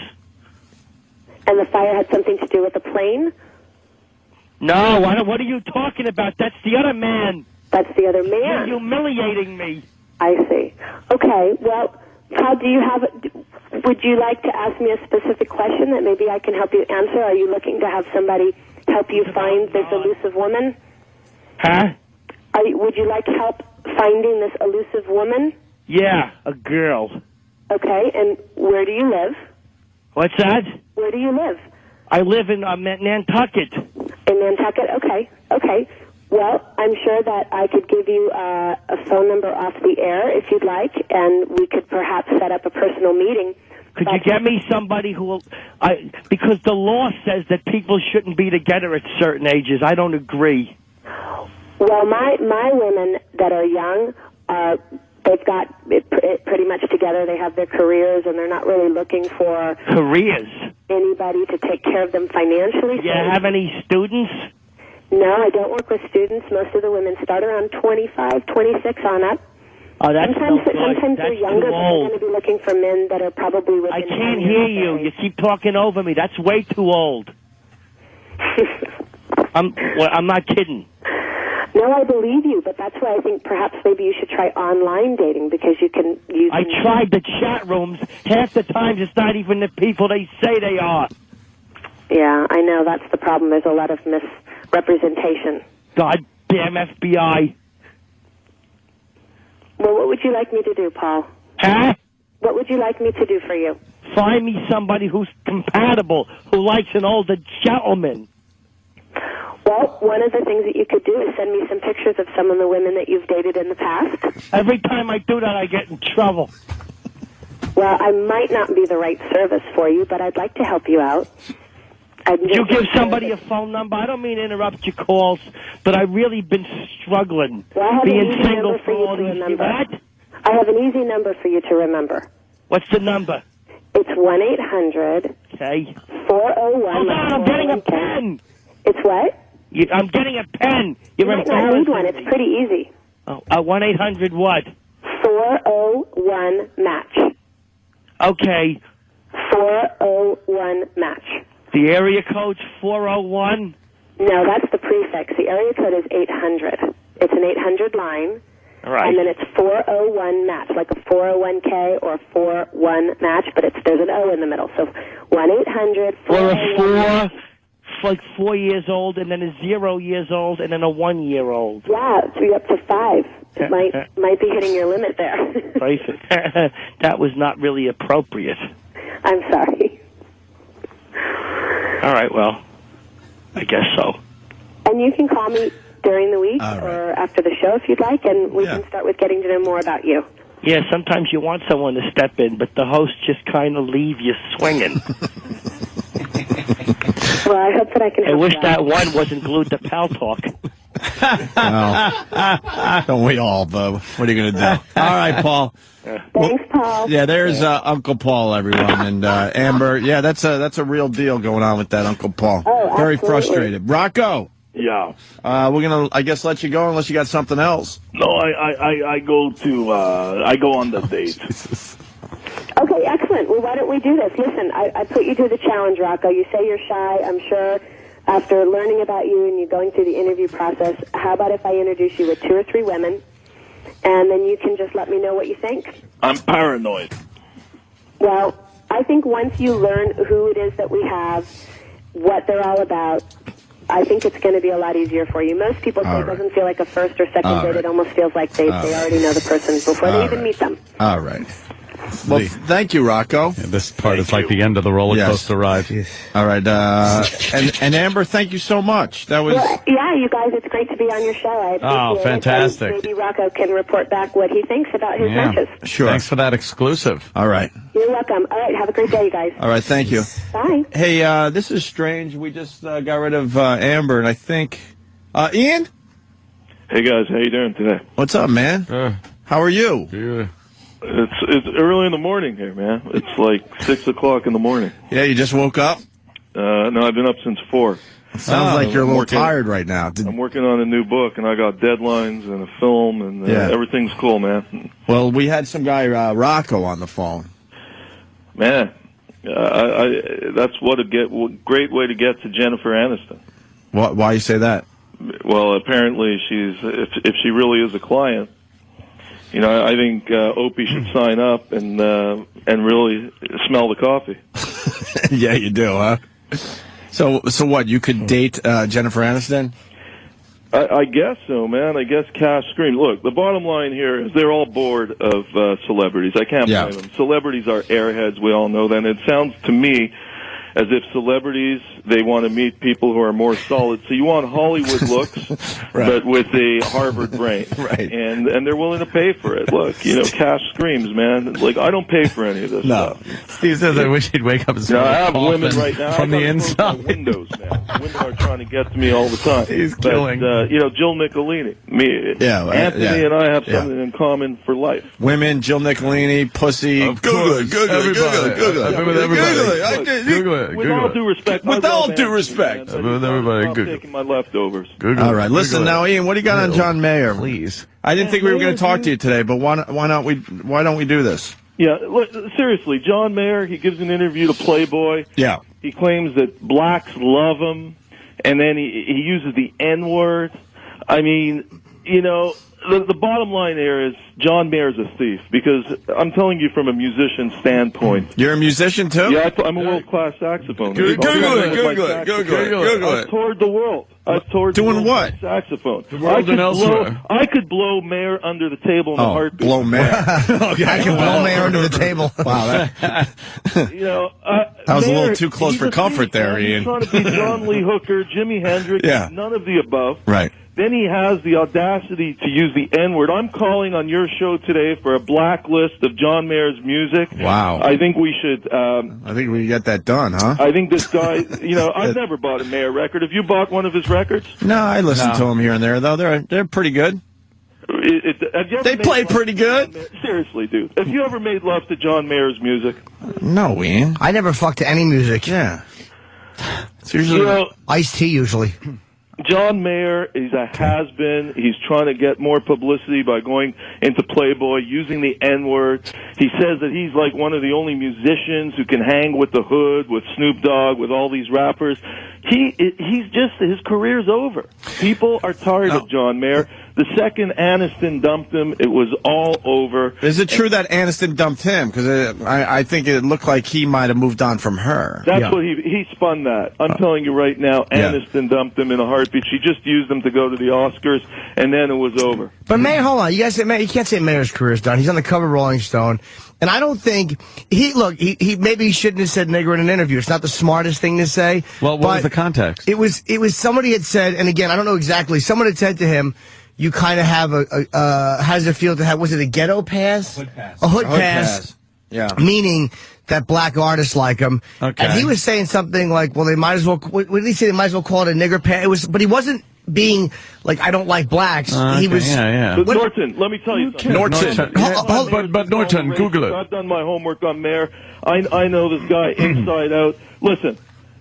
And the fire had something to do with the plane? No, what are you talking about? That's the other man. That's the other man? You're humiliating me. I see. Okay, well, Paul, would you like to ask me a specific question that maybe I can help you answer? Are you looking to have somebody help you find this elusive woman? Huh? Would you like help finding this elusive woman? Yeah, a girl. Okay, and where do you live? What's that? Where do you live? I live in Nantucket. In Nantucket? Okay. Well, I'm sure that I could give you a phone number off the air if you'd like, and we could perhaps set up a personal meeting. Could you get me somebody who will... because the law says that people shouldn't be together at certain ages. I don't agree. Well, my women that are young, they've got it pretty much together. They have their careers, and they're not really looking for... Careers? Anybody to take care of them financially. Do you have any students? No, I don't work with students. Most of the women start around 25, 26 on up. Oh, that's sometimes that's they're younger, but they're going to be looking for men that are probably within... I can't hear you. You keep talking over me. That's way too old. I'm not kidding. No, I believe you, but that's why I think perhaps maybe you should try online dating, because you can... I tried the chat rooms. Half the times it's not even the people they say they are. Yeah, I know. That's the problem. There's a lot of misrepresentation. God damn FBI. Well, what would you like me to do, Paul? Huh? What would you like me to do for you? Find me somebody who's compatible, who likes an older gentleman. Well, one of the things that you could do is send me some pictures of some of the women that you've dated in the past. Every time I do that, I get in trouble. Well, I might not be the right service for you, but I'd like to help you out. Did you give somebody a phone number? I don't mean to interrupt your calls, but I've really been struggling. Well, I have being an easy single number for all these years. What? I have an easy number for you to remember. What's the number? It's 1-800... Okay. 401... Hold on, I'm getting a pen. It's what? I'm getting a pen. You might not need one. It's pretty easy. Oh, 1-800 what? 401-MATCH. Okay. 401-MATCH. The area code's 401? No, that's the prefix. The area code is 800. It's an 800 line. All right. And then it's 401-MATCH, like a 401k or a 4-1-MATCH, but there's an O in the middle. So 1-800... For a 4... like 4 years old, and then a 0 years old, and then a 1 year old. Yeah, so you're up to 5. It might be hitting your limit there. That was not really appropriate. I'm sorry. All right, well, I guess so. And you can call me during the week or after the show if you'd like, and we can start with getting to know more about you. Yeah, sometimes you want someone to step in, but the host just kind of leave you swinging. Well, I hope that I can help I wish you that out. one wasn't glued to Pal Talk. Well, don't we all, Bub? What are you going to do? All right, Paul. Thanks, Paul. Yeah, there's Uncle Paul, everyone. And Amber, yeah, that's a real deal going on with that Uncle Paul. Oh, very absolutely. frustrated. Rocco. Yeah. We're going to, I guess, let you go unless you got something else. No, I go on the date. Okay, excellent. Well, why don't we do this? Listen, I put you to the challenge, Rocco. You say you're shy. I'm sure after learning about you and you going through the interview process, how about if I introduce you with 2 or 3 women, and then you can just let me know what you think? I'm paranoid. Well, I think once you learn who it is that we have, what they're all about, I think it's going to be a lot easier for you. Most people say it doesn't feel like a first or second date. It almost feels like they already know the person before they even meet them. All right. Well, thank you, Rocco. Yeah, this part is like the end of the roller coaster ride. All right. And Amber, thank you so much. That was... Well, yeah, you guys, it's great to be on your show. I appreciate fantastic. it. And maybe Rocco can report back what he thinks about his matches. Sure. Thanks for that exclusive. All right. You're welcome. All right, have a great day, you guys. All right, thank you. Bye. Hey, this is strange. We just got rid of Amber, and I think... Ian? Hey, guys, how you doing today? What's up, man? How are you? Yeah. It's early in the morning here, man. It's like 6 o'clock in the morning. Yeah, you just woke up? No, I've been up since 4. Sounds like you're a little tired right now. I'm working on a new book, and I got deadlines and a film, and everything's cool, man. Well, we had some guy, Rocco, on the phone. Man, that's great way to get to Jennifer Aniston. Why you say that? Well, apparently if she really is a client, You know, I think Opie should sign up and really smell the coffee. Yeah, you do, huh? So what? You could date Jennifer Aniston? I guess so, man. I guess cash screams. Look, the bottom line here is they're all bored of celebrities. I can't blame them. Celebrities are airheads. We all know that. And it sounds to me as if celebrities, they want to meet people who are more solid. So you want Hollywood looks, but with a Harvard brain. Right. And they're willing to pay for it. Look, you know, cash screams, man. Like, I don't pay for any of this stuff. Steve says, I wish he'd wake up and smell I have coffin women right now from the inside. Windows, man. Women are trying to get to me all the time. He's killing. You know, Jill Nicolini, me, Anthony, and I have something in common for life. Women, Jill Nicolini, pussy. Google it. With all due respect. With all due respect. I'm taking my leftovers. All right, listen now, Ian. What do you got on John Mayer? Please. I didn't think we were going to talk to you today, but why don't we do this? Yeah, look, seriously, John Mayer. He gives an interview to Playboy. Yeah. He claims that blacks love him, and then he uses the N-word. I mean, you know, the bottom line there is John Mayer's a thief, because I'm telling you from a musician standpoint. You're a musician too? Yeah, I'm a world-class saxophonist. Google it. I've toured the world. Doing what? Saxophone. The world and elsewhere. I could blow Mayer under the table in a heartbeat. Blow Mayer. I can blow Mayer under the table. Wow, you know, that was Mayer, a little too close for comfort there, Ian. He's trying to be John Lee Hooker, Jimi Hendrix, none of the above. Right. Then he has the audacity to use the N-word. I'm calling on your show today for a blacklist of John Mayer's music. Wow. I think we should... I think we get that done, huh? I think this guy... You know, I've never bought a Mayer record. Have you bought one of his records? No, I listen to him here and there, though. They're pretty good. They play pretty good. Seriously, dude. Have you ever made love to John Mayer's music? No, Ian. I never fucked to any music. Yeah. It's usually iced tea, usually. John Mayer, he's a has-been. He's trying to get more publicity by going into Playboy, using the N-word. He says that he's like one of the only musicians who can hang with the Hood, with Snoop Dogg, with all these rappers. His career's over. People are tired of John Mayer. The second Aniston dumped him, it was all over. Is it true that Aniston dumped him? Because I think it looked like he might have moved on from her. That's what he spun that. I'm telling you right now, Aniston dumped him in a heartbeat. She just used him to go to the Oscars, and then it was over. But Mayer, hold on. You guys say Mayer, you can't say Mayer's career's done. He's on the cover of Rolling Stone. And I don't think he maybe he shouldn't have said nigger in an interview. It's not the smartest thing to say. Well, what was the context? It was somebody had said, and again, I don't know exactly, someone had said to him, you kind of have how does it feel to have, was it a ghetto pass? Hood pass. A hood pass. Yeah. Meaning that black artists like him. Okay. And he was saying something like, well, they might as well, what did he say? They might as well call it a nigger pass. But he wasn't being like, I don't like blacks. He was. But Norton, let me tell you something. But Norton, Google it. I've done my homework on Mayer. I know this guy inside out. Listen,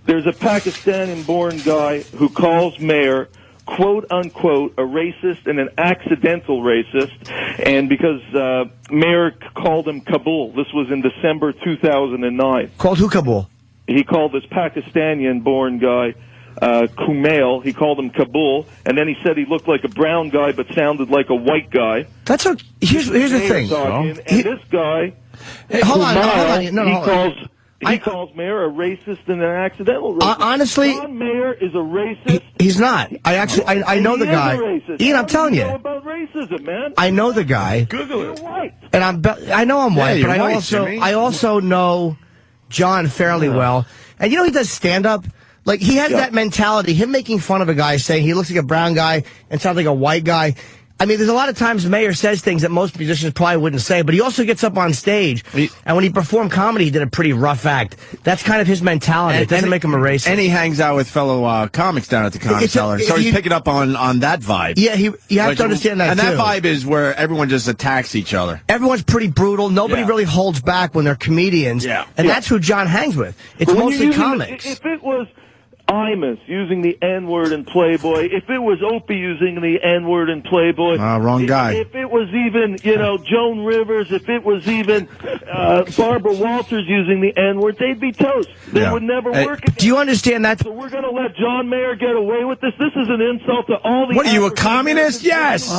there's a Pakistani-born guy who calls Mayer, quote unquote, a racist and an accidental racist, and because Mayer called him Kabul. This was in December 2009. Called who Kabul? He called this Pakistani-born guy Kumail. He called him Kabul, and then he said he looked like a brown guy but sounded like a white guy. That's okay. Here's the thing. And this guy, hold on. He calls Mayer a racist and an accidental racist. Honestly, John Mayer is a racist. He's not. I know the guy. Ian, I'm telling you. Know about racism, man. I know the guy. Google it. You're white. And I know I'm white, but I also know John fairly well. And you know he does stand up. Like he has that mentality. Him making fun of a guy, saying he looks like a brown guy and sounds like a white guy. I mean, there's a lot of times Mayer says things that most musicians probably wouldn't say, but he also gets up on stage, and when he performed comedy, he did a pretty rough act. That's kind of his mentality. It doesn't make him a racist. And he hangs out with fellow comics down at the Comedy Cellar, so he's picking up on that vibe. Yeah, you have to understand that, and too. And that vibe is where everyone just attacks each other. Everyone's pretty brutal. Nobody really holds back when they're comedians. Yeah. And that's who John hangs with. It's mostly comics. If it was... Imus using the N-word in Playboy, if it was Opie using the N-word in Playboy, wrong guy. If it was even, Joan Rivers, if it was even Barbara Walters using the N-word, they'd be toast. They would never work again. Do you understand that? So we're going to let John Mayer get away with this? This is an insult to all the... What are you, a communist? Yes!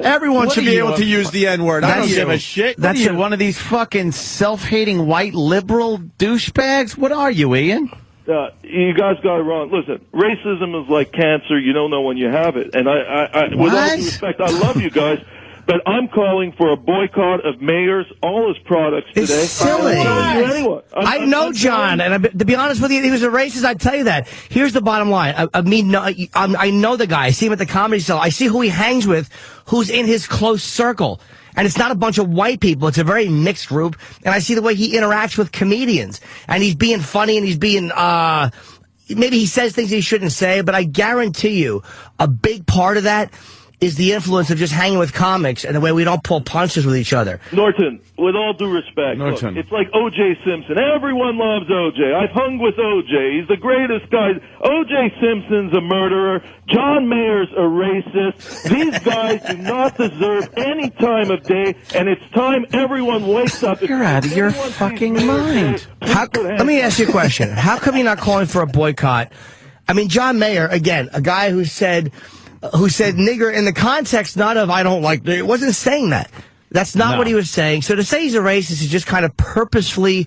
Everyone should be able to use the N-word. I don't give a shit. That's one of these fucking self-hating white liberal douchebags? What are you, Ian? You guys got it wrong. Listen, racism is like cancer. You don't know when you have it. And I with all due respect, I love you guys, but I'm calling for a boycott of Mayer's, all his products today. It's silly. I know John, and to be honest with you, he was a racist. I'd tell you that. Here's the bottom line. I know the guy. I see him at the Comedy Cellar. I see who he hangs with, who's in his close circle. And it's not a bunch of white people. It's a very mixed group. And I see the way he interacts with comedians. And he's being funny and he's being, maybe he says things he shouldn't say, but I guarantee you a big part of that is the influence of just hanging with comics and the way we don't pull punches with each other. Norton, with all due respect, look, it's like O.J. Simpson. Everyone loves O.J. I've hung with O.J. He's the greatest guy. O.J. Simpson's a murderer. John Mayer's a racist. These guys do not deserve any time of day, and it's time everyone wakes up. You're out of your fucking mind. Let me ask you a question. How come you're not calling for a boycott? I mean, John Mayer, again, a guy who said nigger in the context not of I don't like, it wasn't saying that. That's not what he was saying. So to say he's a racist is just kind of purposefully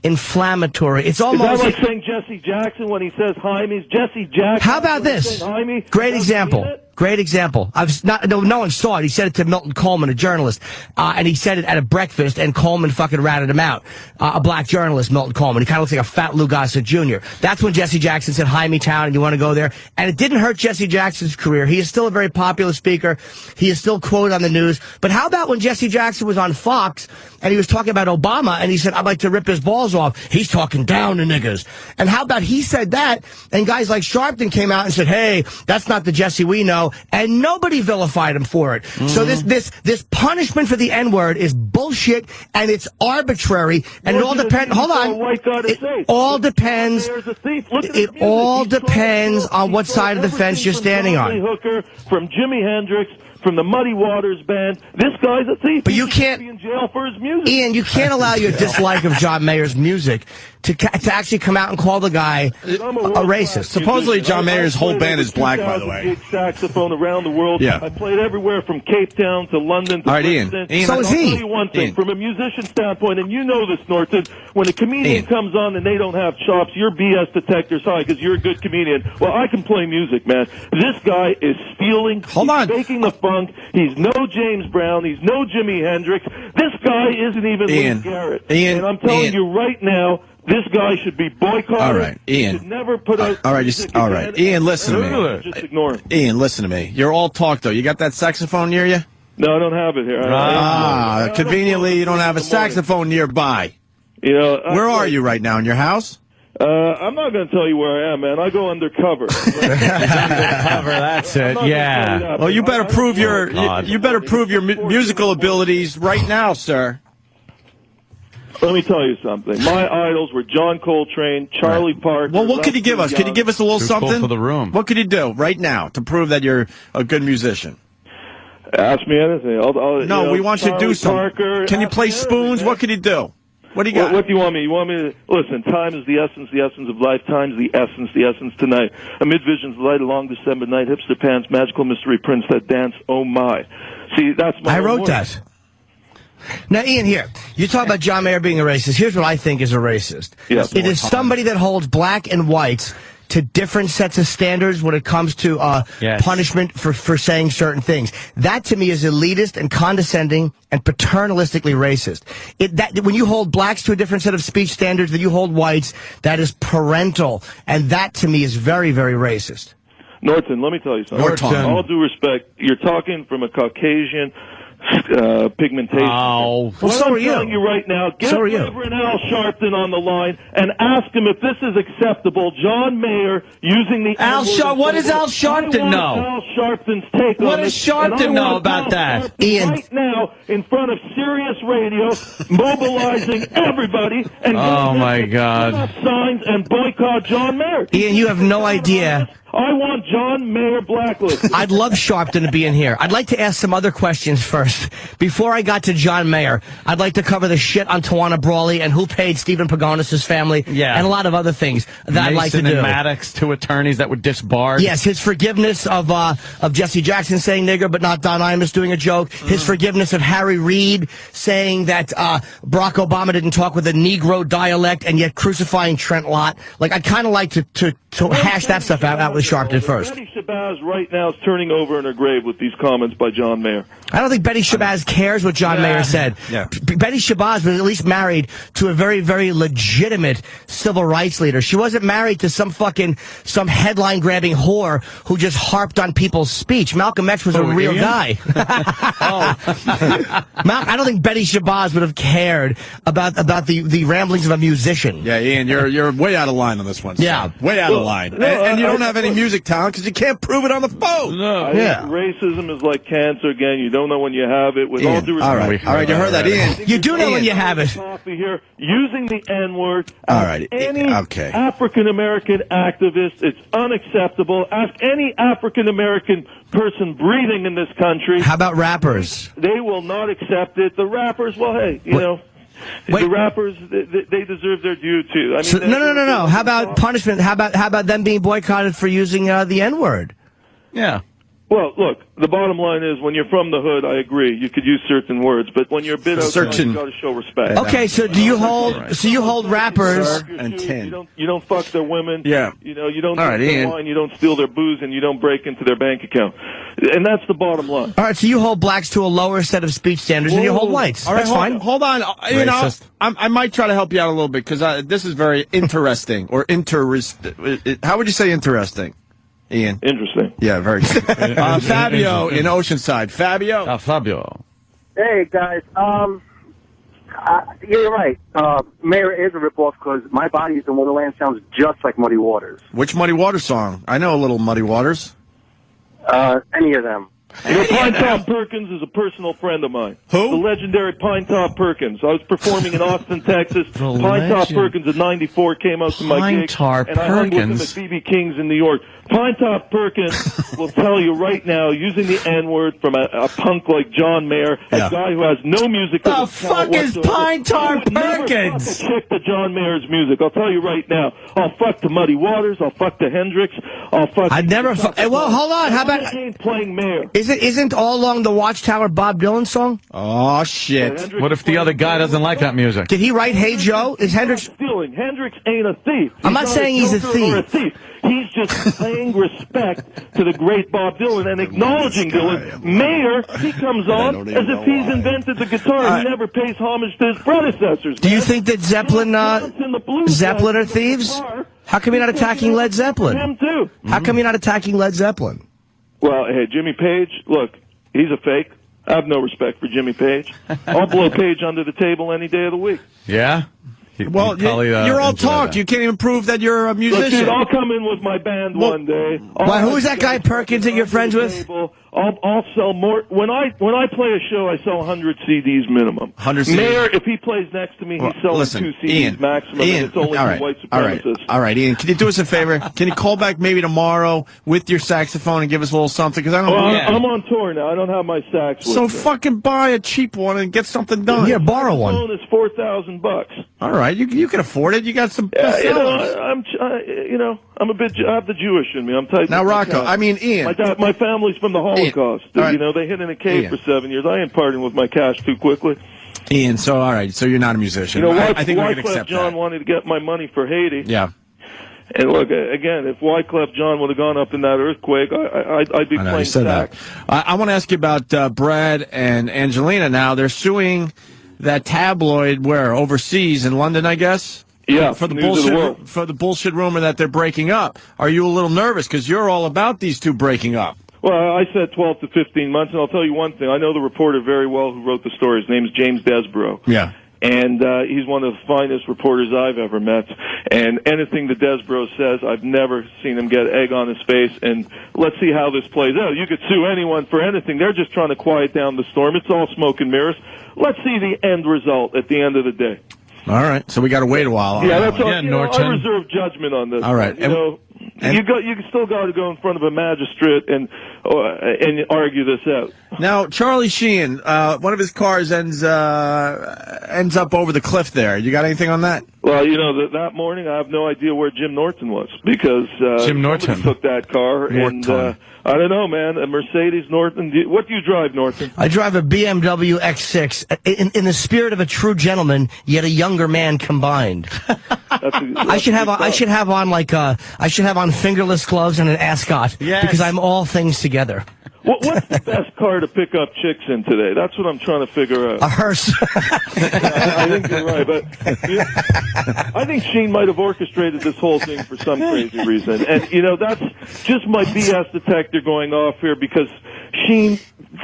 inflammatory. It's almost... Is that like saying Jesse Jackson when he says Jaime's Jesse Jackson? How about this? Great example. Great example. No one saw it. He said it to Milton Coleman, a journalist, and he said it at a breakfast, and Coleman fucking ratted him out. A black journalist, Milton Coleman. He kind of looks like a fat Lou Gossett Jr. That's when Jesse Jackson said, Jaime Town, and you want to go there. And it didn't hurt Jesse Jackson's career. He is still a very popular speaker. He is still quoted on the news. But how about when Jesse Jackson was on Fox, and he was talking about Obama, and he said, I'd like to rip his balls off. He's talking down to niggers. And how about he said that, and guys like Sharpton came out and said, hey, that's not the Jesse we know. And nobody vilified him for it. So this punishment for the N-word is bullshit, and it's arbitrary, and it all depends. Hold on. It all depends. It all depends on what side of the fence you're standing on. Hooker, from Jimi Hendrix, from the Muddy Waters band. This guy's a thief. But you can't be in jail for his music. Ian, you can't allow your dislike of John Mayer's music to actually come out and call the guy a racist. Supposedly John Mayer's whole band is black, by the way. Saxophone around the world. Yeah. I played everywhere from Cape Town to London to Princeton. Ian, so is I'll he. tell you one thing, from a musician standpoint, and you know this, Norton, when a comedian comes on and they don't have chops, your BS detector's high because you're a good comedian. Well, I can play music, man. This guy is stealing. He's faking the funk. He's no James Brown. He's no Jimi Hendrix. This guy isn't even Lee Garrett. And I'm telling you right now, this guy should be boycotted. All right, Ian. He should never put out. All right, Ian, listen to me. Just ignore him. Ian, listen to me. You're all talk, though. You got that saxophone near you? No, I don't have it here. Conveniently, you don't have a saxophone nearby. You know, where are you right now? In your house? I'm not going to tell you where I am, man. I go undercover. That's it. Yeah. Well, you better prove your musical abilities right now, sir. Let me tell you something. My idols were John Coltrane, Charlie Parker. Well, what could you give us? Could you give us a little something? For the room. What could you do right now to prove that you're a good musician? Ask me anything. No, we want you to do something. Can you play spoons? What could you do? What do you got? What do you want me? You want me to listen? Time is the essence of life. Time's the essence tonight. Amid visions light, a long December night. Hipster pants, magical mystery prince that dance. Oh my! See, that's my. I wrote that. Now, Ian, here, you talk about John Mayer being a racist. Here's what I think is a racist. Yes. It is somebody that holds black and whites to different sets of standards when it comes to punishment for saying certain things. That, to me, is elitist and condescending and paternalistically racist. When you hold blacks to a different set of speech standards than you hold whites, that is parental. And that, to me, is very, very racist. Norton, let me tell you something. Norton. All due respect, you're talking from a Caucasian, pigmentation. Oh, well, so I'm are you. telling you right now, get Reverend Al Sharpton on the line and ask him if this is acceptable. John Mayer using the what does Al Sharpton know? Al Sharpton's take What on does this, Sharpton and I know want about Al that? Sharpton Ian. right now in front of Sirius Radio, mobilizing everybody and Oh, my God. put up signs and boycott John Mayer. Ian, you have no idea. I want John Mayer blacklisted. I'd love Sharpton to be in here. I'd like to ask some other questions first. Before I got to John Mayer, I'd like to cover the shit on Tawana Brawley and who paid Stephen Pagonis' family and a lot of other things that I'd like to do. Mason and Maddox, two attorneys that were disbarred. Yes, his forgiveness of Jesse Jackson saying nigger, but not Don Imus doing a joke. His forgiveness of Harry Reid saying that Barack Obama didn't talk with a Negro dialect and yet crucifying Trent Lott. Like, I'd kind of like to hash that stuff out with Sharpton first. Betty Shabazz right now is turning over in her grave with these comments by John Mayer. I don't think Betty Shabazz cares what John Mayer said. Yeah. Betty Shabazz was at least married to a very, very legitimate civil rights leader. She wasn't married to some headline-grabbing whore who just harped on people's speech. Malcolm X was a real guy. I don't think Betty Shabazz would have cared about the ramblings of a musician. Yeah, Ian, you're way out of line on this one. Yeah. Way out of line. And you don't have any music talent because you can't prove it on the phone. No. I think racism is like cancer again. You don't know when you have it. With all due respect. All right, you heard that, Ian. You do know when you have it. Coffee here, using the N-word. All right. Any Okay. African-American activist, it's unacceptable. Ask any African-American person breathing in this country. How about rappers? They will not accept it. The rappers, well, hey, you know. The rappers, they deserve their due too. I mean, No. How about punishment? How about them being boycotted for using the N-word? Yeah. Well, look, the bottom line is when you're from the hood, I agree. You could use certain words, but when you're a bit outside, you got to show respect. Okay, so do you hold rappers and 10. You don't fuck their women. Yeah. You know, you don't drink their wine, you don't steal their booze, and you don't break into their bank account. And that's the bottom line. All right, so you hold blacks to a lower set of speech standards than you hold whites. All right, That's fine. Hold on. You know, I might try to help you out a little bit because this is very interesting or how would you say interesting? Ian. Interesting. Yeah, very good. Fabio in Oceanside. Fabio. Hey, guys. You're right. Mayor is a ripoff because My Body is in Wonderland sounds just like Muddy Waters. Which Muddy Waters song? I know a little Muddy Waters. Any of them. You know, Pine Top Perkins is a personal friend of mine. Who? The legendary Pine Top Perkins. I was performing in Austin, Texas. Pine Top Perkins in '94 came out to my gig, and I hung with him at BB King's in New York. Pine Top Perkins will tell you right now, using the N-word from a punk like John Mayer, a guy who has no music. The fuck is Pine Tar Perkins? I'll check to John Mayer's music. I'll tell you right now. I'll fuck to Muddy Waters. I'll fuck to Hendrix. I'll fuck. I'd never. Well, hold on. How about playing Mayer? Isn't All Along the Watchtower Bob Dylan song? Oh shit! What if the other guy doesn't like that music? Did he write Hey Joe? Is Hendrix stealing? Hendrix ain't a thief. I'm not saying he's a thief. He's just paying respect to the great Bob Dylan and acknowledging Dylan. Mayer, he comes on as if he's invented the guitar. He never pays homage to his predecessors. Do you think that Zeppelin are thieves? How come you're not attacking Led Zeppelin? Him too. How come you're not attacking Led Zeppelin? Well, hey, Jimmy Page, look, he's a fake. I have no respect for Jimmy Page. I'll blow Page under the table any day of the week. Yeah? Well, you're all talk. You can't even prove that you're a musician. Look, dude, I'll come in with my band one day. Who is that guy Perkins that you're friends with? I'll sell more. When I play a show, I sell 100 CDs minimum. 100 CDs. Mayor, if he plays next to me, he's selling 2 CDs Ian, maximum. And it's only for white supremacists. All right, Ian. Can you do us a favor? Can you call back maybe tomorrow with your saxophone and give us a little something? Because I don't. I'm on tour now. I don't have my sax with So me. fucking buy a cheap one and get something done. Yeah, borrow one. The phone is $4,000. All right, you can afford it. You got some. I'm a bit. I have the Jewish in me. I'm tight. Now, Rocco. I mean, Ian. My family's from the Holocaust. Right. You know, they hid in a cave for 7 years. I ain't parting with my cash too quickly. Ian, so all right, so you're not a musician. You know, I think we can accept John that. wanted to get my money for Haiti. Yeah. And look, again, if Wyclef John would have gone up in that earthquake, I'd be I know, playing you said sax. that. I want to ask you about Brad and Angelina now. They're suing that tabloid overseas in London, I guess? Yeah, for the News of the World. bullshit rumor that they're breaking up. Are you a little nervous because you're all about these two breaking up? Well, I said 12 to 15 months, and I'll tell you one thing. I know the reporter very well who wrote the story. His name's James Desborough. Yeah. And he's one of the finest reporters I've ever met. And anything that Desborough says, I've never seen him get egg on his face. And let's see how this plays out. You could sue anyone for anything. They're just trying to quiet down the storm. It's all smoke and mirrors. Let's see the end result at the end of the day. All right, so we got to wait a while. Yeah, that's all. Yeah, Norton. I reserve judgment on this. All right. You still got to go in front of a magistrate and argue this out. Now, Charlie Sheen, one of his cars ends up over the cliff there. You got anything on that? Well, that morning I have no idea where Jim Norton was because Jim Norton somebody took that car and I don't know, man. A Mercedes Norton. What do you drive, Norton? I drive a BMW X6. In the spirit of a true gentleman, yet a younger man combined. I should have on fingerless gloves and an ascot because I'm all things together. What's the best car to pick up chicks in today? That's what I'm trying to figure out. A hearse. I think you're right, but I think Sheen might have orchestrated this whole thing for some crazy reason. And, that's just my BS detector going off here because Sheen,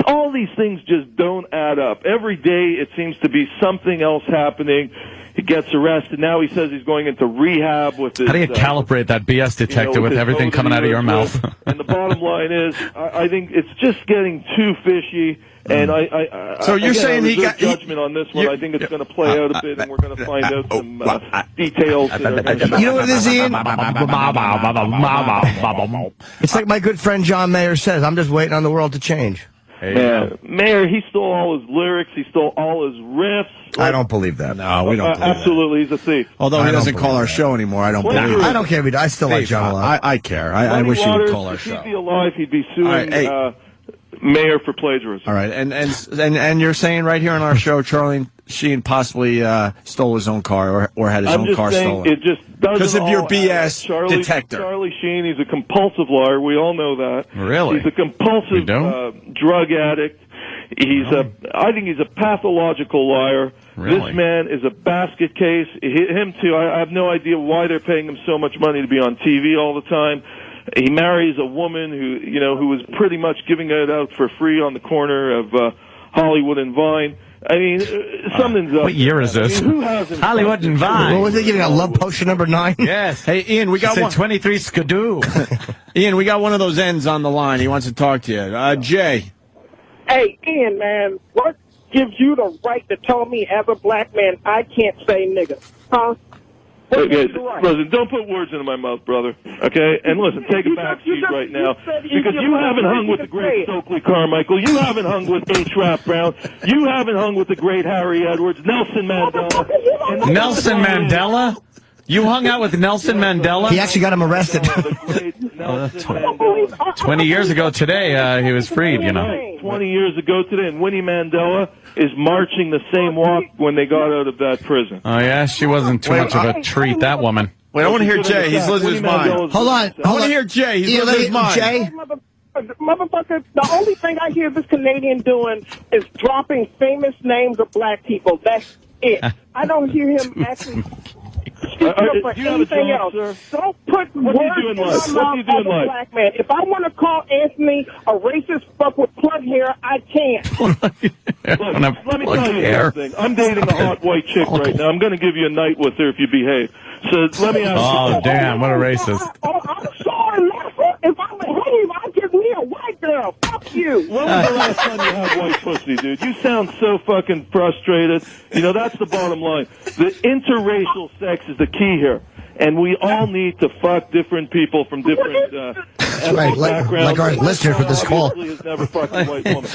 all these things just don't add up. Every day it seems to be something else happening. He gets arrested. Now he says he's going into rehab with his... How do you calibrate that BS detector with everything coming out of your mouth? And the bottom line is, I think it's just getting too fishy. And so you're saying he got judgment on this one. I think it's going to play out a bit, and we're going to find out some details. You know what it is, Ian? It's like my good friend John Mayer says. I'm just waiting on the world to change. Man, Mayer, he stole all his lyrics. He stole all his riffs. I don't believe that. No, we don't believe absolutely, he's a thief. Although he doesn't call our show anymore, I don't believe it. I don't care if he does. I still like John a lot. I care. I wish he would call our show. If he'd be alive, he'd be suing Mayer for plagiarism. All right, and you're saying right here on our show, Charlie Sheen possibly stole his own car or had his own car stolen. It just doesn't because of your BS detector. Charlie Sheen, he's a compulsive liar. We all know that. Really? He's a compulsive drug addict. I think he's a pathological liar. Really? This man is a basket case. Him too. I have no idea why they're paying him so much money to be on TV all the time. He marries a woman who was pretty much giving it out for free on the corner of Hollywood and Vine. I mean, something's up. What year is this? Who hasn't? Hollywood and Vine. What was he giving a love potion number 9? Yes. Hey, Ian, we got one. 23 Skidoo. Ian, we got one of those ends on the line. He wants to talk to you. Jay. Hey, Ian, man, what gives you the right to tell me as a black man I can't say nigga? Huh? Okay, listen, don't put words into my mouth, brother. Okay? And listen, take a back seat right now. Because you haven't hung with the great Stokely Carmichael. You haven't hung with H. Brown. You haven't hung with the great Harry Edwards, Nelson Mandela. Nelson Mandela? You hung out with Nelson Mandela? He actually got him arrested. 20 years ago today, he was freed, 20 years ago today, and Winnie Mandela is marching the same walk when they got out of that prison. Oh, yeah? She wasn't too much of a treat, that woman. Wait, I want to hear Jay. He's losing his mind. Hold on. I want to hear Jay. He's losing his mind. Jay? Motherfucker, the only thing I hear this Canadian doing is dropping famous names of black people. That's it. I don't hear him actually speaking up for anything else. Sir? Don't put words in my mouth of a black man. If I want to call Anthony a racist fuck with plug hair, I can. Look, let me tell you something. I'm dating a hot white chick right now. I'm going to give you a night with her if you behave. So let me ask you. Oh, damn, what a racist. I'm sorry, Laffer. If I behave, I'll give me a white girl. Fuck you. When was the last time you had white pussy, dude? You sound so fucking frustrated. That's the bottom line. The interracial sex is the key here. And we all need to fuck different people from different ethnic backgrounds. Like our listeners with this call. Has never fucked a white woman.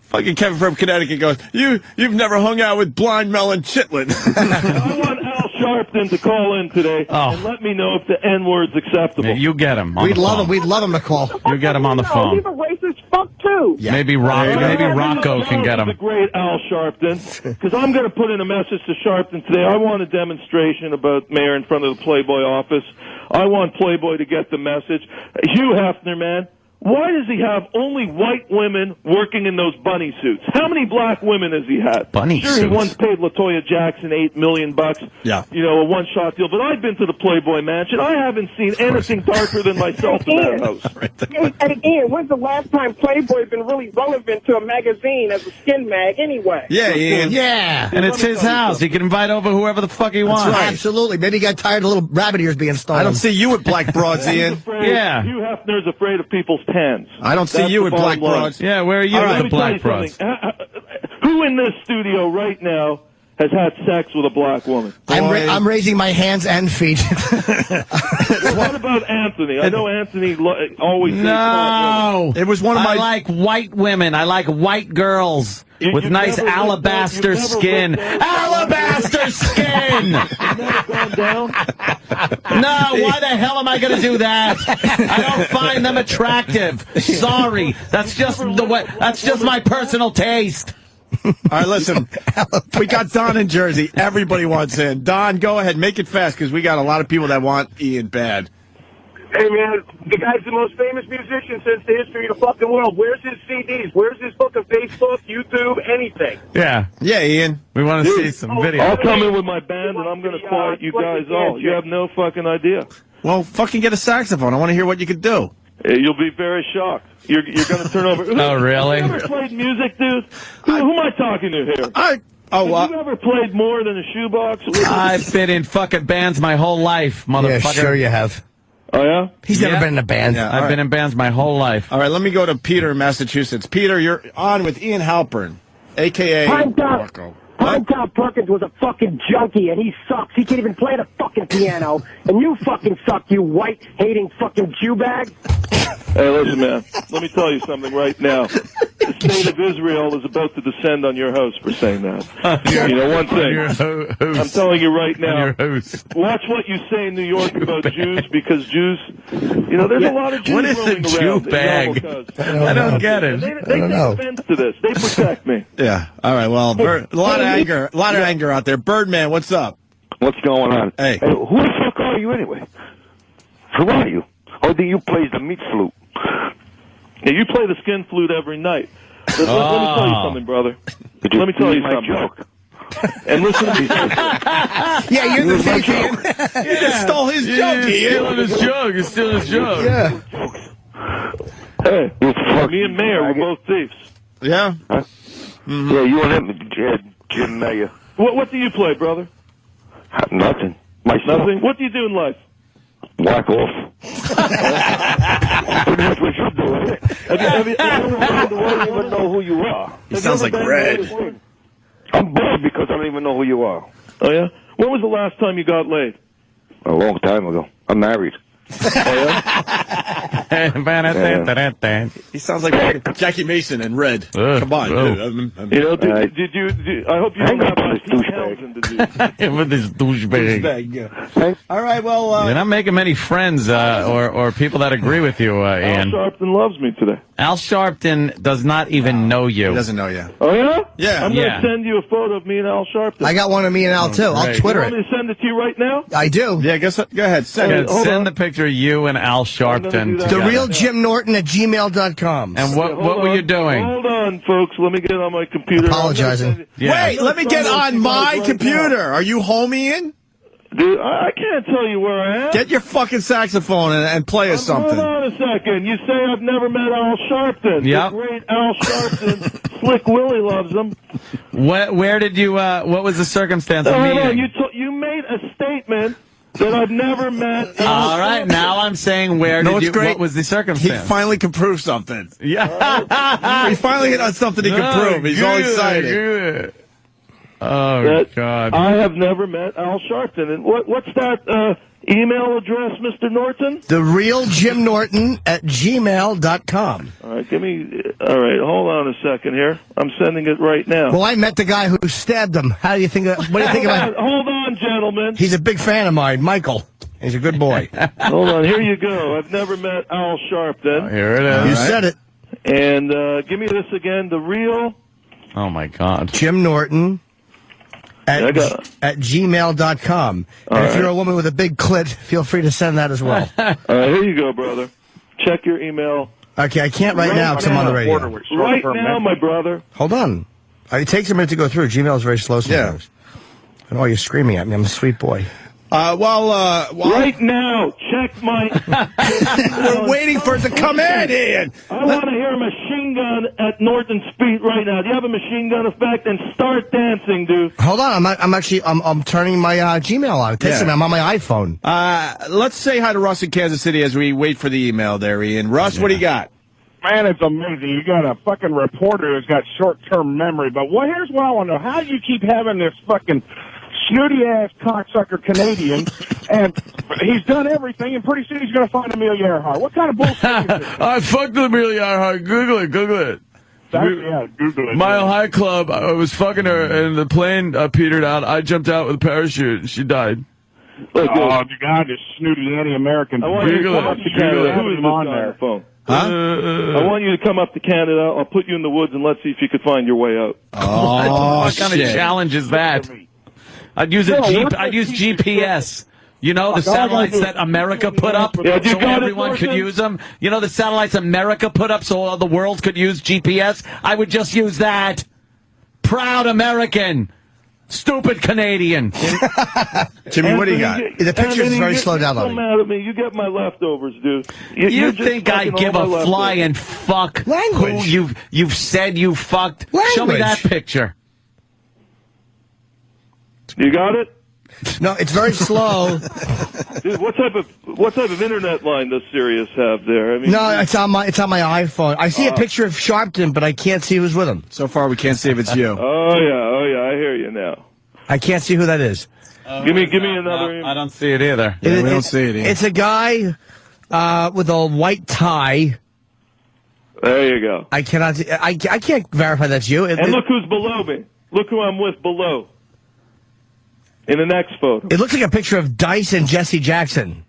Fucking Kevin from Connecticut goes, you've never hung out with blind Melon Chitlin. I want Al Sharpton to call in today and let me know if the N-word's acceptable. Yeah, you get him. We'd love him to call. You get him on the phone. He's a racist fuck too. Yeah. Maybe Rocco can get him. The great Al Sharpton, because I'm going to put in a message to Sharpton today. I want a demonstration about Mayor in front of the Playboy office. I want Playboy to get the message. Hugh Hefner, man, why does he have only white women working in those bunny suits? How many black women has he had? Bunny suits? He once paid LaToya Jackson $8 million. Yeah. A one-shot deal. But I've been to the Playboy Mansion. I haven't seen anything darker than myself in that house. Hey, Ian, when's the last time Playboy been really relevant to a magazine as a skin mag anyway? Yeah, Ian. Yeah. And it's his house. He can invite over whoever the fuck he wants. Right. Absolutely. Maybe he got tired of little rabbit ears being stolen. I don't see you with black broads, Ian. Yeah. Hugh Hefner's afraid of people's tans. I don't see That's you the with bottom black line. broads. Yeah, where are you All right, with the let me black tell you broads? something. Who in this studio right now has had sex with a black woman? I'm raising my hands and feet. What about Anthony? I know Anthony always says No. It was one of my... I like white women. I like white girls with you've nice never alabaster looked down- skin. Alabaster skin! You've never gone down? No, why the hell am I going to do that? I don't find them attractive. Sorry. That's just the way. That's just my personal taste. All right, listen. We got Don in Jersey. Everybody wants in. Don, go ahead. Make it fast, because we got a lot of people that want Ian bad. Hey, man, the guy's the most famous musician since the history of the fucking world. Where's his CDs? Where's his fucking Facebook, YouTube, anything? Yeah. Yeah, Ian. We want to see some video. I'll come in with my band and I'm going to quiet you guys all. You have no fucking idea. Well, fucking get a saxophone. I want to hear what you could do. You'll be very shocked. You're going to turn over. Oh, really? Have you ever played music, dude? Who am I talking to here? Have you ever played more than a shoebox? I've been in fucking bands my whole life, motherfucker. Yeah, sure you have. Oh, yeah? He's never been in a band. Yeah, I've been in bands my whole life. All right, let me go to Peter in Massachusetts. Peter, you're on with Ian Halperin, a.k.a. Marco. Tom Perkins was a fucking junkie, and he sucks. He can't even play the fucking piano. And you fucking suck, you white-hating fucking Jew bag. Hey, listen, man. Let me tell you something right now. The state of Israel is about to descend on your host for saying that. You know one thing. I'm telling you right now. Watch what you say in New York about Jews, because Jews, you know, there's a lot of Jews What is a roaming Jew around. bag? I don't get it. They take offense to this. They protect me. Yeah. All right. Well, a lot of anger out there. Birdman, what's up? What's going on? Hey. Who the fuck are you anyway? Who are you? Oh, do you play the meat flute? Yeah, you play the skin flute every night. Let me tell you something, brother. Let me tell you something. Joke. And listen to me. Yeah, you're the fake Ian. You just stole his joke, Ian. Stealing his joke. You're stealing his joke. Yeah. Hey, me and Mayor, we're both thieves. Yeah? Huh? Mm-hmm. Yeah, you and him, Jim Mayer. What do you play, brother? Nothing. Nothing? What do you do in life? Whack off. Pretty much what you do, isn't it? Have you ever don't even know who you are? He sounds like Red. I'm bored because I don't even know who you are. Oh, yeah? When was the last time you got laid? A long time ago. I'm married. Oh, yeah? He sounds like Jackie Mason and Red. Come on. Dude. You know, did you I hope you don't have much Townsend disease. With this douchebag. All right, well... You're not making many friends or people that agree with you, Ian. Al Sharpton loves me today. Al Sharpton does not even know you. He doesn't know you. Oh, yeah? Yeah. I'm going to send you a photo of me and Al Sharpton. I got one of me and Al, too. I'll Twitter You want me to send it to you right now? I do. Yeah, go ahead. Send the picture of you and Al Sharpton. The real Jim Norton at gmail.com. And what were you doing? Hold on, folks. Let me get on my computer. Apologizing. Wait, let me get on my computer. Are you home, Ian? Dude, I can't tell you where I am. Get your fucking saxophone and play us something. Hold on a second. You say I've never met Al Sharpton. Yep. The great Al Sharpton. Slick Willie loves him. Where did you, what was the circumstance of meeting? You made a statement that I've never met. All right, now I'm saying what was the circumstance? He finally can prove something. Yeah. He finally hit on something he can prove. He's all excited. Good. Oh, God. I have never met Al Sharpton. And what's that email address, Mr. Norton? The real Jim Norton at gmail.com. All right, all right, hold on a second here. I'm sending it right now. Well, I met the guy who stabbed him. What do you think about... Hold on, gentlemen. He's a big fan of mine, Michael. He's a good boy. Hold on, here you go. I've never met Al Sharpton. Here it is. You said it. And give me this again, the real... Oh, my God. Jim Norton at gmail.com. And if you're a woman with a big clit, feel free to send that as well. All right, here you go, brother. Check your email. Okay, I can't right now because I'm on the radio. Right now, my brother. Hold on. It takes a minute to go through. Gmail is very slow sometimes. And you're screaming at me. I'm a sweet boy. Right now, check my... We're waiting for it to come in, Ian. I want to hear a machine gun at Norton Street right now. Do you have a machine gun effect? And start dancing, dude. Hold on, I'm turning my Gmail on. It takes a minute. I'm on my iPhone. Let's say hi to Russ in Kansas City as we wait for the email there, Ian. Russ, what do you got? Man, it's amazing. You got a fucking reporter who's got short-term memory. But here's what I want to know. How do you keep having this fucking snooty-ass cocksucker Canadian, and he's done everything, and pretty soon he's going to find Amelia Earhart? What kind of bullshit is this? I fucked with Amelia Earhart. Google it. Google it. Mile High Club. I was fucking her, and the plane petered out. I jumped out with a parachute, and she died. Oh, you got this snooty anti-American. I want you to come up to Canada. Who is this on their phone? Huh? I want you to come up to Canada. I'll put you in the woods, and let's see if you could find your way out. What kind of challenge is that? I'd use GPS. You know, the satellites that America put up so everyone could use them? You know, the satellites America put up so all the world could use GPS? I would just use that. Proud American. Stupid Canadian. Jimmy, what do you got? The picture's very slow down on me. Mad at me. You get my leftovers, dude. You think I give a flying fuck Language. who you've said you fucked? Show me that picture. You got it? No, it's very slow. Dude, what type of internet line does Sirius have there? I mean, No, it's on my iPhone. I see a picture of Sharpton, but I can't see who's with him. So far, we can't see if it's you. Oh yeah, I hear you now. I can't see who that is. Give me another. I don't see it either. Yeah, we don't see it either. It's a guy with a white tie. There you go. I cannot. I can't verify that's you. And look who's below me. Look who I'm with below. In the next photo. It looks like a picture of Dice and Jesse Jackson.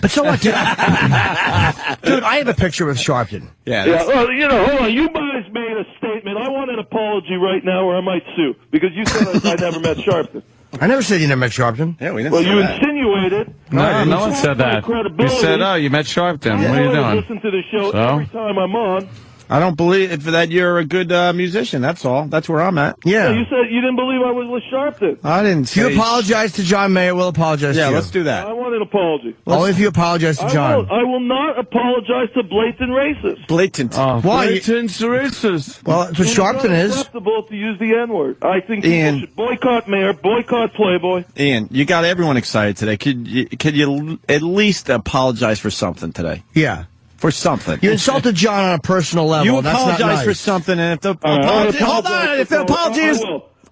But so what? Dude, I have a picture with Sharpton. Yeah. Well, hold on. You guys made a statement. I want an apology right now, or I might sue because you said I never met Sharpton. I never said you never met Sharpton. Yeah, we didn't. Well, you insinuated. No one said that. You said, "Oh, you met Sharpton." What are you doing? Listen to the show every time I'm on. I don't believe that you're a good musician. That's all. That's where I'm at. Yeah. You said you didn't believe I was with Sharpton. I didn't say... If you apologize to John Mayer, we'll apologize to you. Yeah, let's do that. I want an apology. Only if you apologize to John. I will not apologize to blatant racists. Blatant. Why? Blatant racist. Well, that's what Sharpton is. It's acceptable to use the N-word. I think people should boycott Mayer, boycott Playboy. Ian, you got everyone excited today. Could you at least apologize for something today? Yeah. For something. You insulted John on a personal level. You That's apologize not nice. for something, and if the apology... Hold on, if the apology is...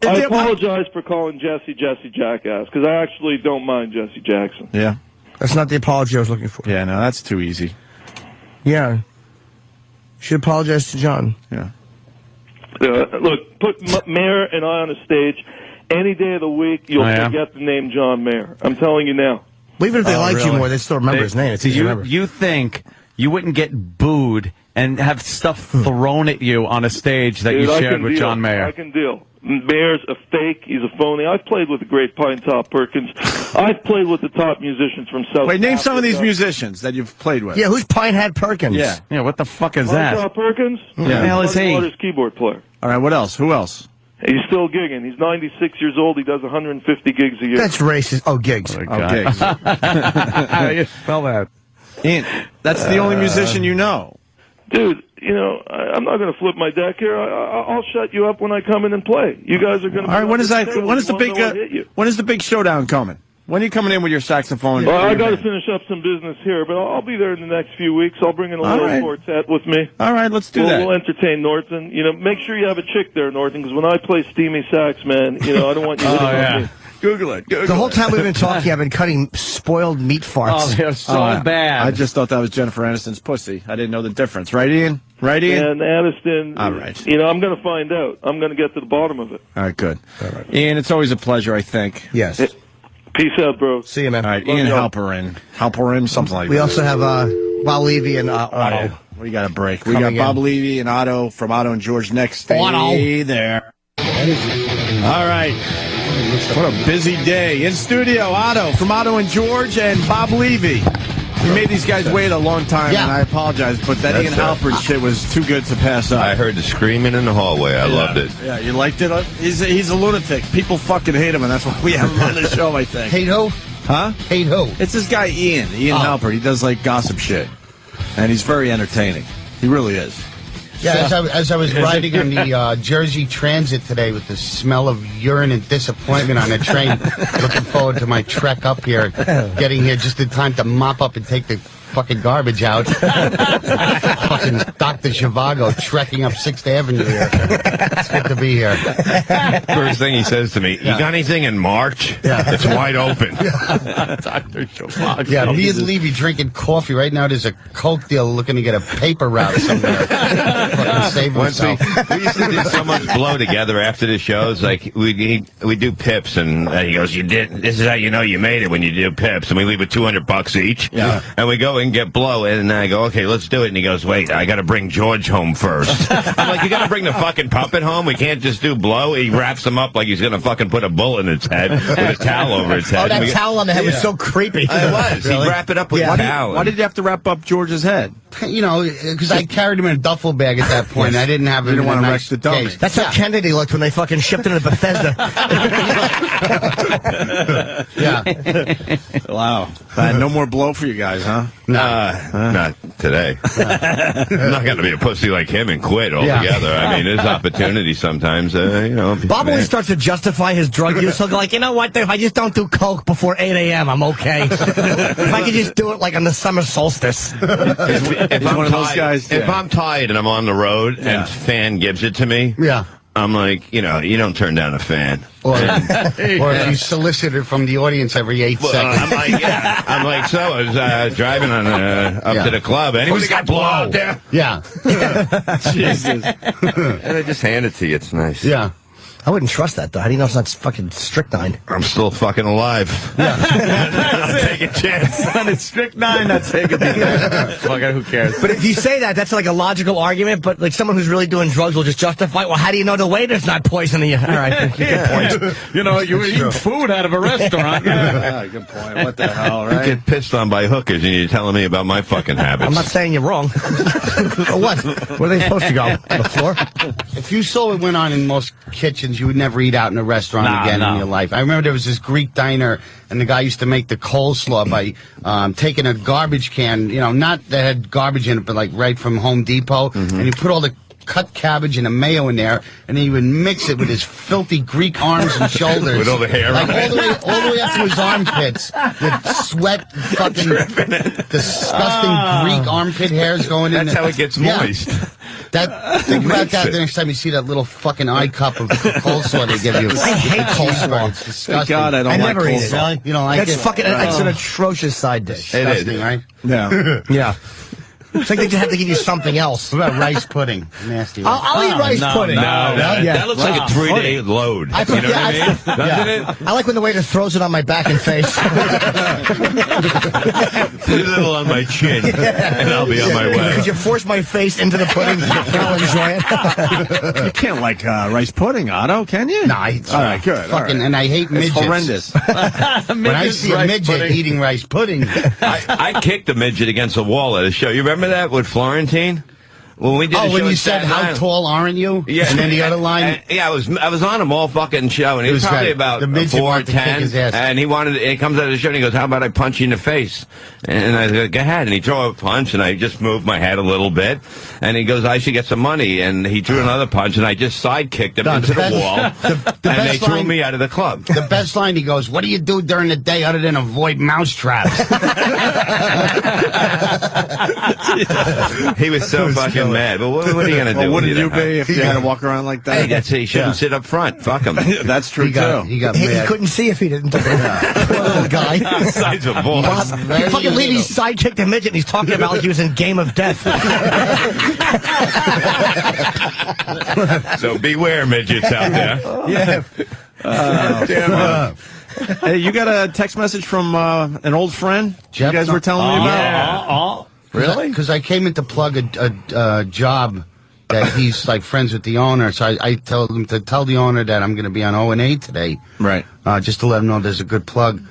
I apologize for calling Jesse Jackass, because I actually don't mind Jesse Jackson. Yeah. That's not the apology I was looking for. Yeah, no, that's too easy. Yeah. You should apologize to John. Yeah. Look, put Mayer and I on a stage any day of the week, you'll forget the name John Mayer. I'm telling you now. Well, even if they liked you more, they still remember his name. It's easy to remember. You think you wouldn't get booed and have stuff thrown at you on a stage that you shared with John Mayer? I can deal. Mayer's a fake. He's a phony. I've played with the great Pine Top Perkins. I've played with the top musicians from South Wait, name Africa. some of these musicians that you've played with. Yeah, who's Pine Hat Perkins? Yeah, what the fuck is Pine that? Top Perkins? Yeah. Who the hell is he? Waters keyboard player. All right, what else? Who else? He's still gigging. He's 96 years old. He does 150 gigs a year. That's racist. Oh, gigs. Gigs. How do you spell that? Ian, that's the only musician you know. Dude, I'm not going to flip my deck here. I'll shut you up when I come in and play. You guys are going to... All right, when is the big showdown coming? When are you coming in with your saxophone? Well, I got to finish up some business here, but I'll be there in the next few weeks. I'll bring in a little quartet with me. All right, let's do that. We'll entertain Norton. Make sure you have a chick there, Norton, because when I play steamy sax, man, I don't want you hitting on me. Google it. The whole time we've been talking, I've been cutting spoiled meat farts. Oh, they're so bad. I just thought that was Jennifer Aniston's pussy. I didn't know the difference. Right, Ian? Right, Ian? And Aniston, all right. I'm going to find out. I'm going to get to the bottom of it. All right, good. All right. Ian, it's always a pleasure, I think. Yes. Peace out, bro. See you, man. All right, Ian Halperin, something like that. We also have Bob Levy and Otto. We got a break. We got Bob Levy and Otto from Otto and George next. Stay there. All right. What a busy day. In studio, Otto from Otto and George and Bob Levy. He made these guys wait a long time, and I apologize, but that Ian Halperin shit was too good to pass up. I heard the screaming in the hallway. I loved it. Yeah, you liked it? He's a lunatic. People fucking hate him, and that's why we have him on the show, I think. Hate who? Huh? Hate who? It's this guy Ian Halperin. He does like gossip shit, and he's very entertaining. He really is. Yeah, as I was riding on the Jersey Transit today with the smell of urine and disappointment on the train, looking forward to my trek up here, getting here just in time to mop up and take the fucking garbage out. Fucking Dr. Zhivago trekking up 6th Avenue here. It's good to be here. First thing he says to me, you got anything in March? Yeah. It's wide open. Dr. Zhivago. Yeah, me and Levy drinking coffee. Right now there's a Coke deal looking to get a paper route somewhere. Fucking save himself. We used to do so much blow together after the shows. Like, we do pips, and he goes, this is how you know you made it when you do pips. And we leave with $200 each. Yeah. And we go and get blow, and I go, okay, let's do it. And he goes, wait, I got to bring George home first. I'm like, you got to bring the fucking puppet home? We can't just do blow? He wraps him up like he's going to fucking put a bullet in his head with a towel over his head. Oh, that towel on the head was so creepy. It was. Really? He'd wrap it up with a towel. Why did you have to wrap up George's head? You know, because I carried him in a duffel bag at that point. I didn't have it. You didn't want to nice wreck the dummy. case. That's how Kennedy looked when they fucking shipped him to Bethesda. Yeah. Wow. No more blow for you guys, huh? Not today. I'm not going to be a pussy like him and quit altogether. I mean, there's opportunity sometimes, you know. Bob always starts to justify his drug use. He'll go like, you know what, if I just don't do coke before 8 a.m., I'm okay. If I could just do it like on the summer solstice. If I'm tired and I'm on the road and fan gives it to me, I'm like, you don't turn down a fan. Or if you solicit it from the audience every 8 seconds. I'm like, so I was driving on up to the club. Anybody got blow out there? Yeah. Jesus. And I just hand it to you. It's nice. Yeah. I wouldn't trust that, though. How do you know it's not fucking strychnine? I'm still fucking alive. I'll take a chance. On a strychnine, that's taking fucking who cares? But if you say that, that's like a logical argument, but like someone who's really doing drugs will just justify, well, how do you know the waiter's not poisoning you? All right, good point. You know, you were eating food out of a restaurant. Yeah, good point. What the hell, right? You get pissed on by hookers and you're telling me about my fucking habits. I'm not saying you're wrong. What? Where are they supposed to go? On the floor? If you saw what went on in most kitchens, you would never eat out in a restaurant again in your life. I remember there was this Greek diner, and the guy used to make the coleslaw by taking a garbage can, not that had garbage in it, but like right from Home Depot, and he put all the cut cabbage and a mayo in there, and then he would mix it with his filthy Greek arms and shoulders. With all the hair like on it. all the way up to his armpits, with sweat, fucking disgusting Greek armpit hairs going in. That's how it gets moist. Think about that the next time you see that little fucking eye cup of coleslaw they give you. I hate coleslaw. It's disgusting. Thank God I don't like never eat it. coleslaw. Really? You don't like That's it? fucking, it's an atrocious side dish. Disgusting, right? Yeah. Yeah. It's like they just have to give you something else. What about rice pudding? Nasty. Right? I'll eat rice pudding. That looks like a 3-day load. I You know what I mean? Doesn't it? I like when the waiter throws it on my back and face. Put a little on my chin, and I'll be on my way. Could you force my face into the pudding and I'll enjoy it? You can't like rice pudding, Otto, can you? No, it's all right, good. Fucking, and I hate midgets. It's horrendous. When I see a midget eating rice pudding, I kicked a midget against a wall at a show. You remember that with Florentine? When we did a show when you in said, Staten how Island. tall aren't you? Yeah. And then the other line. I was on him all fucking show, and he was It was probably great. about The midget wanted to kick 4'10", his ass. and he comes out of the show, and he goes, how about I punch you in the face? And I go, go ahead. And he threw a punch, and I just moved my head a little bit, and he goes, I should get some money. And he threw another punch, and I just side kicked him into the wall, and they threw me out of the club. The best line, he goes, what do you do during the day other than avoid mouse traps? He was so fucking mad. But what are you going to do? Well, wouldn't you be if you had to walk around like that? Hey, that's it. He shouldn't sit up front. Fuck him. That's true, He got He mad. couldn't see if he didn't. Poor little guy. Size of balls. Fucking Levy's sidekicked a midget, and he's talking about like he was in Game of Death. So beware, midgets out there. Yeah. Damn. Hey, you got a text message from an old friend Jeff, you guys were telling me about? Yeah. Really? Because I came in to plug a job that he's like friends with the owner, so I told him to tell the owner that I'm going to be on O&A today. Right. Just to let him know there's a good plug.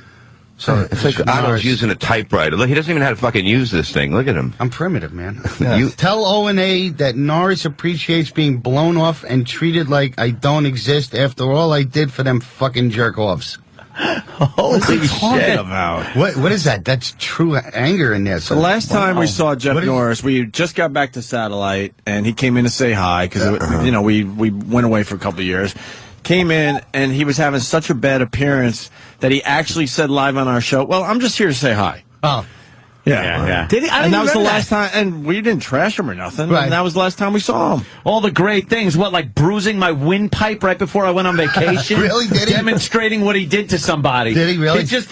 So it's like Otto's using a typewriter. Look, he doesn't even know how to fucking use this thing. Look at him. I'm primitive, man. You tell O&A that Norris appreciates being blown off and treated like I don't exist after all I did for them fucking jerk-offs. Holy shit. About? What is that? That's true anger in there. So the last time we saw Jeff Norris, we just got back to Satellite, and he came in to say hi, because, you know, we went away for a couple of years. Came in, and he was having such a bad appearance that he actually said live on our show, well, I'm just here to say hi. Oh. Yeah. Did he? I And didn't that was the remember last time, and we didn't trash him or nothing. Right. And that was the last time we saw him. All the great things. What, like bruising my windpipe right before I went on vacation? Really? Did he? Demonstrating what he did to somebody. Did he really? He just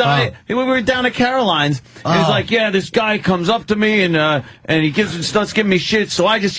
we were down at Caroline's, and he's like, yeah, this guy comes up to me, and he starts giving me shit, so I just,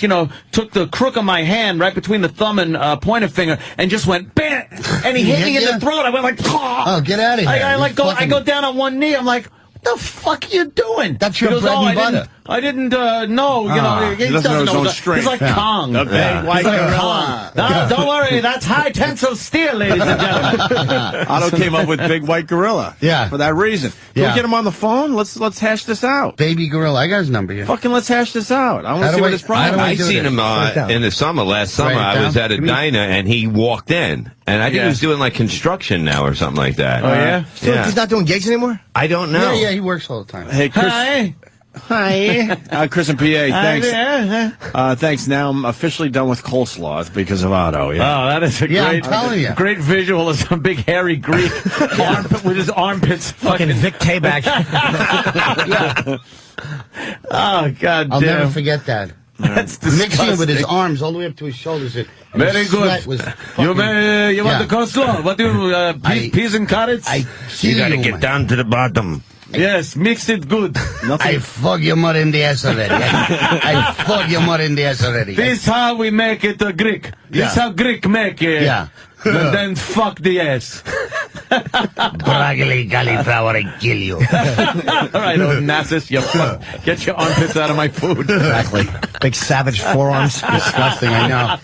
took the crook of my hand right between the thumb and pointer finger, and just went, bam! And he hit me in the throat. I went like, Pah! Oh, get out of here. I go down on one knee. I'm like, what the fuck are you doing? That's your bread and butter. I didn't know. He doesn't know his own strength. He's like Kong. The big white gorilla. No, don't worry. That's high tensile steel, ladies and gentlemen. Otto came up with Big White Gorilla. Yeah. For that reason. Can we get him on the phone? Let's hash this out. Baby Gorilla. I got his number here. Fucking let's hash this out. I want to see what his problem is. I seen him in the summer. Last summer, I was at a diner, and he walked in. And I think he was doing, like, construction now or something like that. Oh, yeah? So Yeah. he's not doing gigs anymore? I don't know. Yeah, he works all the time. Hey, Chris. Hi. Chris and PA, thanks. Thanks. Now I'm officially done with coleslaw because of Otto. Yeah. Oh, that is a I'm telling you. great visual of some big hairy Greek armpit with his armpits. Fucking Vic Tayback. Oh, God I'll damn. never forget that. That's disgusting. Mixing it with his arms all the way up to his shoulders. And Very his good. sweat was You fucking- want the coleslaw? What do you, peas and carrots? You gotta get down to the bottom. Yes, mix it good. I fuck your mother in the ass already. I fuck your mother in the ass already. This how we make it Greek. This how Greek make it. Yeah. And then fuck the ass. Broccoli, cauliflower, I kill you. All right, Onassis, you fuck. Get your armpits out of my food. Exactly. Big savage forearms. Disgusting, I know.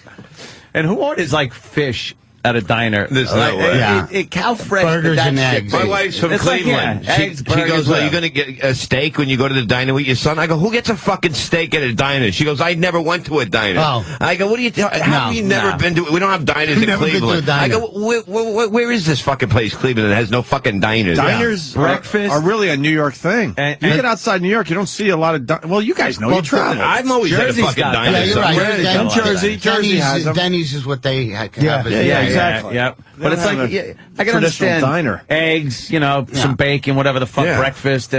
And who orders, like, fish at a diner? There's no way. Yeah. Cow fresh. Burgers that and shit. eggs. My wife's from It's like, Cleveland. eggs, she burgers, goes, are you whatever. going to get a steak when you go to the diner with your son? I go, who gets a fucking steak at a diner? She goes, I never went to a diner. Oh. I go, what are you how have you never been to? We don't have diners in Never been to a Cleveland. diner. I go, where is this fucking place, Cleveland, that has no fucking diners? Diners Breakfast. are really a New York thing. And- You get outside New York, you don't see a lot of well, you guys know, you travel. I'm always Jersey's at a fucking got diner. Yeah, you're right. somewhere. In Jersey, Jersey has them. Denny's is what they have. Yeah, exactly. Yeah. But it's have like, a I can traditional understand diner. eggs, some bacon, whatever the fuck, Yeah. breakfast,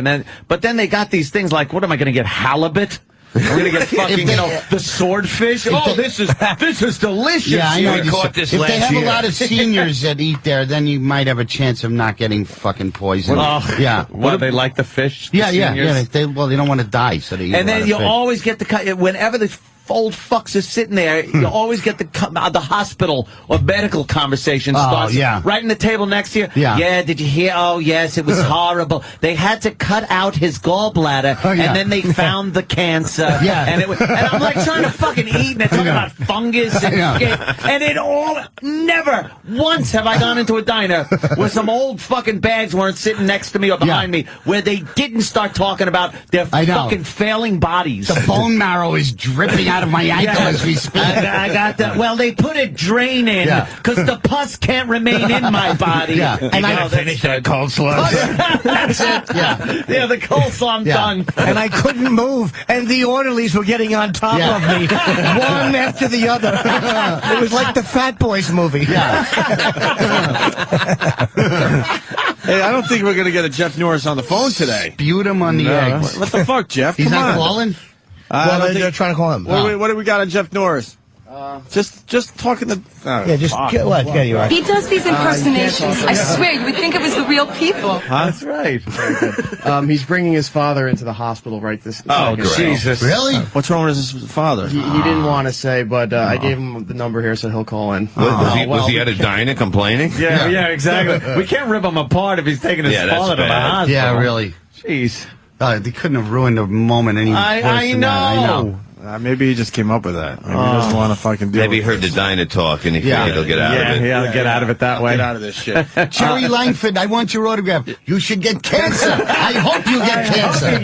but then they got these things like, what am I going to get, halibut? I'm going to get fucking, the swordfish. Oh, this is delicious. Yeah, I know. We caught this If last they have year. a lot of seniors that eat there, then you might have a chance of not getting fucking poisoned. Oh, Yeah. What, they like the fish? the Yeah. seniors? They don't want to die, so they eat And a lot then of you fish. always get whenever the old fucks are sitting there, you always get the hospital or medical conversation starts right in the table next to you. Yeah. Did you hear? Oh, yes, it was horrible. They had to cut out his gallbladder, Oh, yeah. and then they found the cancer. Yeah. And I'm like trying to fucking eat, and they're talking about fungus and shit. And it all, never once have I gone into a diner where some old fucking bags weren't sitting next to me or behind me, where they didn't start talking about their fucking failing bodies. The bone marrow is dripping out of my ankle as we speak. I got that. Well, they put a drain in because the pus can't remain in my body. Yeah. And I finished that coleslaw. That's it. Yeah. The coleslaw, I'm done. And I couldn't move, and the orderlies were getting on top of me, one after the other. It was like the Fat Boys movie. Hey, I don't think we're going to get a Jeff Norris on the phone today. Spewed him on the eggs. What the fuck, Jeff? He's Come not on. calling? Well, they're trying to call him. What do we got on Jeff Norris? Just talking to... Get you are. He does these impersonations. I swear, you would think it was the real people. That's right. He's bringing his father into the hospital right this second. Jesus. Really? What's wrong with his father? He didn't want to say, but I gave him the number here, so he'll call in. Was he at a diner complaining? Yeah, exactly. We can't rip him apart if he's taking his Yeah, that's father to the bad. hospital. Yeah, really. Jeez. They couldn't have ruined the moment any worse I than know. that. I know. Maybe he just came up with that. Maybe he doesn't want to fucking do it. Maybe he heard the diner talk and he figured he'll get out of it. Yeah, get out of it that way. Get out of this shit. Jerry Langford, I want your autograph. You should get cancer. I hope you get cancer.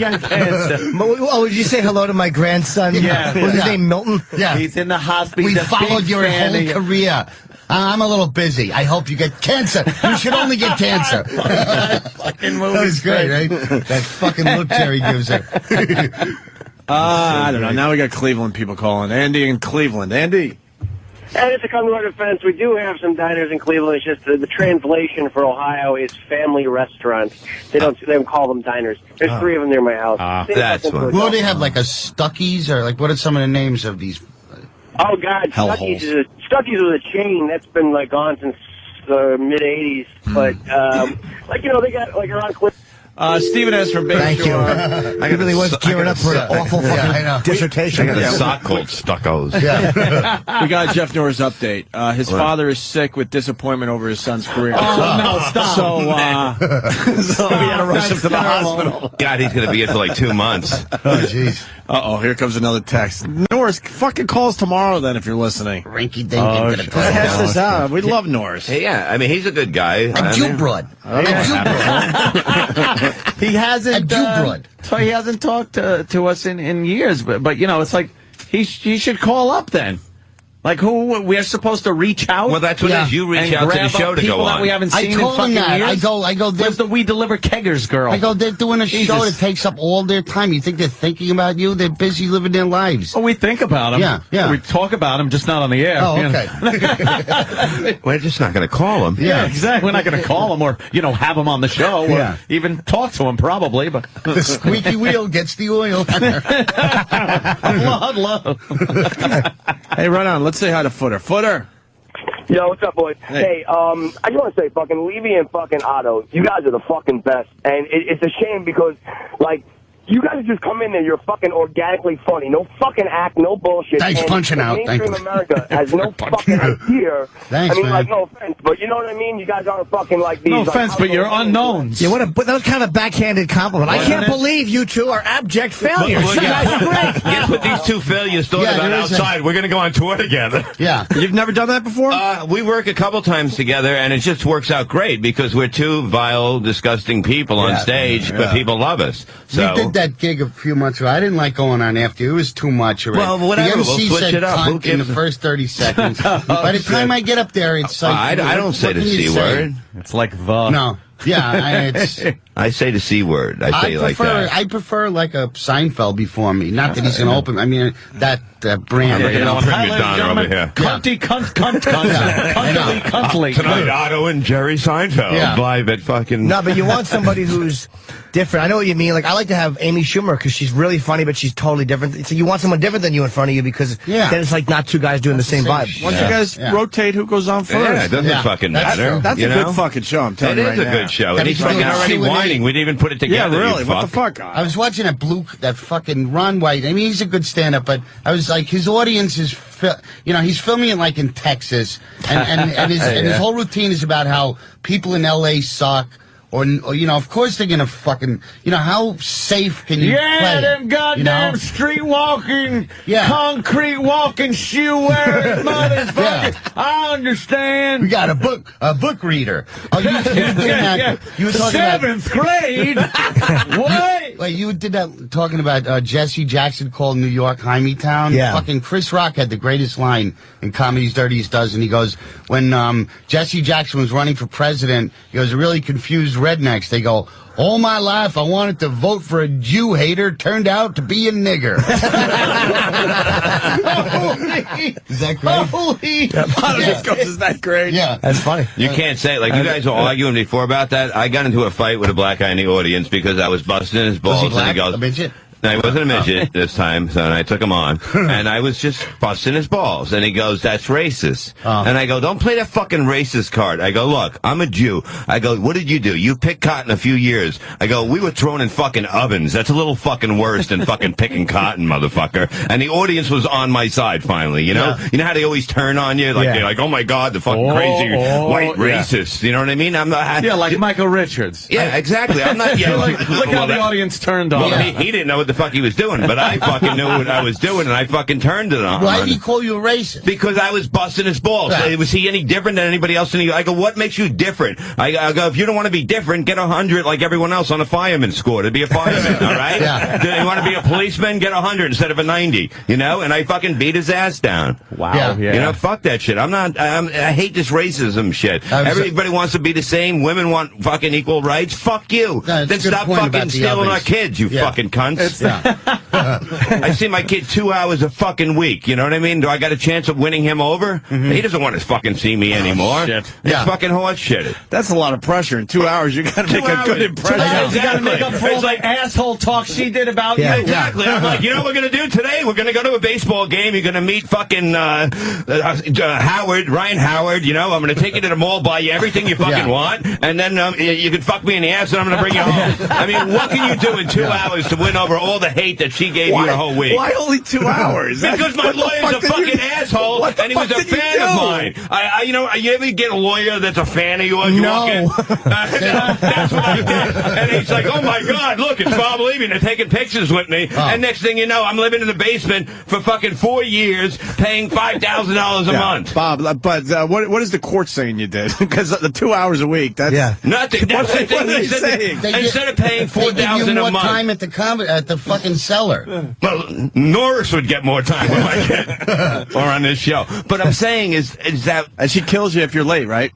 Oh, did you say hello to my grandson? Yeah. What's his name, Milton? Yeah. He's in the hospital. We He's a followed big your fan whole of you. career. I'm a little busy. I hope you get cancer. You should only get cancer. Fucking movie. That was great, right? That fucking look Jerry gives her. I don't know. Now we got Cleveland people calling. Andy in Cleveland. Andy. And just to come to our defense, we do have some diners in Cleveland. It's just the translation for Ohio is family restaurants. They don't call them diners. There's 3 of them near my house. That's fun. What do they have, like a Stuckey's? Or like, what are some of the names of these? Oh, God. Stuckey's is a chain that's been, like, on since the mid-'80s. But, they got, like, around Cleveland. Stephen S. from Bay Thank you. Shore. I really was gearing up for an awful fucking dissertation. I got a sock called Stuckos. We got Jeff Norris update. His father is sick with disappointment over his son's career. Oh, no, stop. So we had to rush him to the hospital. God, he's going to be in for like 2 months. Oh, jeez. Uh-oh, here comes another text. Norris, fucking call us tomorrow then if you're listening. Rinky dink. Hash this out. We love Norris. Hey, yeah, I mean, he's a good guy. A Jew broad. He hasn't. Broad. So he hasn't talked to us in years, but you know, it's like he should call up then. Like who we're supposed to reach out? Well, that's what it is. You reach out to the show to go on. That we haven't seen I told in fucking him that. years. I go. Where's the We Deliver Keggers girl? I go. They're doing a Jesus. show that takes up all their time. You think they're thinking about you? They're busy living their lives. Oh, we think about them. Yeah. We talk about them, just not on the air. Oh, you okay. know. We're just not going to call him. Yeah, exactly. We're not going to call him or have him on the show or even talk to him probably. But the squeaky wheel gets the oil. Love. Hey, run on. Let's say hi to Footer. Footer. Yo, what's up, boys? Hey, I just want to say, fucking Levy and fucking Otto, you guys are the fucking best. And it's a shame because, like, you guys just come in there, you're fucking organically funny. No fucking act, no bullshit. Thanks, and punching out. Mainstream America has no fucking idea. Thanks, I mean, man. like, no offense, but you know what I mean? You guys aren't fucking like these. No offense, but you're unknowns. Yeah, that was kind of a backhanded compliment. I can't believe you two are abject failures. Well, You guys are great. Guess what these two failures thought about outside? We're going to go on tour together. Yeah. You've never done that before? We work a couple times together, and it just works out great because we're two vile, disgusting people on stage, but people love us. So We did that gig a few months ago. I didn't like going on after you. It was too much already. Well, whatever. The We'll MC switch said it up. Who cunt in the gives a- first 30 seconds. By the time I get up there, it's like... I don't say what the can you C say? word. It's like the. No. Yeah, I say the C word. I say like that. I prefer like a Seinfeld before me. Not that he's going to open... I mean, that brand. Yeah, don't bring me down over here. Cunty, cuntly. Tonight, Otto and Jerry Seinfeld live at fucking... No, but you want somebody who's different. I know what you mean. Like, I like to have Amy Schumer because she's really funny, but she's totally different. So you want someone different than you in front of you because then it's like not two guys doing the same vibe. Why don't you guys rotate who goes on first? Yeah, it doesn't fucking matter. That's a good fucking show, I'm telling you right now. It is a good show. And he's fucking already whining. We didn't even put it together. Yeah, really. What the fuck? I was watching that fucking Ron White. I mean, he's a good stand-up, but I was like, his audience is, he's filming it like in Texas, and his whole routine is about how people in L.A. suck. Or, of course they're gonna fucking, how safe can you play? Them goddamn street walking, concrete walking, shoe wearing motherfuckers. I understand. We got a book reader. Oh, you did that. You were talking Seventh grade. What? Wait, you did that talking about Jesse Jackson called New York Hymietown. Yeah. Fucking Chris Rock had the greatest line in Comedy's Dirtiest Dozen. He goes, when Jesse Jackson was running for president, he goes, really confused rednecks. They go, all my life I wanted to vote for a Jew hater, turned out to be a nigger. Is that great? Holy. Is that great? Yeah. That's funny. You can't say it. Like, you guys were arguing before about that. I got into a fight with a black guy in the audience because I was busting his balls. Was he And black? he goes, A midget? No, he wasn't a midget this time, so I took him on. And I was just busting his balls. And he goes, that's racist. And I go, don't play that fucking racist card. I go, look, I'm a Jew. I go, what did you do? You picked cotton a few years. I go, we were thrown in fucking ovens. That's a little fucking worse than fucking picking cotton, motherfucker. And the audience was on my side finally, you know? You know how they always turn on you? Like, they're like, oh my God, the fucking crazy white racist. You know what I mean? I'm not... Yeah, like Michael Richards. Yeah, exactly. I'm not yelling. Look how the audience turned on. Well, he didn't know what the the fuck he was doing, but I fucking knew what I was doing, and I fucking turned it on. Why did he call you a racist? Because I was busting his balls. Yeah. Was he any different than anybody else? I go, what makes you different? I go, if you don't want to be different, get 100 like everyone else on the fireman's score to be a fireman, all right? Yeah. Do you want to be a policeman? Get 100 instead of a 90, you know? And I fucking beat his ass down. Wow. Yeah. You know, fuck that shit. I hate this racism shit. Everybody wants to be the same. Women want fucking equal rights. Fuck you. No, Then stop fucking stealing our kids, you fucking cunts. I see my kid 2 hours a fucking week. You know what I mean? Do I got a chance of winning him over? He doesn't want to fucking see me anymore. Shit. It's fucking horse shit. That's a lot of pressure. In 2 hours, you got to make a good impression. You got to make up for all the asshole talk she did about you. Exactly. I'm like, you know what we're going to do today? We're going to go to a baseball game. You're going to meet fucking Howard, Ryan Howard. You know, I'm going to take you to the mall, buy you everything you fucking want, and then you can fuck me in the ass, and I'm going to bring you home. I mean, what can you do in 2 hours to win over all the hate that she gave you the whole week? Why only 2 hours? Because my lawyer's a fucking asshole, and he was a fan of mine. You ever get a lawyer that's a fan of yours? No. That's what I did. And he's like, oh my God, look, it's Bob Levy, and they're taking pictures with me. And next thing you know, I'm living in the basement for fucking 4 years, paying $5,000 a month. Bob, but what is the court saying you did? Because the 2 hours a week, that's... Nothing. That's the thing. He said instead of paying $4,000 a more month. time at the fucking cellar. Well, Norris would get more time than I get. Or on this show. But I'm saying is that... And she kills you if you're late, right?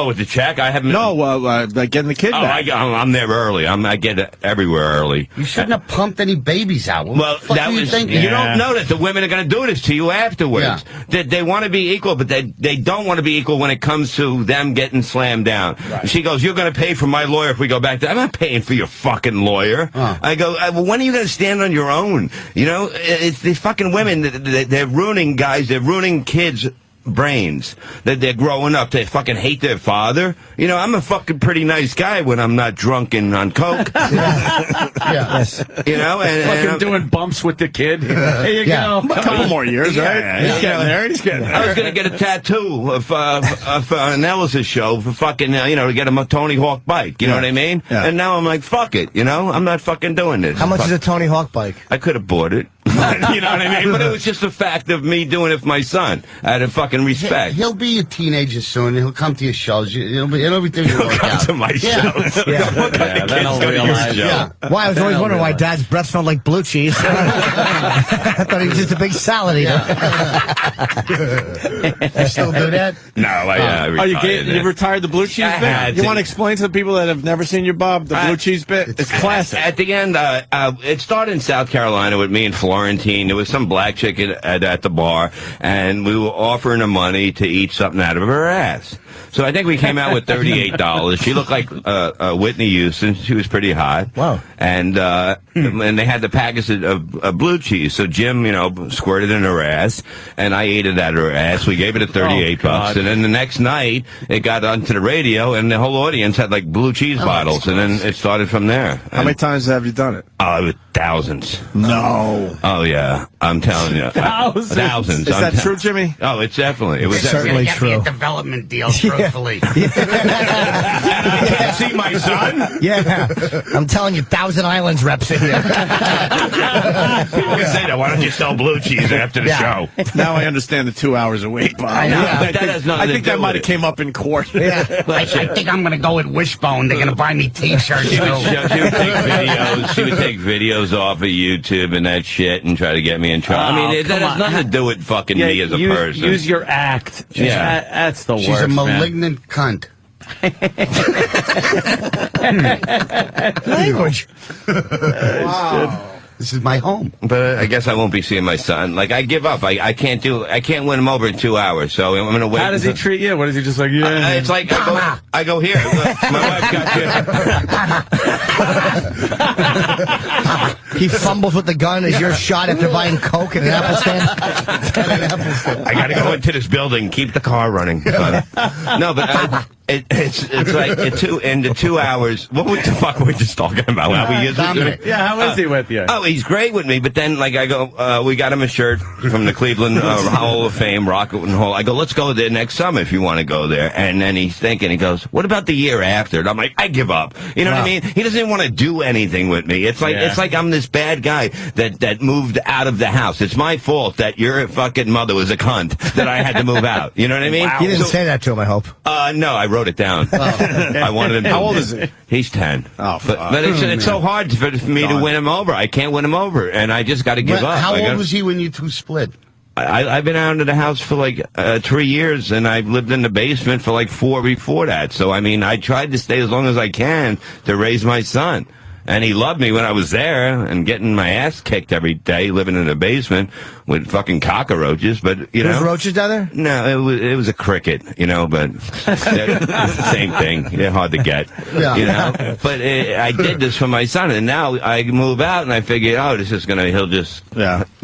With the check? I haven't... No, like getting the kid back. I'm there early. I get it everywhere early. You shouldn't have pumped any babies out. What the fuck that were you was... thinking? You don't know that the women are going to do this to you afterwards. Yeah. They want to be equal, but they don't want to be equal when it comes to them getting slammed down. Right. She goes, you're going to pay for my lawyer if we go back there. I'm not paying for your fucking lawyer. I go, well, when are you going to stand on your own? You know, it's these fucking women, they're ruining guys, they're ruining kids' brains. That they're growing up, they fucking hate their father. You know, I'm a fucking pretty nice guy when I'm not drunk and on coke. Yes. You know, and fucking doing bumps with the kid. Here you go. A couple more years, right? He's getting there. He's getting there. I was going to get a tattoo of an Ellis's show for fucking, to get him a Tony Hawk bike. You know what I mean? Yeah. And now I'm like, fuck it. You know, I'm not fucking doing this. How much is a Tony Hawk bike? I could have bought it. You know what I mean? But it was just a fact of me doing it for my son. Out of fucking respect. He'll be a teenager soon. He'll come to your shows. Everything will work Come out. to my shows. What kind of then kids I'll go to your realize. show? Why? I was always wondering why Dad's breath smelled like blue cheese. I thought he was just a big salad eater. You still do that? No, I retired. You retired the blue cheese bit? You want to explain to the people that have never seen your Bob, the blue cheese bit? It's classic. At the end, it started in South Carolina with me and Florentine. There was some black chick at the bar, and we were offering her money to eat something out of her ass. So I think we came out with $38. She looked like Whitney Houston. She was pretty hot. Wow. And they had the package of blue cheese. So Jim, squirted in her ass, and I ate it out of her ass. We gave it a $38. And then the next night, it got onto the radio, and the whole audience had like blue cheese bottles. And then it started from there. How many times have you done it? Thousands. No. Oh, yeah. I'm telling you. Thousands. Is that true, Jimmy? Oh, it's definitely. It was certainly Get me a development deal, truthfully. You can't see my son? Yeah. I'm telling you, Thousand Islands reps in here. People can say that. Why don't you sell blue cheese after the show? Now I understand the 2 hours a week, Bob. I know. That has nothing I think to do that might with have it. came up in court. I think I'm going to go with Wishbone. They're going to buy me T-shirts. She would take videos off of YouTube and that shit and try to get me in trouble. I mean, that has nothing to do with fucking me as a person. Use your act. That's the worst. She's a malignant cunt. Language. Wow. This is my home. But I guess I won't be seeing my son. Like, I give up. I can't win him over in 2 hours, so I'm going to wait. How does he treat you? What is he just like, it's like, I go here. My wife got you. He fumbles with the gun as your shot after buying Coke at an Apple stand. I got to go into this building, keep the car running. No, but It's like in the 2 hours. What the fuck were we just talking about? How he is with me? Yeah, how is he with you? Oh, he's great with me. But then, like, I go, we got him a shirt from the Cleveland Hall of Fame, Rocket and Hall. I go, let's go there next summer if you want to go there. And then he's thinking, he goes, what about the year after? And I'm like, I give up. You know what I mean? He doesn't want to do anything with me. It's like I'm this bad guy that moved out of the house. It's my fault that your fucking mother was a cunt that I had to move out. You know what I mean? You didn't say that to him, I hope. No, I wrote it down. I wanted him to. How old is he? He's 10. Oh, but it's so hard for me to win him over. I can't win him over, and I just got to give up. How old was he when you two split? I've been out of the house for like 3 years, and I've lived in the basement for like 4 before that. So, I mean, I tried to stay as long as I can to raise my son. And he loved me when I was there and getting my ass kicked every day, living in the basement with fucking cockroaches. But, you know. There's roaches down there? No, it was a cricket, you know, but it's the same thing. They're hard to get, you know. But I did this for my son, and now I move out, and I figure, he'll just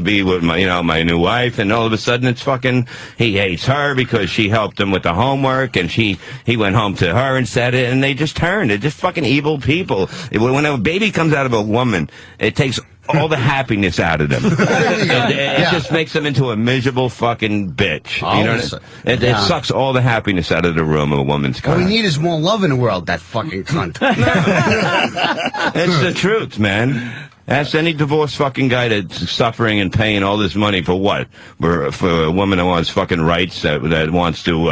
be with my new wife, and all of a sudden it's fucking, he hates her because she helped him with the homework, and he went home to her and said it, and they just turned. They're just fucking evil people. When a baby comes out of a woman, it takes all the happiness out of them. It just makes them into a miserable fucking bitch. You know what I mean? It sucks all the happiness out of the room of a woman's car. What we need is more love in the world, that fucking cunt. It's the truth, man. Ask any divorced fucking guy that's suffering and paying all this money for what? For a woman that wants fucking rights, that wants to,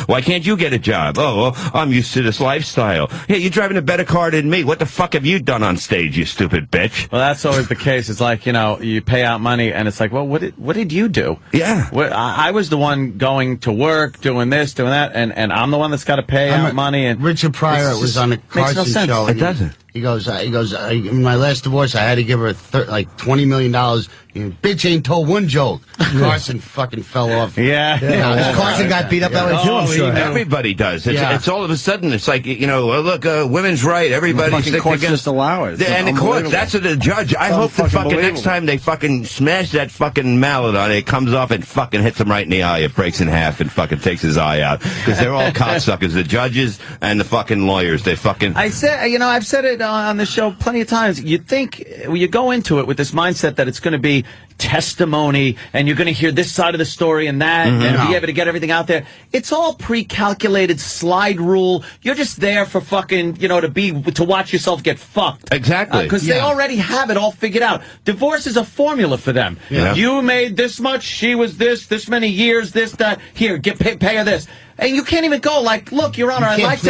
why can't you get a job? Oh, well, I'm used to this lifestyle. Hey, you're driving a better car than me. What the fuck have you done on stage, you stupid bitch? Well, that's always the case. It's like, you pay out money, and it's like, well, what did you do? Yeah. I was the one going to work, doing this, doing that, and I'm the one that's got to pay out money. And Richard Pryor was on the Carson show. It doesn't. He goes, in my last divorce, I had to give her like $20 million. Bitch ain't told one joke. Carson fucking fell off. Carson got beat up that way too, I'm sure. Everybody does. It's all of a sudden, it's like, look, women's right. Everybody's the courts just allow it. And the courts, that's what the judge. I hope the fucking next time they fucking smash that fucking mallet on it comes off and fucking hits him right in the eye. It breaks in half and fucking takes his eye out. Because they're all cocksuckers. The judges and the fucking lawyers. They fucking. I've said it on the show plenty of times. You think, you go into it with this mindset that it's going to be testimony and you're going to hear this side of the story and that and be able to get everything out there. It's all pre-calculated slide rule. You're just there for fucking, to watch yourself get fucked. Exactly. Because they already have it all figured out. Divorce is a formula for them. Yeah. You made this much, she was this many years, this, that, here, pay her this. And you can't even go like, look, Your Honor, I'd like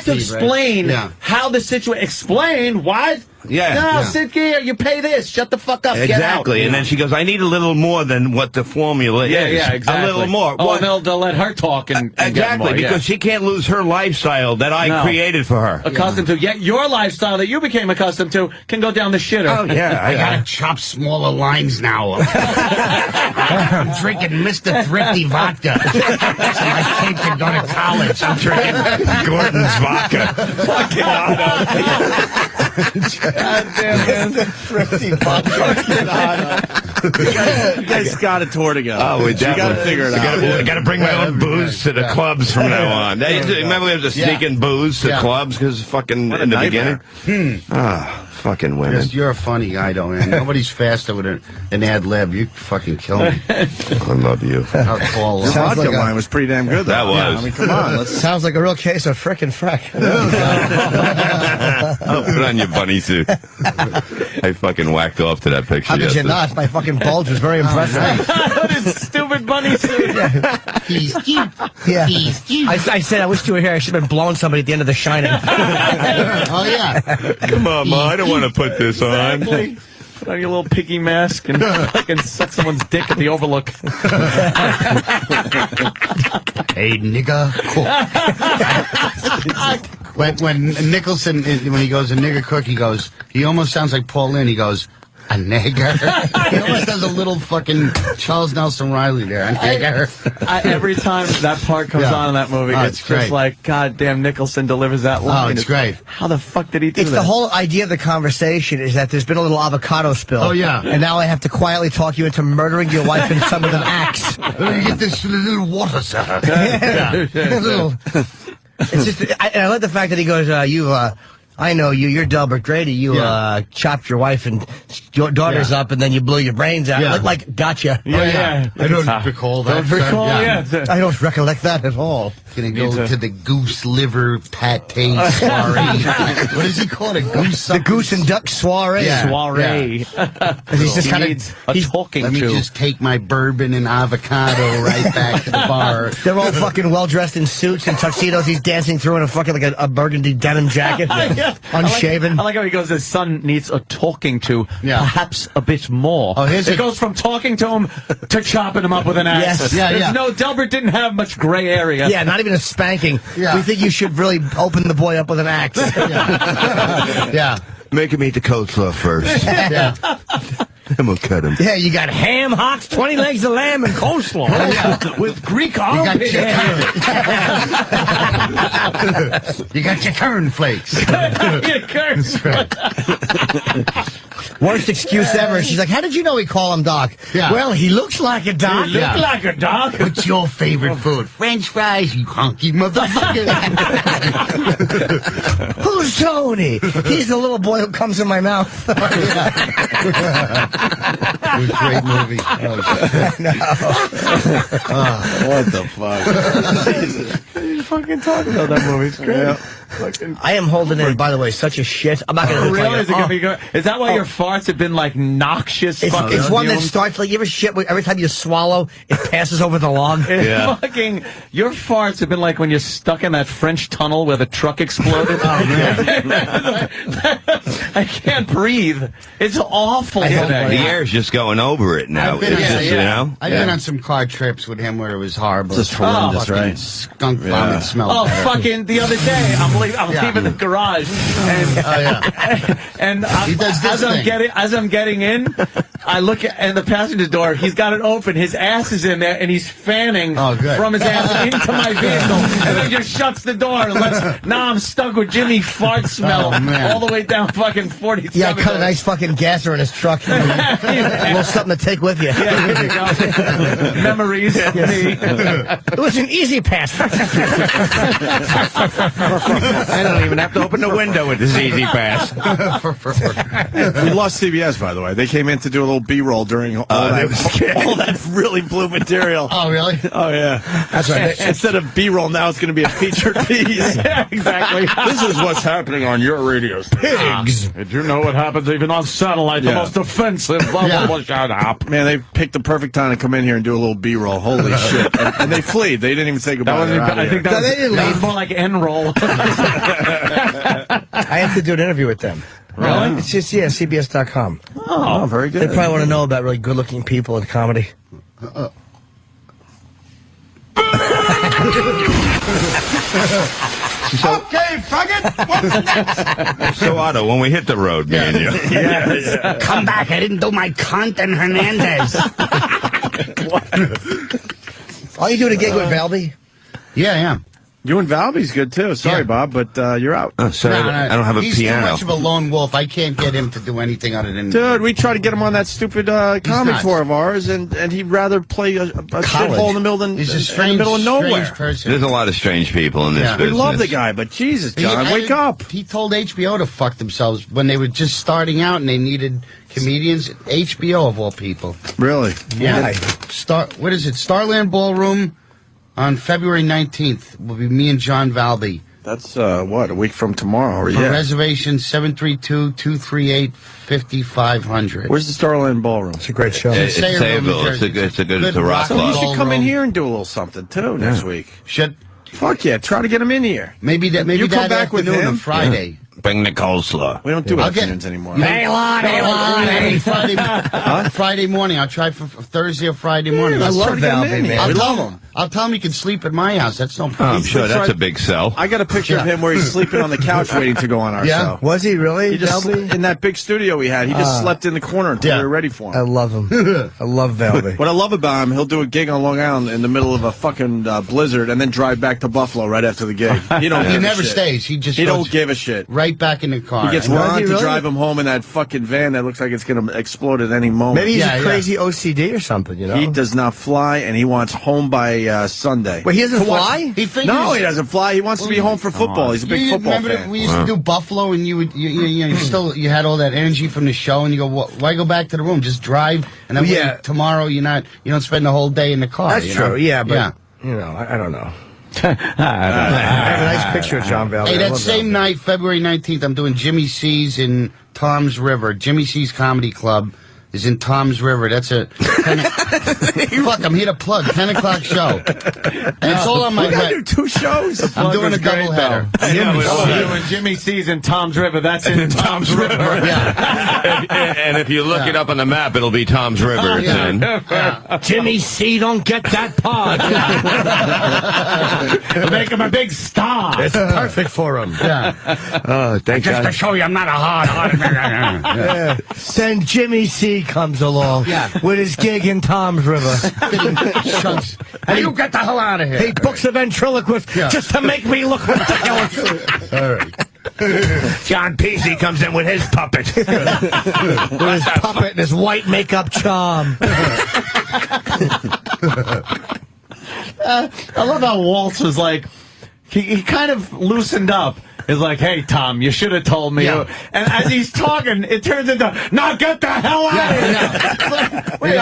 to explain how the situation. Explain what? Sit here. You pay this. Shut the fuck up. Get out. Exactly. And then she goes, I need a little more than what the formula is. Yeah, exactly. A little more. Oh, and they'll let her talk and exactly, get more, because she can't lose her lifestyle that I created for her. Accustomed to. Yet your lifestyle that you became accustomed to can go down the shitter. Oh, yeah. I gotta chop smaller lines now. I'm drinking Mr. Thrifty vodka. So my kids can go to college. I'm drinking Gordon's vodka. Fucking God damn, man. Thrifty vodka. You guys got a tour together. Oh, we got to figure it out. I got to bring my own booze to the clubs from now on. Remember we have to sneak in booze to clubs because fucking in the beginning? Fucking women. You're a funny guy, though, man. Nobody's faster with an ad lib. You fucking kill me. I love you. The vodka line was pretty damn good, though. That was. Yeah, I mean, come on. Sounds like a real case of frickin' frack. Oh, put on your bunny suit. I fucking whacked off to that picture. How did you not? My fucking bulge was very impressive. This stupid bunny suit. He's cute. Yeah. He's cute. I said I wish you were here. I should have been blowing somebody at the end of The Shining. Oh, yeah. Come on, Ma. I don't want to put this on. Exactly. Put on your little piggy mask and fucking suck someone's dick at the Overlook. Hey, nigga. When Nicholson, when he goes a nigger cook, he almost sounds like Paul Lynn. He goes, a nigger. He almost does a little fucking Charles Nelson Riley there. A nigger. Every time that part comes on in that movie, it's great. just like, God damn, Nicholson delivers that line. Oh, it's great. How the fuck did he do It's that? the whole idea of the conversation is that there's been a little avocado spill. Oh, yeah. And now I have to quietly talk you into murdering your wife in some of an axe. Let me get this little water, sir. Yeah. It's just, I like the fact that he goes, I know you. You're Delbert Grady. You chopped your wife and your daughters up, and then you blew your brains out. Yeah. Like, gotcha. I don't recall that. I don't recollect that at all. Gonna go to the goose liver pate soiree. What does he call it? A goose? The goose and duck soiree. Soiree. He's just kind of talking Let me just take my bourbon and avocado right back to the bar. They're all fucking well dressed in suits and tuxedos. He's dancing through in a fucking like a burgundy denim jacket, unshaven. I like how he goes. His son needs a talking to, perhaps a bit more. Oh, it goes from talking to him to chopping him up with an axe. Yes. No, Delbert didn't have much gray area. Yeah, not even a spanking. We think you should really open the boy up with an axe. Make him eat the coleslaw first. I'm gonna cut him. Yeah, you got ham hocks, 20 legs of lamb, and coleslaw with Greek armpit hair. You got your corn flakes. Worst excuse ever. She's like, how did you know we call him Doc? Well, he looks like a Doc. He looks like a Doc. What's your favorite food? French fries, you honky motherfucker. Who's Tony? He's the little boy who comes in my mouth. It was a great movie. What the fuck? Jesus. You fucking talking about that movie. It's great. I am holding in, by the way, such a shit. I'm not going to Really? Is it gonna be good? Is that why your farts have been like noxious? It's one that starts like, you ever shit, every time you swallow, it passes over the log? Fucking, your farts have been like when you're stuck in that French tunnel where the truck exploded. I can't breathe. It's awful. The air's just going over it now. I've been, it's just, you know? I've been on some car trips with him where it was horrible. It's just horrendous, right? Skunk vomit smell. Oh, fucking, the other day, I'm leaving the garage, and as I'm getting in, I look at the passenger door. He's got it open. His ass is in there, and he's fanning from his ass into my vehicle, and then just shuts the door. And now I'm stuck with Jimmy fart smell all the way down fucking 47. Yeah, I cut a nice fucking gasser in his truck. A little something to take with you. Yeah, here you go. Memories. It was an easy pass. I don't even have to open the window with this easy pass. We lost CBS, by the way. They came in to do a little B-roll during all that really blue material. Oh, really? Oh, yeah. That's right. Instead of B-roll, now it's going to be a featured piece. Yeah, exactly. This is what's happening on your radio station. Pigs. Did you know what happens even on satellite? The most offensive. Shut up. Man, they picked the perfect time to come in here and do a little B-roll. Holy shit. And they fleed. They didn't even say goodbye. I think that was more like N-roll. I have to do an interview with them. Really? It's just, CBS.com. Oh, very good. They probably want to know about really good-looking people in comedy. Okay, faggot. What's next? So, Otto, when we hit the road, me and you. Come back. I didn't do my cunt and Hernandez. Are you doing a gig with Valby? Yeah, I am. You and Valby's good, too. Sorry, Bob, but you're out. Sorry, I don't have a He's piano. too much of a lone wolf. I can't get him to do anything other than... Dude, we tried to get him on that stupid comedy tour of ours, and he'd rather play a shithole in the middle than He's a in strange, the middle of nowhere. strange person. There's a lot of strange people in this We business. love the guy, but Jesus, John, wake up. He told HBO to fuck themselves when they were just starting out and they needed comedians. HBO, of all people. Really? Yeah. What is it? Starland Ballroom on February 19th will be me and John Valby. That's, a week from tomorrow. For reservation, 732-238-5500. Where's the Starland Ballroom? It's a great show. It's Sayville. It's a good rock So you club. should come in here and do a little something, too, next week. Fuck yeah, try to get him in here. Maybe you that come back with afternoon him or Friday. Bring the coleslaw. We don't do afternoons anymore. Friday morning. I'll try for Thursday or Friday morning. I love Valby, man. We love him. I'll tell him he can sleep at my house. That's no problem. I'm sure that's a big sell. I got a picture of him where he's sleeping on the couch waiting to go on our show. Was he really? He just in that big studio we had. He just slept in the corner until we were ready for him. I love him. I love Valby. What I love about him, he'll do a gig on Long Island in the middle of a fucking blizzard and then drive back to Buffalo right after the gig. He never stays. He don't give a shit. right back in the car. He gets Ron to drive him home in that fucking van that looks like it's going to explode at any moment. Maybe he's a crazy OCD or something, you know? He does not fly, and he wants home by Sunday. Wait, he doesn't fly? No, he doesn't fly. He wants to be home for football. He's a big football remember fan. we used to do Buffalo, and you had all that energy from the show, and you go, why go back to the room? Just drive, and then tomorrow you don't spend the whole day in the car. That's true. Yeah, but you know, I don't know. I have a nice picture of John Valdez. Hey, that same night, February 19th, I'm doing Jimmy C's in Tom's River. Jimmy C's Comedy Club is in Tom's River. That's a fuck. I'm here to plug 10 o'clock show, and it's all on my. We gotta do 2 shows. I'm doing a double header. We're doing Jimmy C's in Tom's River. That's in Tom's River. And if you look it up on the map, it'll be Tom's River. Jimmy C, don't get that pod. Make him a big star. It's perfect for him. Thank Just to show you I'm not a hard. Then Jimmy C comes along with his gig in Tom's River. And you get the hell out of here. He books a ventriloquist just to make me look ridiculous. All right. John Peasy comes in with his puppet. With his puppet and his white makeup charm. I love how Waltz was like, he kind of loosened up. It's like, hey, Tom, you should have told me. And as he's talking, it turns into, now get the hell out of here.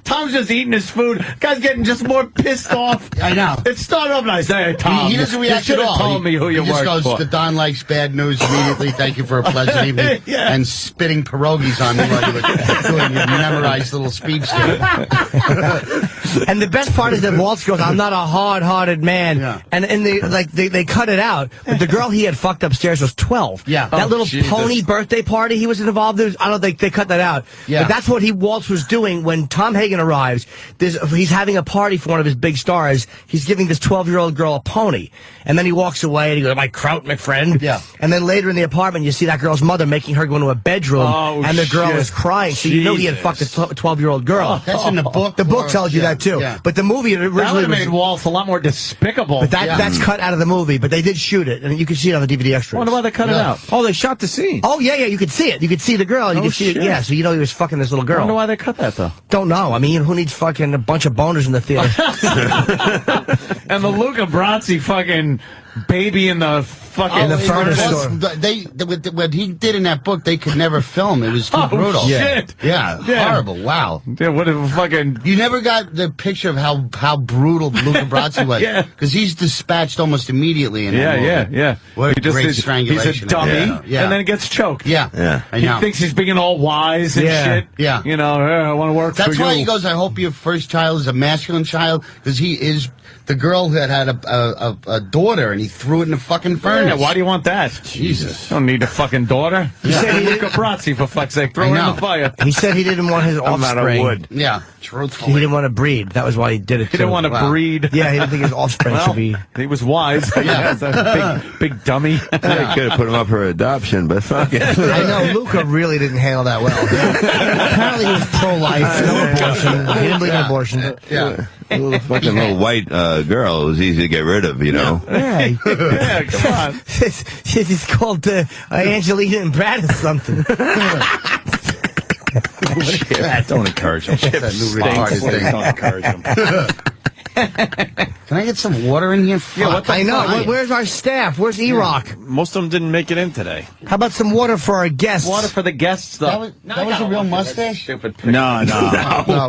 Tom's just eating his food. Guy's getting just more pissed off. I know. It started off nice. Hey, Tom, he doesn't react you at should all. have told me who you he just worked goes, for. the Don likes bad news immediately. Thank you for a pleasant evening. And spitting pierogies on me while you were doing your memorized little speech there. And the best part is that Waltz goes, I'm not a hard-hearted man. And they cut it out. But the girl he had fucked upstairs was 12. That little pony birthday party he was involved in, I don't think they cut that out. But that's what Waltz was doing when Tom Hagen arrives. He's having a party for one of his big stars. He's giving this 12-year-old girl a pony. And then he walks away and he goes, my kraut, my friend. And then later in the apartment, you see that girl's mother making her go into a bedroom. And the girl is crying. So you know he had fucked a 12-year-old girl. That's in the book. The book tells you that too. But the movie originally that would have made Waltz a lot more despicable. But that's cut out of the movie. But they did shoot it, and you can see it on the DVD extras. I wonder why they cut it out. Oh, they shot the scene. Oh, yeah, you could see it. You could see the girl. You could see it. Yeah, so you know he was fucking this little girl. I wonder why they cut that, though. Don't know. I mean, who needs fucking a bunch of boners in the theater? And the Luca Brasi fucking baby in the fucking... in the furnace store. What he did in that book, they could never film. It was too brutal. Shit. Yeah, horrible. Wow. Yeah, what a fucking... You never got the picture of how brutal Luca Brasi was. Because he's dispatched almost immediately in that movie. What a great strangulation. He's a dummy, and then he gets choked. I know. He thinks he's being all wise and shit. Yeah. You know, I want to work for you. That's why he goes, I hope your first child is a masculine child, because he is... The girl that had a daughter, and he threw it in the fucking furnace. Yeah, why do you want that? Jesus. Don't need a fucking daughter. He said he Luca Brasi, for fuck's sake, throw it in the fire. He said he didn't want his offspring. I'm out of wood. Yeah, truthfully. He didn't want to breed. That was why he did it. He didn't want to breed. Yeah, he didn't think his offspring should be. He was wise. That's a big dummy. I could have put him up for adoption, but fuck it. I know, Luca really didn't handle that well. Apparently he was pro-life, no abortion. He didn't believe in abortion. Little white girl, it was easy to get rid of, you know. Yeah, come on. It's called Angelina and Brad or something. Don't encourage him. Don't encourage him. Can I get some water in here? I know. Where's our staff? Where's E-Rock? Most of them didn't make it in today. How about some water for our guests? Water for the guests, though. That was a real mustache? Stupid picture. No,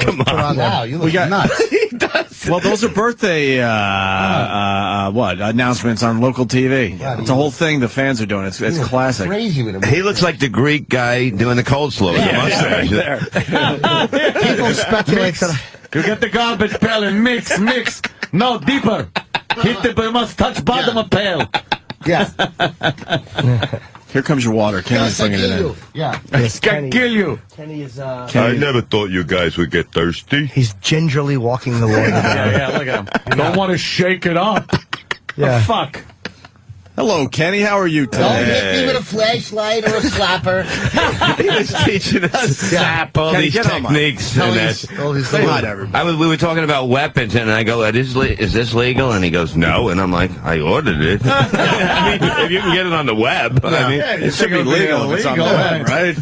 come on. Wow, you look nuts. He does. Well, those are birthday announcements on local TV. It's a whole thing the fans are doing. It's classic. Crazy with him. He looks like the Greek guy doing the cold slow. People speculate that. You get the garbage pail and mix. No, deeper. You must touch bottom of pail. Yeah. Here comes your water. Kenny's bringing it in. Yeah. Yes, Can kill you. Kenny is. I never thought you guys would get thirsty. He's gingerly walking the water. Yeah, look at him. You don't want to shake it up. Yeah. The fuck. Hello, Kenny. How are you today? Don't hit me with a flashlight or a slapper. He was teaching us all Kenny, these get on, techniques. Say hi to everybody. We were talking about weapons, and I go, is this legal? And he goes, no. And I'm like, I ordered it. I mean, if you can get it on the web, I mean, it should be legal if it's on the web, right?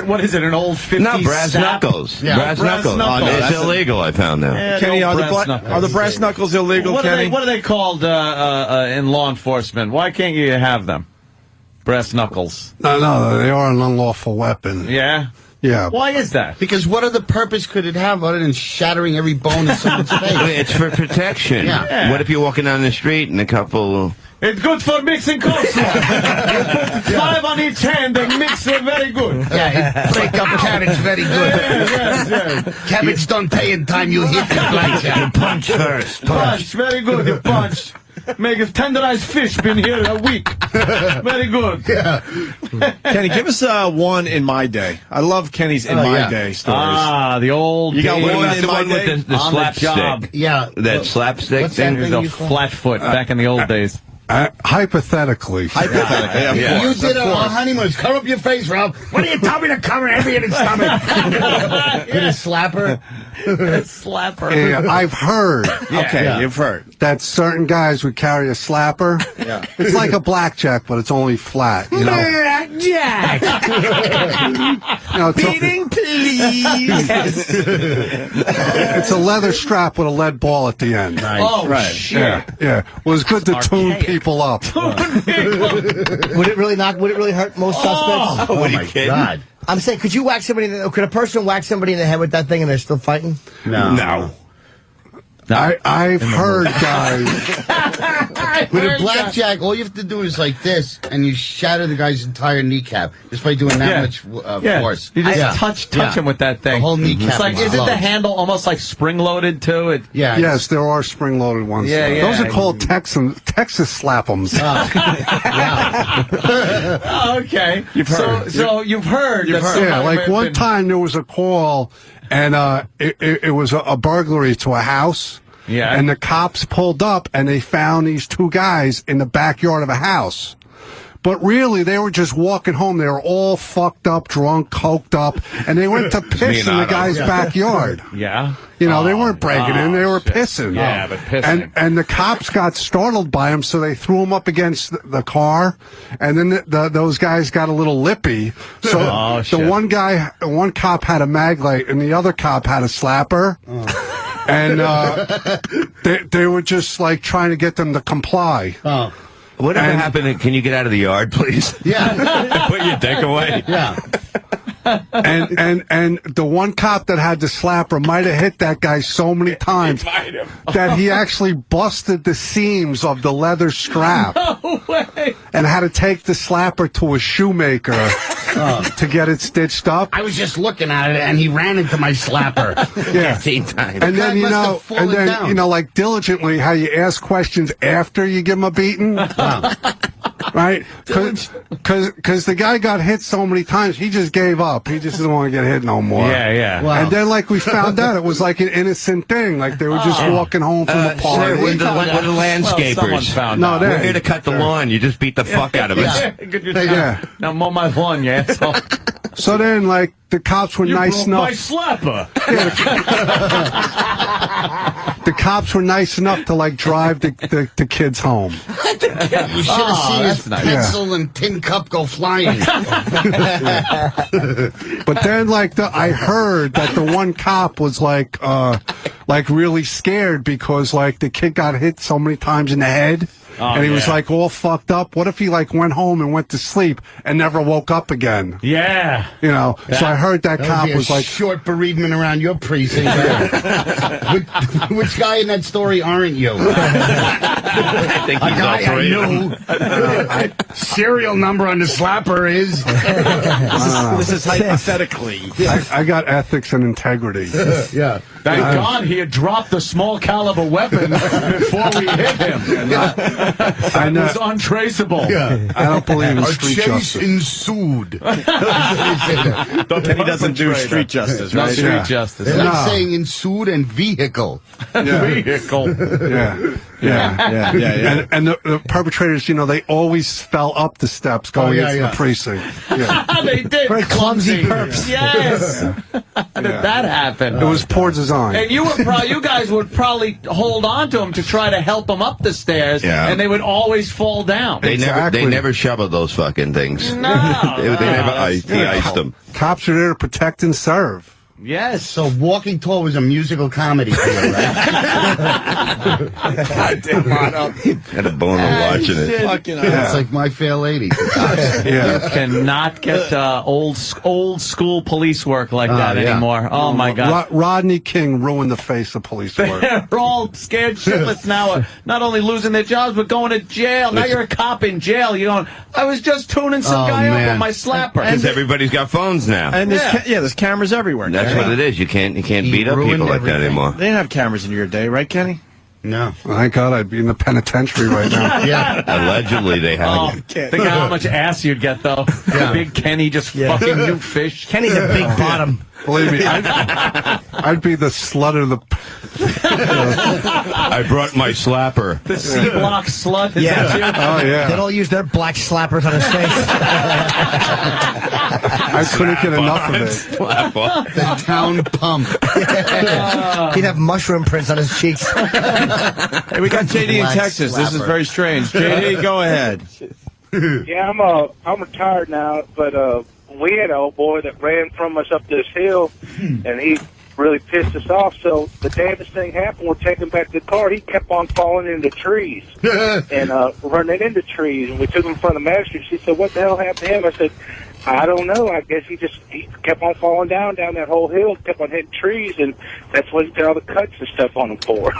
What is it, an old 50s No, brass knuckles. Yeah. Brass knuckles. knuckles. It's illegal, I found out. Yeah, Kenny, are knuckles. the brass knuckles illegal, Kenny? What are they called in law enforcement? Why can't you have them? Brass knuckles. No, they are an unlawful weapon. Yeah? Yeah. Why is that? Because what other purpose could it have other than shattering every bone in someone's face? It's for protection. Yeah. What if you're walking down the street and a couple... It's good for mixing coleslaw. You put 5 on each hand and mix it very good. Yeah, break up cabbage very good. Yes. Cabbage don't pay in time, you hit the blackjack. You punch first. Punch, very good, you punch. Make a tenderized fish, been here a week. Very good. Yeah. Kenny, give us one in my day. I love Kenny's in my day stories. Ah, the old You got days. one in The my one with day? the On the job. slapstick. Yeah. That slapstick What's that thing. thing The you call- flat foot back in the old days. Hypothetically. Hypothetically, yeah, of You course, did of it course. on honeymoons. Cover up your face, Rob. What do you tell me to cover every in his stomach? With a slapper. Slapper. Yeah, I've heard Okay, you've heard. that certain guys would carry a slapper. Yeah. It's like a blackjack, but it's only flat. You know, Jack. Beating, please. it's a leather strap with a lead ball at the end. Nice. Oh, Right. shit. Yeah. Well, it's good to tune people up. Would it really hurt most suspects? Oh, my God. I'm saying, could a person whack somebody in the head with that thing and they're still fighting? No. I've heard guys. With a blackjack, all you have to do is like this, and you shatter the guy's entire kneecap just by doing that much force. You just touch him with that thing. The whole kneecap. It's like, is isn't the loaded. handle almost like spring-loaded, too? Yeah. Yes, there are spring-loaded ones. Yeah, yeah. Those are called Texas slap-ems. Okay. You've heard. So you've heard. You've that heard. somebody Yeah, may like have one been- time there was a call, and it was a burglary to a house. Yeah. And the cops pulled up, and they found these two guys in the backyard of a house. But really, they were just walking home. They were all fucked up, drunk, coked up, and they went to piss in the guy's backyard. Yeah. You know, they weren't breaking in; they were shit. pissing. Yeah, but pissing. And the cops got startled by him, so they threw him up against the car, and then those guys got a little lippy. So Oh, shit. one cop had a mag light, and the other cop had a slapper. And they were just like trying to get them to comply. Whatever happened, can you get out of the yard, please? Yeah. Put your dick away. Yeah. And the one cop that had the slapper might have hit that guy so many times that he actually busted the seams of the leather strap. No way. And had to take the slapper to a shoemaker to get it stitched up. I was just looking at it, and he ran into my slapper. Yeah. 15 times. And then, must have fallen down. like diligently, how you ask questions after you give him a beating. Right? Because the guy got hit so many times, he just gave up. He just didn't want to get hit no more. Yeah, yeah. Wow. And then, like, we found out it was like an innocent thing. Like, they were just walking home from a Sir, party. we're the landscapers. Someone found No, out. they- We're here to cut the lawn. You just beat the fuck out of us. Yeah, good job. Yeah. Now mow my lawn, you asshole. So then, like, the cops were nice broke my enough. slapper. The cops were nice enough to, like, drive the kids home. You should have seen his nice. pencil and tin cup go flying. But then, like, I heard that the one cop was like really scared because, like, the kid got hit so many times in the head. And he was like all fucked up. What if he like went home and went to sleep and never woke up again? Yeah. You know. So I heard that cop That would be was a like, short bereavement around your precinct. Which guy in that story aren't you? I think he's all three of them. Serial number on the slapper is. This is hypothetically. I got ethics and integrity. Yeah. Thank God he had dropped the small caliber weapon before we hit him. It was untraceable. Yeah. I don't believe in A street chase justice. ensued. Kenny doesn't do street justice, No right? street justice. They're No. like saying ensued and vehicle. Vehicle. Yeah. Yeah. And the perpetrators, they always fell up the steps going into the precinct. Yeah. They did. Very clumsy perps. Yes. How did that happen? It was poor design. And you guys would probably hold on to them to try to help them up the stairs, and they would always fall down. They never shoveled those fucking things. No. they never iced them. Cops are there to protect and serve. Yes. So Walking Tall was a musical comedy for you, right? God damn, Otto. Had a boner watching it. It's like My Fair Lady. You cannot get old school police work like that anymore. Oh, my God. Rodney King ruined the face of police work. They're all scared shitless now, not only losing their jobs, but going to jail. Now you're a cop in jail. You're going, I was just tuning some guy up on my slapper. Because everybody's got phones now. And there's cameras everywhere. That's what it is. You can't beat up people like that anymore. They didn't have cameras in your day, right, Kenny? No. Thank God I'd be in the penitentiary right now. Yeah. Allegedly, they have. Think of how much ass you'd get, though. Big Kenny just fucking new fish. Kenny's a big bottom. Believe me, I'd be the slut of the... I brought my slapper. The C-block slut. Is Yeah. that you? Oh, yeah. They'd all use their black slappers on his face. I couldn't get enough of it. The town pump. He'd have mushroom prints on his cheeks. Hey, we got JD in Black Texas. This is slapper. very strange. JD, go ahead. Yeah, I'm retired now, but we had an old boy that ran from us up this hill, and he really pissed us off. So the day this thing happened, we're taking back to the car. He kept on falling into trees and running into trees, and we took him in front of the magistrate. She said, "What the hell happened to him?" I said, "I don't know. I guess he kept on falling down that whole hill, kept on hitting trees, and that's what he got all the cuts and stuff on him for."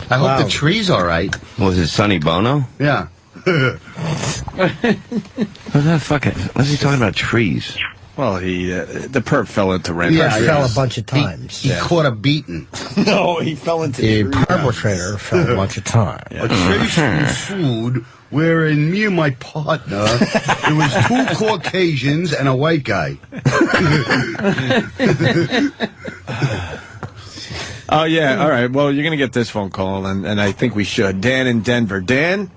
I hope the tree's all right. Was it Sonny Bono? Yeah. What's he talking about? Trees. Well, the perp fell into rain. He fell a bunch of times. He caught a beating. No, he fell into the perpetrator fell a bunch of times. A chase ensued wherein me and my partner, there was 2 Caucasians and a white guy. Oh, yeah. All right. Well, you're going to get this phone call, and I think we should. Dan in Denver. Dan?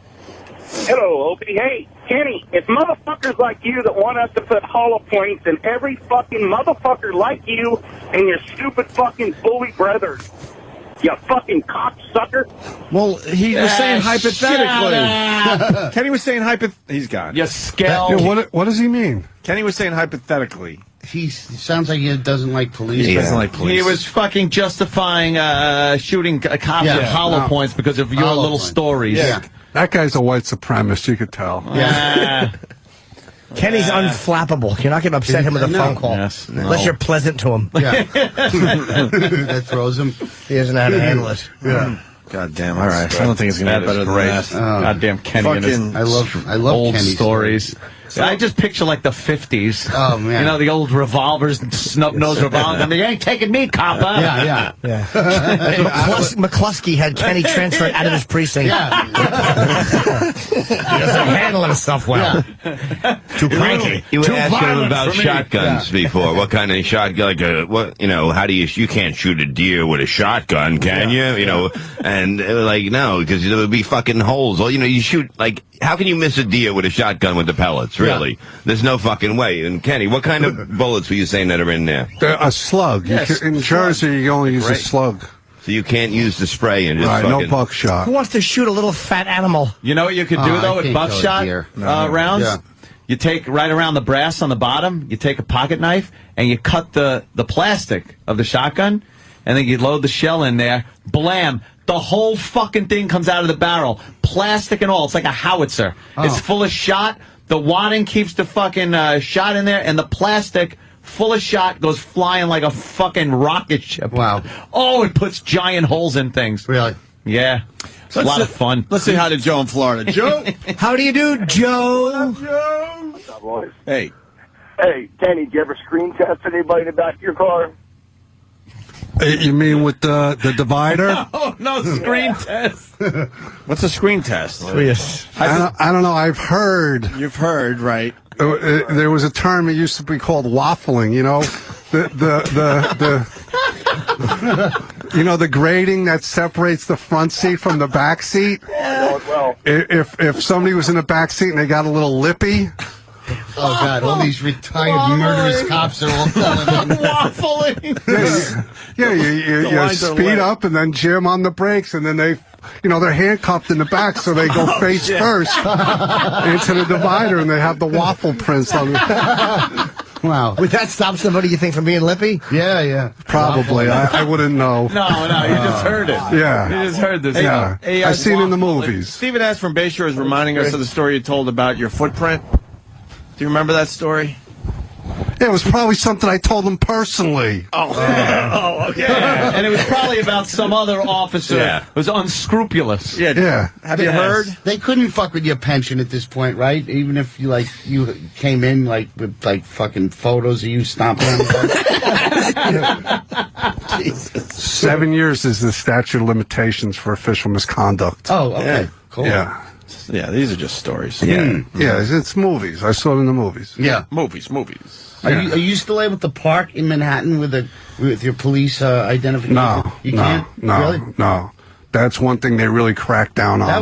Hello, Opie. Hey, Kenny, it's motherfuckers like you that want us to put hollow points in every fucking motherfucker like you and your stupid fucking bully brothers. You fucking cocksucker. Well, he was saying hypothetically. Kenny was saying he's gone. You scale. What does he mean? Kenny was saying hypothetically. He sounds like he doesn't like police. He doesn't like police. He was fucking justifying shooting cops with hollow points because of your little stories. Yeah. That guy's a white supremacist, you could tell. Yeah. Kenny's unflappable. You're not going to upset him with a phone call. Yes, no. Unless you're pleasant to him. Yeah. That throws him. He doesn't know how to handle it. Yeah. God damn. All right. I don't think it's going to be better than that. Goddamn Kenny and his I love old Kenny's stories. I just picture like the 50s. Oh, man. You know, the old revolvers, snub-nosed revolvers. I mean, you ain't taking me, copper. Yeah. McCluskey had Kenny transferred out of his precinct. Yeah. He doesn't handle himself well. Too cranky. You would Too ask him violent about for me. shotguns before. What kind of shotgun? Like how do you can't shoot a deer with a shotgun, can you? You know, and no, because there would be fucking holes. Well, you shoot how can you miss a deer with a shotgun with the pellets? Really? Yeah. There's no fucking way. And Kenny, what kind of bullets were you saying that are in there? A slug. Yes, in Jersey, you only use a slug. So you can't use the spray and just right, fucking... no buckshot. Who wants to shoot a little fat animal? You know what you could do, though, with buckshot rounds? Yeah. You take right around the brass on the bottom, you take a pocket knife, and you cut the plastic of the shotgun, and then you load the shell in there, blam, the whole fucking thing comes out of the barrel, plastic and all. It's like a howitzer. It's full of shot. The wadding keeps the fucking shot in there, and the plastic full of shot goes flying like a fucking rocket ship. Wow. Oh, it puts giant holes in things. Really? Yeah. It's a lot of fun. Let's say hi to Joe in Florida. Joe? How do you do, Joe? What's up, boys? Hey. Hey, Kenny, did you ever screen test anybody in the back of your car? You mean with the divider? No screen test. What's a screen test? I don't know. I've heard. You've heard, right? There was a term. It used to be called waffling. You know, You know the grating that separates the front seat from the back seat? If somebody was in the back seat and they got a little lippy... Oh, God, all these retired murderous cops are all telling them. Waffling. You speed up and then jam on the brakes, and then they're handcuffed in the back, so they go face first into the divider, and they have the waffle prints on them. Wow. Would that stop somebody, you think, from being lippy? Yeah. Probably. I wouldn't know. No, you just heard it. Yeah. You just heard this. Yeah. I've seen it in the movies. Stephen S. from Bayshore is reminding us of the story you told about your footprint. Do you remember that story? Yeah, it was probably something I told him personally. Okay. And it was probably about some other officer who was unscrupulous. Yeah. Have you heard? They couldn't fuck with your pension at this point, right? Even if you came in with fucking photos of you stomping on the Jesus. 7 years is the statute of limitations for official misconduct. Oh, okay. Cool. Yeah. Yeah, these are just stories. Yeah, it's movies. I saw it in the movies. Yeah, movies. Are you still able to park in Manhattan with your police identification? No, you can't. Really? No. That's one thing they really cracked down on. That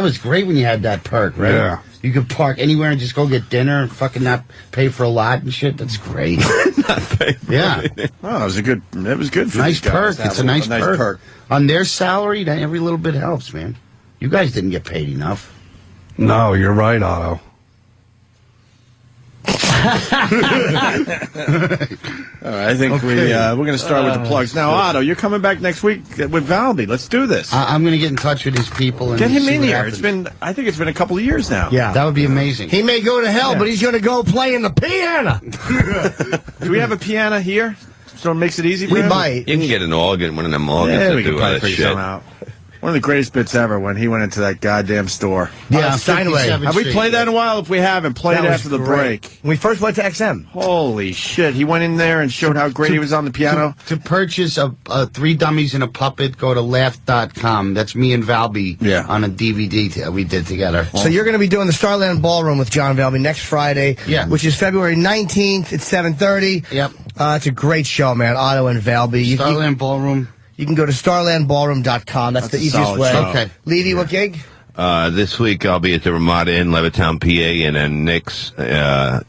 was great when you had that perk, right? Yeah. You could park anywhere and just go get dinner and fucking not pay for a lot and shit. That's great. Yeah. Oh, it was good for nice these guys perk. It's a nice perk. On their salary, every little bit helps, man. You guys didn't get paid enough. No, you're right, Otto. All right, I think we're going to start with the plugs. Now, Otto, you're coming back next week with Valby. Let's do this. I'm going to get in touch with his people and get him see in what here. happens. I think it's been a couple of years now. Yeah. That would be amazing. He may go to hell, but he's going to go play in the piano. Do we have a piano here? So it makes it easy for We him? might. You can get an organ, one of them organs Yeah, that we can do probably that figure shit. something out. One of the greatest bits ever when he went into that goddamn store. Yeah, Steinway. Have we played that in a while? If we haven't, play it after the break. When we first went to XM. Holy shit. He went in there and showed how great he was on the piano. To purchase 3 Dummies and a Puppet, go to laugh.com. That's me and Valby on a DVD we did together. So you're going to be doing the Starland Ballroom with John Valby next Friday, which is February 19th at 7:30. Yep. It's a great show, man. Otto and Valby. Starland Ballroom. You can go to starlandballroom.com. That's the easiest way. Okay. Levy, what gig? This week I'll be at the Ramada Inn, Levittown, PA, and then Nick's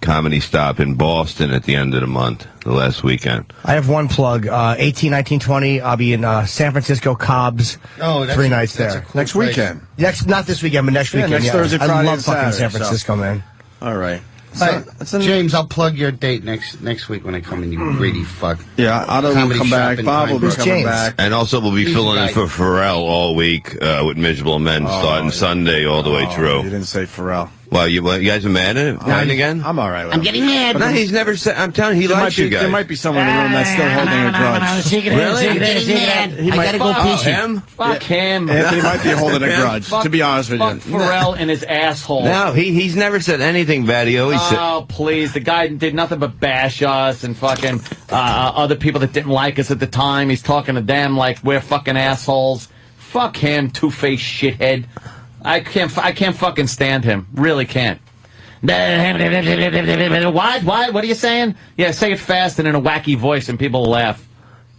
comedy stop in Boston at the end of the month, the last weekend. I have one plug. 18, 19, 20. I'll be in San Francisco, Cobb's. Oh, 3 nights that's there. a cool Next place. weekend. Not this weekend, but next weekend. Next Thursday, Friday, I love and fucking Saturday, San Francisco, man. All right. James, I'll plug your date next week when I come in, you greedy fuck. Yeah, Otto will Comedy come back. shop in Bob will be Pine Brook. coming back. And also we'll be Easy filling guy. in for Pharrell all week with Miserable Men starting Sunday all the way You through. didn't say Pharrell. Well, you guys are mad at it again? I'm all right with I'm him. getting mad. No, he's never said. I'm telling you, he likes you guys. There might be someone in the room that's still holding a grudge. Really? I gotta go pee. Him? Fuck him. Anthony might be holding a grudge, to be honest with Fuck you. Pharrell and his asshole. No, he's never said anything bad. He always said. Oh, please. The guy did nothing but bash us and fucking other people that didn't like us at the time. He's talking to them like we're fucking assholes. Fuck him, two-faced shithead. I can't fucking stand him. Really can't. What are you saying? Yeah, say it fast and in a wacky voice and people will laugh.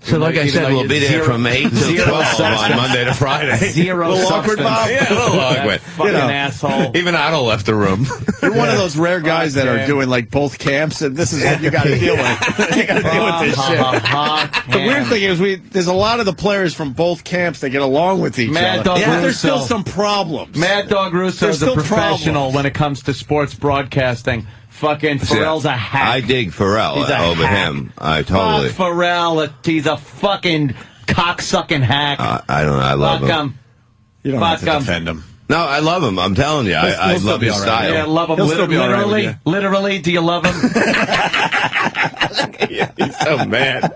So like I said, we'll be there from 8 to 12 on Monday to Friday. Zero A little awkward, substance. Bob? Yeah, a little awkward. Fucking asshole. Even Otto left the room. You're one of those rare guys that are doing like both camps, and this is what you got to deal with. You got to deal with this shit. The weird thing is, there's a lot of the players from both camps that get along with each Mad other. Dog But there's Russo. still some problems. Mad Dog Russo There's is a still professional problems. when it comes to sports broadcasting. Fucking Pharrell's a hack. I dig Pharrell He's a over hack. him. I totally. Fuck Pharrell. He's a fucking cocksucking hack. I don't know. I love Fuck him. him. You don't Fuck have to him. defend him. No, I love him. I'm telling you. I He'll love be his all right. style. Yeah, love him. He'll still be all right with Literally, you. literally, do you love him? He's so mad.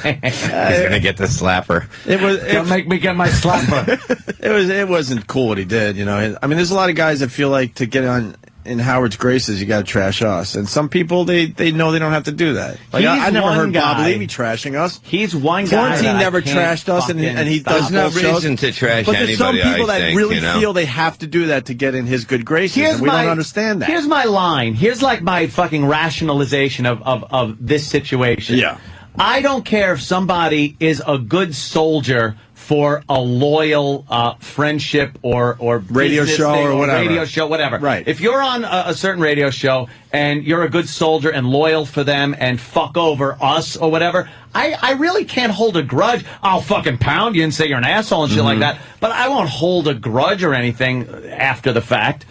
He's gonna get the slapper. Don't make me get my slapper. It wasn't cool what he did. You know, I mean, there's a lot of guys that feel like to get on in Howard's graces, you got to trash us, and some people they know they don't have to do that. Like I never heard Bob Levy trashing us. He's one guy. Florentine never trashed us, and he does There's no both reason shows. to trash But there's some anybody, people I that think, really you know? feel they have to do that to get in his good graces, and we don't understand that. Here's my line. Here's like my fucking rationalization of this situation. Yeah. I don't care if somebody is a good soldier for a loyal friendship or radio business show thing or whatever. Radio show, whatever. Right. If you're on a certain radio show and you're a good soldier and loyal for them and fuck over us or whatever, I really can't hold a grudge. I'll fucking pound you and say you're an asshole and shit like that, but I won't hold a grudge or anything after the fact.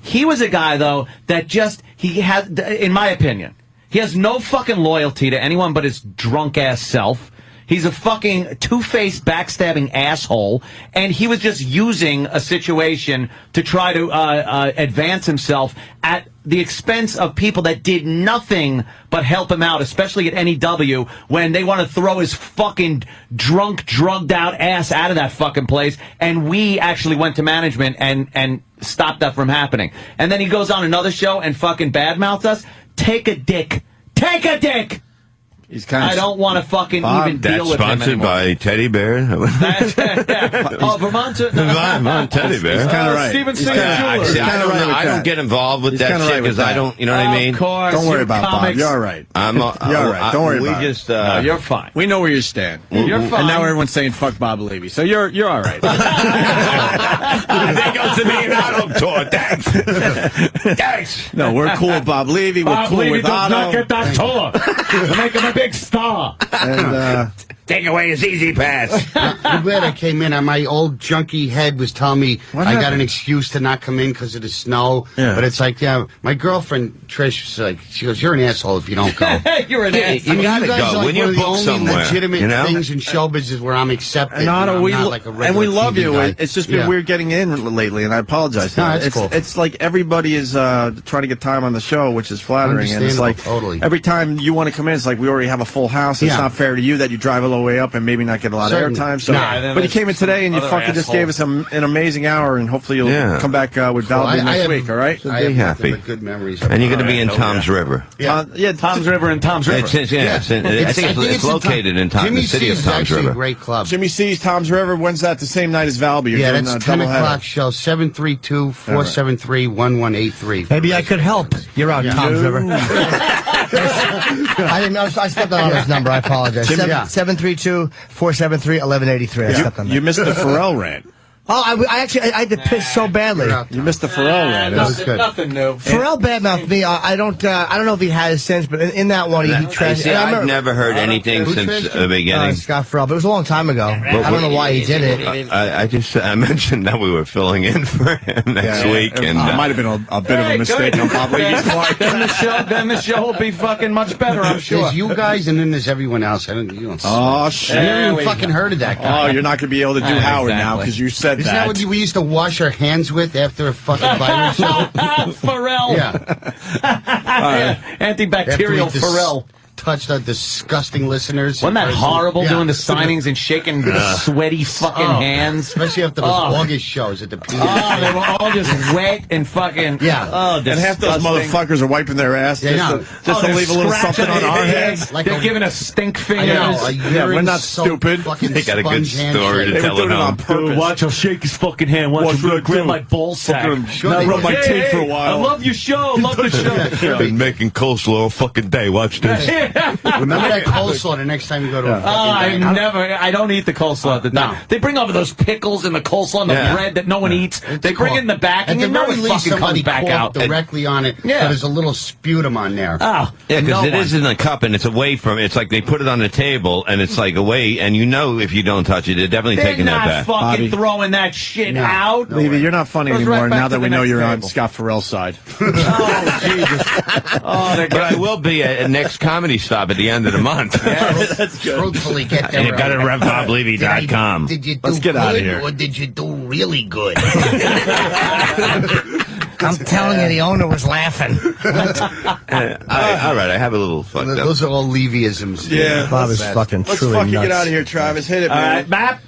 He was a guy, though, that he has, in my opinion, he has no fucking loyalty to anyone but his drunk-ass self. He's a fucking two-faced, backstabbing asshole, and he was just using a situation to try to advance himself at the expense of people that did nothing but help him out, especially at NEW, when they want to throw his fucking drunk, drugged-out ass out of that fucking place, and we actually went to management and stopped that from happening. And then he goes on another show and fucking badmouths us. Take a dick. Take a dick! I don't want to fucking even deal with him anymore. Sponsored by Teddy Bear. Oh, Vermont Teddy Bear. He's kind of right. Steven Singer Jewelers. I don't get involved with that shit because I don't, you know what I mean? Of course. Don't worry about Bob. You're all right. You're all right. Don't worry about it. No, you're fine. We know where you stand. You're fine. And now everyone's saying fuck Bob Levy. So you're all right. There goes the Me and Otto tour. Thanks. Thanks. No, we're cool with Bob Levy. We're cool with Otto. Bob Levy does not get that tour. We're making a big star. And take away his easy pass. I'm glad I came in. My old junky head was telling me I got an excuse to not come in because of the snow. Yeah. But it's like, my girlfriend Trish was like, she goes, "You're an asshole if you don't go." You're an asshole. You gotta guys go. Like When you're one of the booked only somewhere, legitimate you know? things in show business where I'm accepted. And Otto, I'm not like a regular and we love TV you. guy. It's just been weird getting in lately, and I apologize. No, it's cool. It's like everybody is trying to get time on the show, which is flattering. And it's like every time you want to come in, it's like we already have a full house. It's not fair to you that you drive all the way up and maybe not get a lot of airtime. So, but you came in today and you fucking just gave us an amazing hour, and hopefully you'll come back with Valdez next week. All right? I have happy. good memories. And you're going to be in Tom's River. Tom's River and Tom's River. I think it's located in Tom, the city of Tom's River. A great club. Jimmy C's Tom's River. When's that? The same night as Valby. You're doing that's 10 o'clock show. 732-473-1183. Maybe I could help. You're out, Tom's River. I stepped on his number. I apologize. 732-473-1183. I stepped on that. You missed the Pharrell rant. Oh, I had to piss so badly. You missed the Pharrell rant. Nothing new. Pharrell badmouthed me. I don't know if he has since, but in that one, he trashed. I've never heard anything since the beginning. Scott Pharrell, but it was a long time ago. I don't know why he did it. I mentioned that we were filling in for him next week, and it might have been a bit of a mistake on Bob Levy's part. Then the show will be fucking much better, I'm sure. There's you guys, and then there's everyone else. Oh shit! I never even fucking heard of that guy. Oh, you're not going to be able to do Howard now because you said Isn't that what we used to wash our hands with after a fucking virus show? Pharrell. Yeah. Antibacterial Pharrell. Touched our disgusting listeners. Wasn't that horrible doing the signings and shaking sweaty fucking hands? Especially after those August shows at the Pitt. Oh, they were all just wet and fucking... Yeah. Oh, and half those motherfuckers are wiping their ass just to leave a little something on our heads. Like they're giving us stink fingers. We're not stupid. They got a good story to tell at home. Dude, watch, I'll shake his fucking hand. Watch him grab my ball sack. Now rub my teeth for a while. I love your show. Love the show. I've been making coleslaw all fucking day. Watch this. Remember that coleslaw the next time you go to a fucking I don't eat the coleslaw at the time. They bring over those pickles and the coleslaw and the bread that no one eats. They bring in the backing and no one fucking comes back out. Directly on it, so there's a little sputum on there. Oh, yeah, because it is in a cup and it's away from. It's like they put it on the table and it's like away, and you know if you don't touch it, they're definitely taking that back. They're not fucking throwing that shit out. Levy, you're not funny anymore now that we know you're on Scott Farrell's side. Oh Jesus! But I will be at next comedy stop at the end of the month. That's good. Truthfully, get there. And you got to rev BobLevy.com. Did you do Let's get out of here. Or did you do really good? I'm telling you, the owner was laughing. All right, I have a little fucked up. Those are all Levyisms. Yeah, Bob is fucking Let's truly fucking nuts. get out of here, Travis. Hit it, All man. right, Matt.